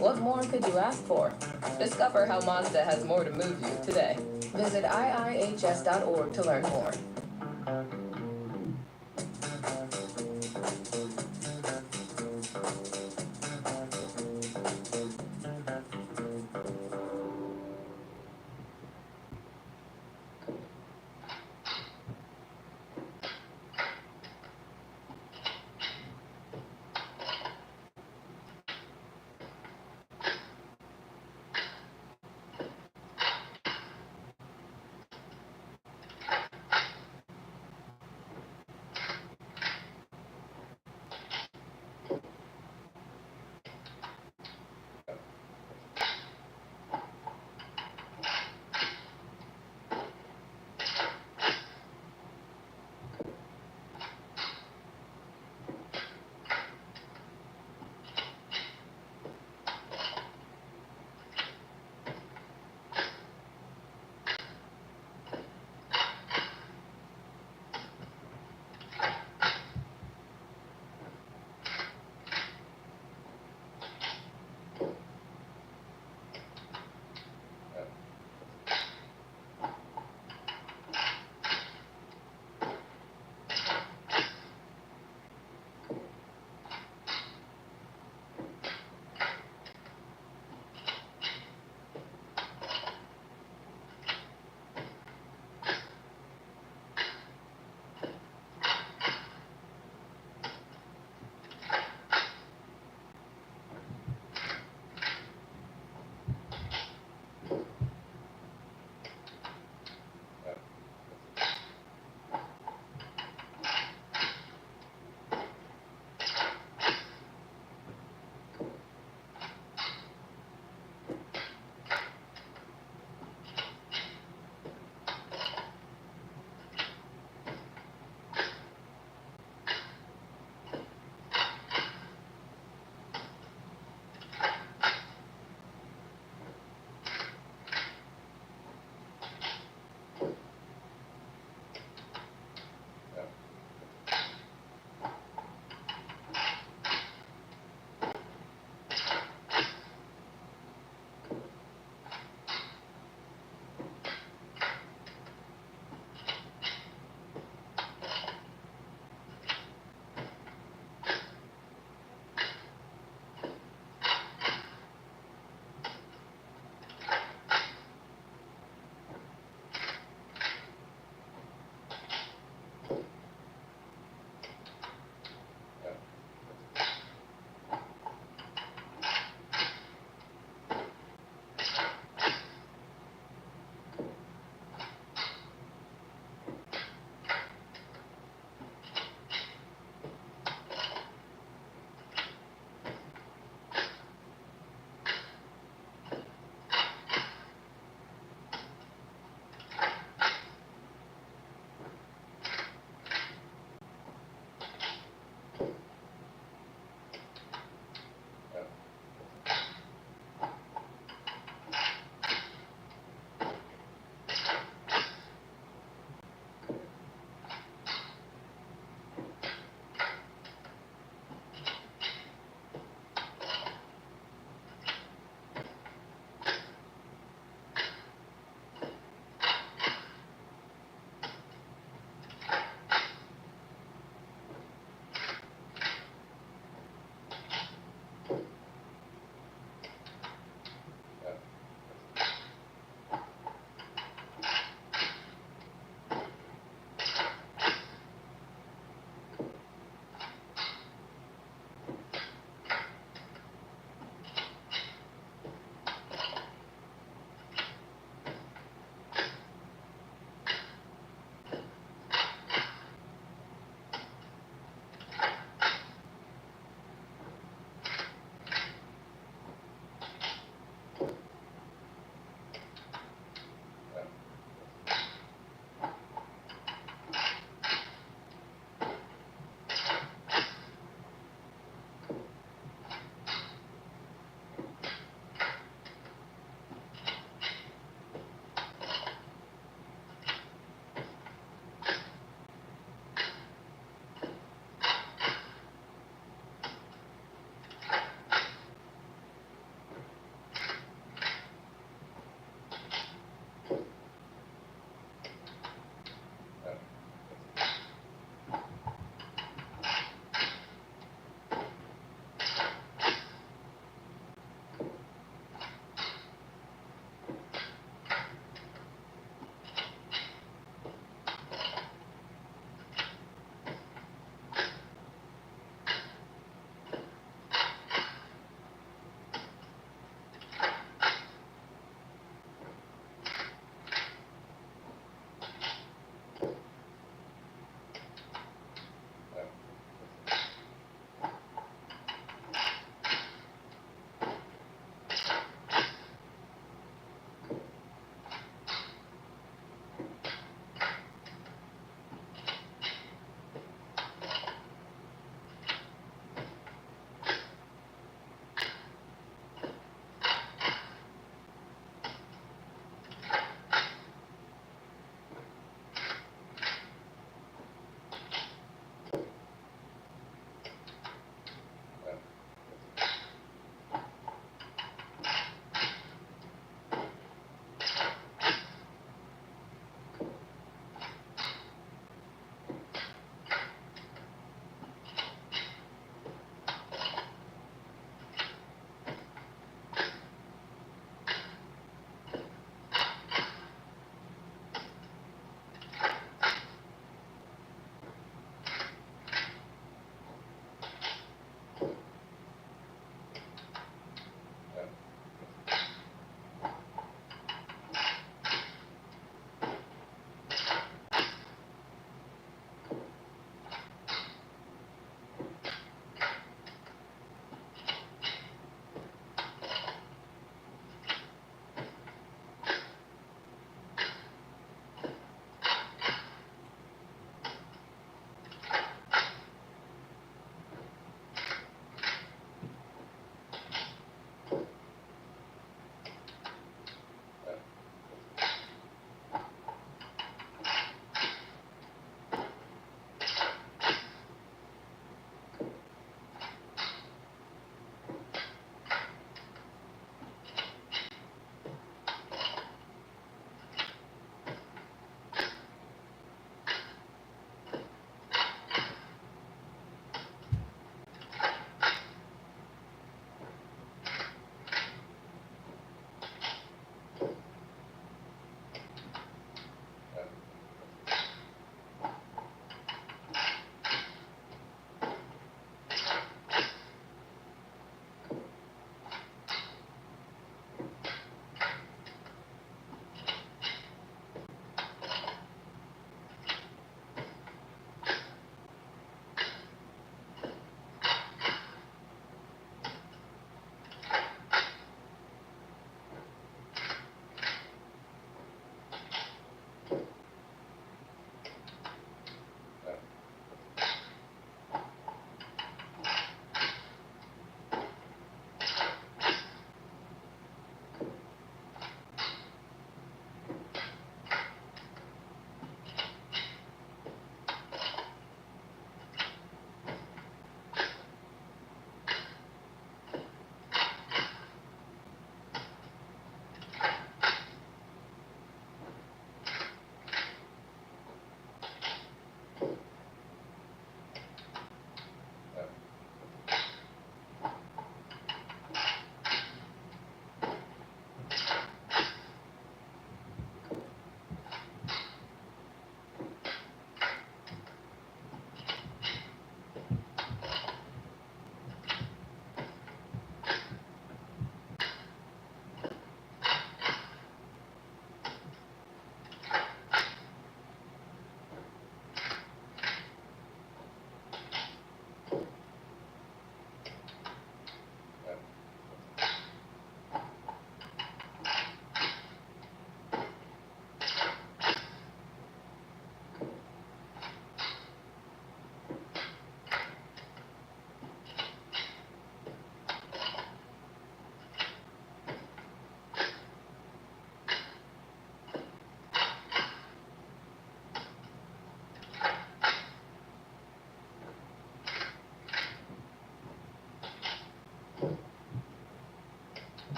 What more could you ask for? Discover how Mazda has more to move you today. Visit iihs.org to learn more.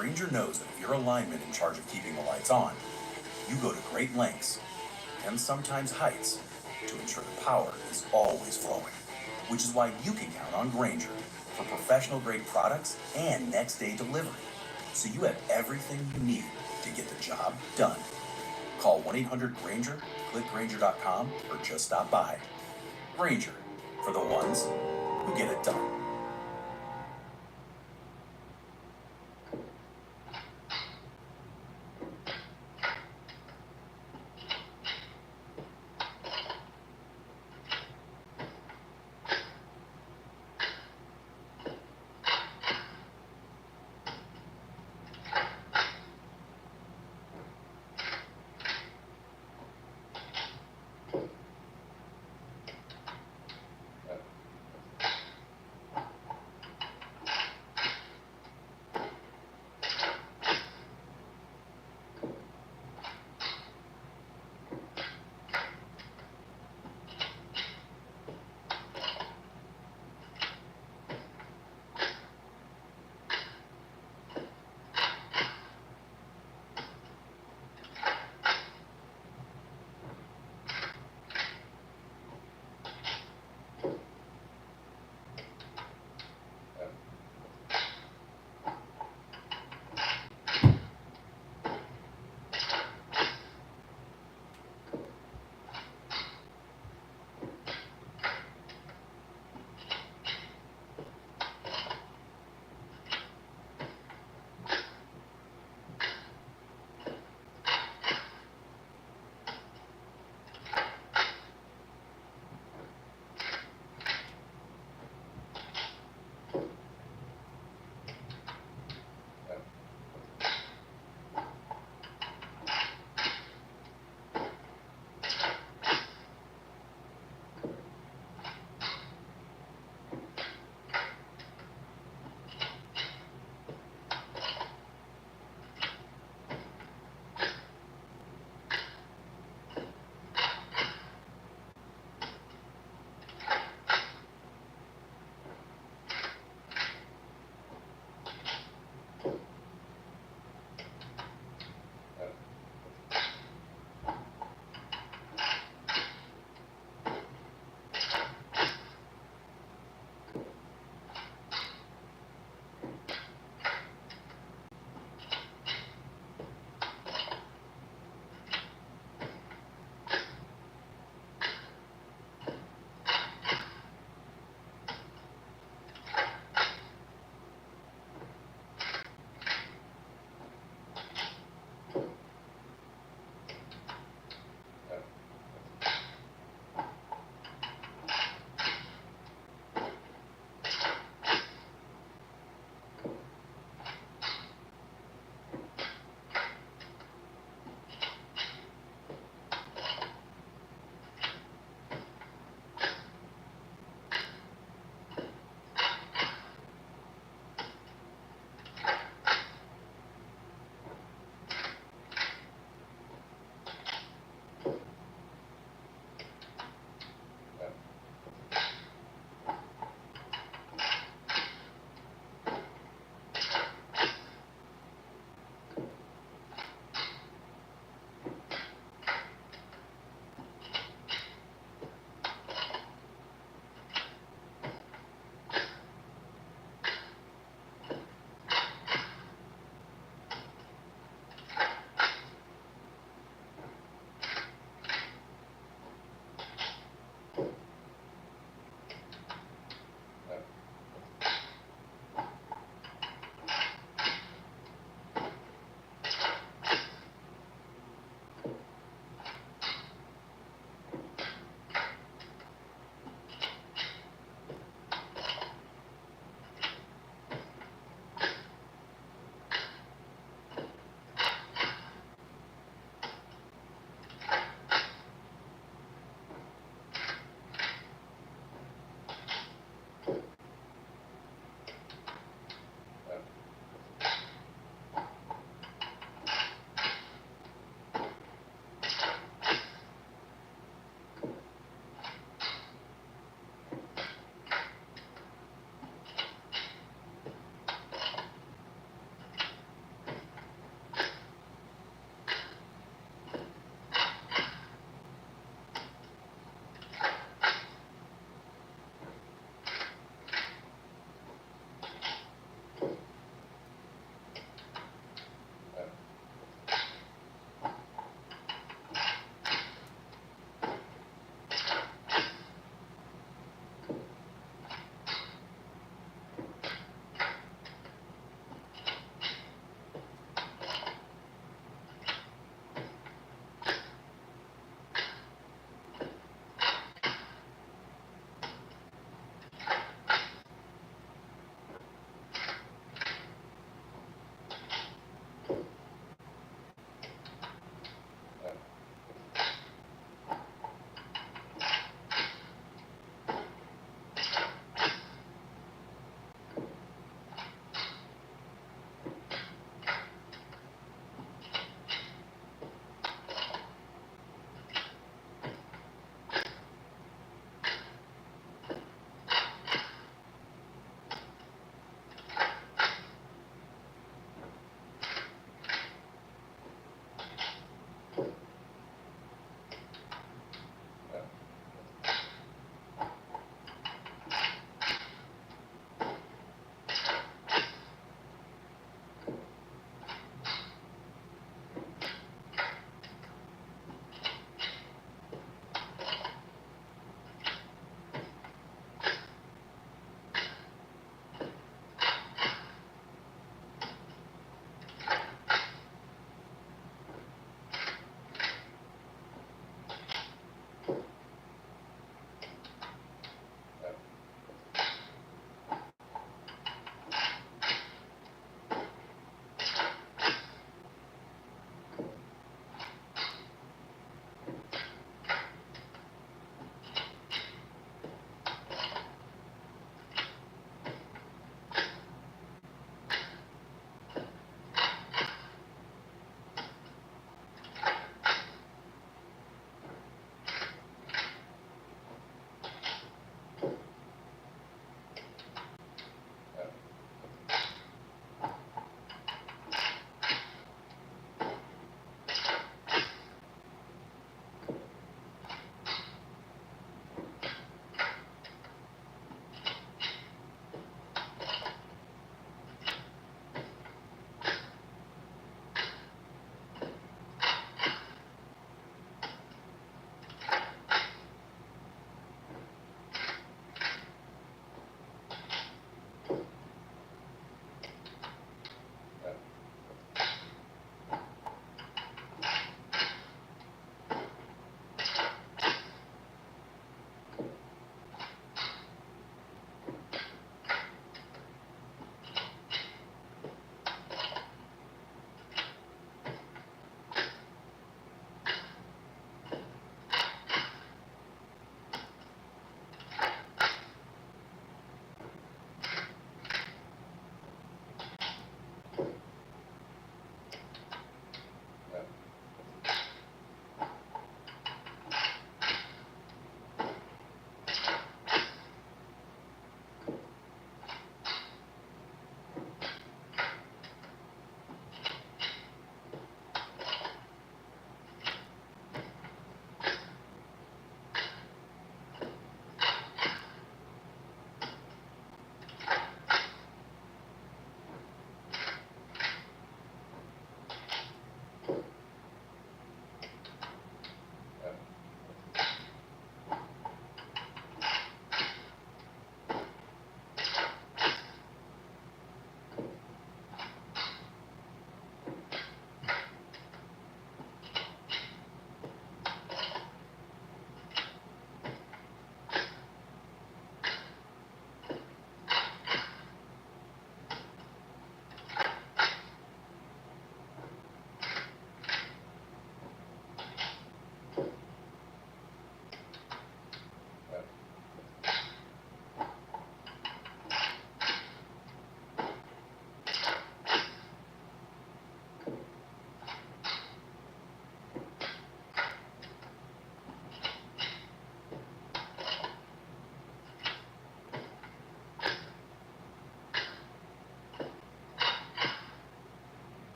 Granger knows that if you're a lineman in charge of keeping the lights on, you go to great lengths, and sometimes heights, to ensure the power is always flowing. Which is why you can count on Granger for professional grade products and next day delivery. So you have everything you need to get the job done. Call 1-800-GRANGER, click Granger.com, or just stop by. Granger, for the ones who get it done.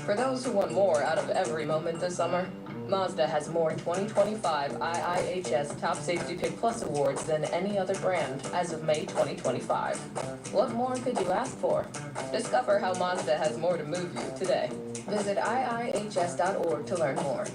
For those who want more out of every moment this summer, Mazda has more 2025 IIHS Top Safety Pick Plus awards than any other brand as of May 2025. What more could you ask for? Discover how Mazda has more to move you today. Visit iihs.org to learn more.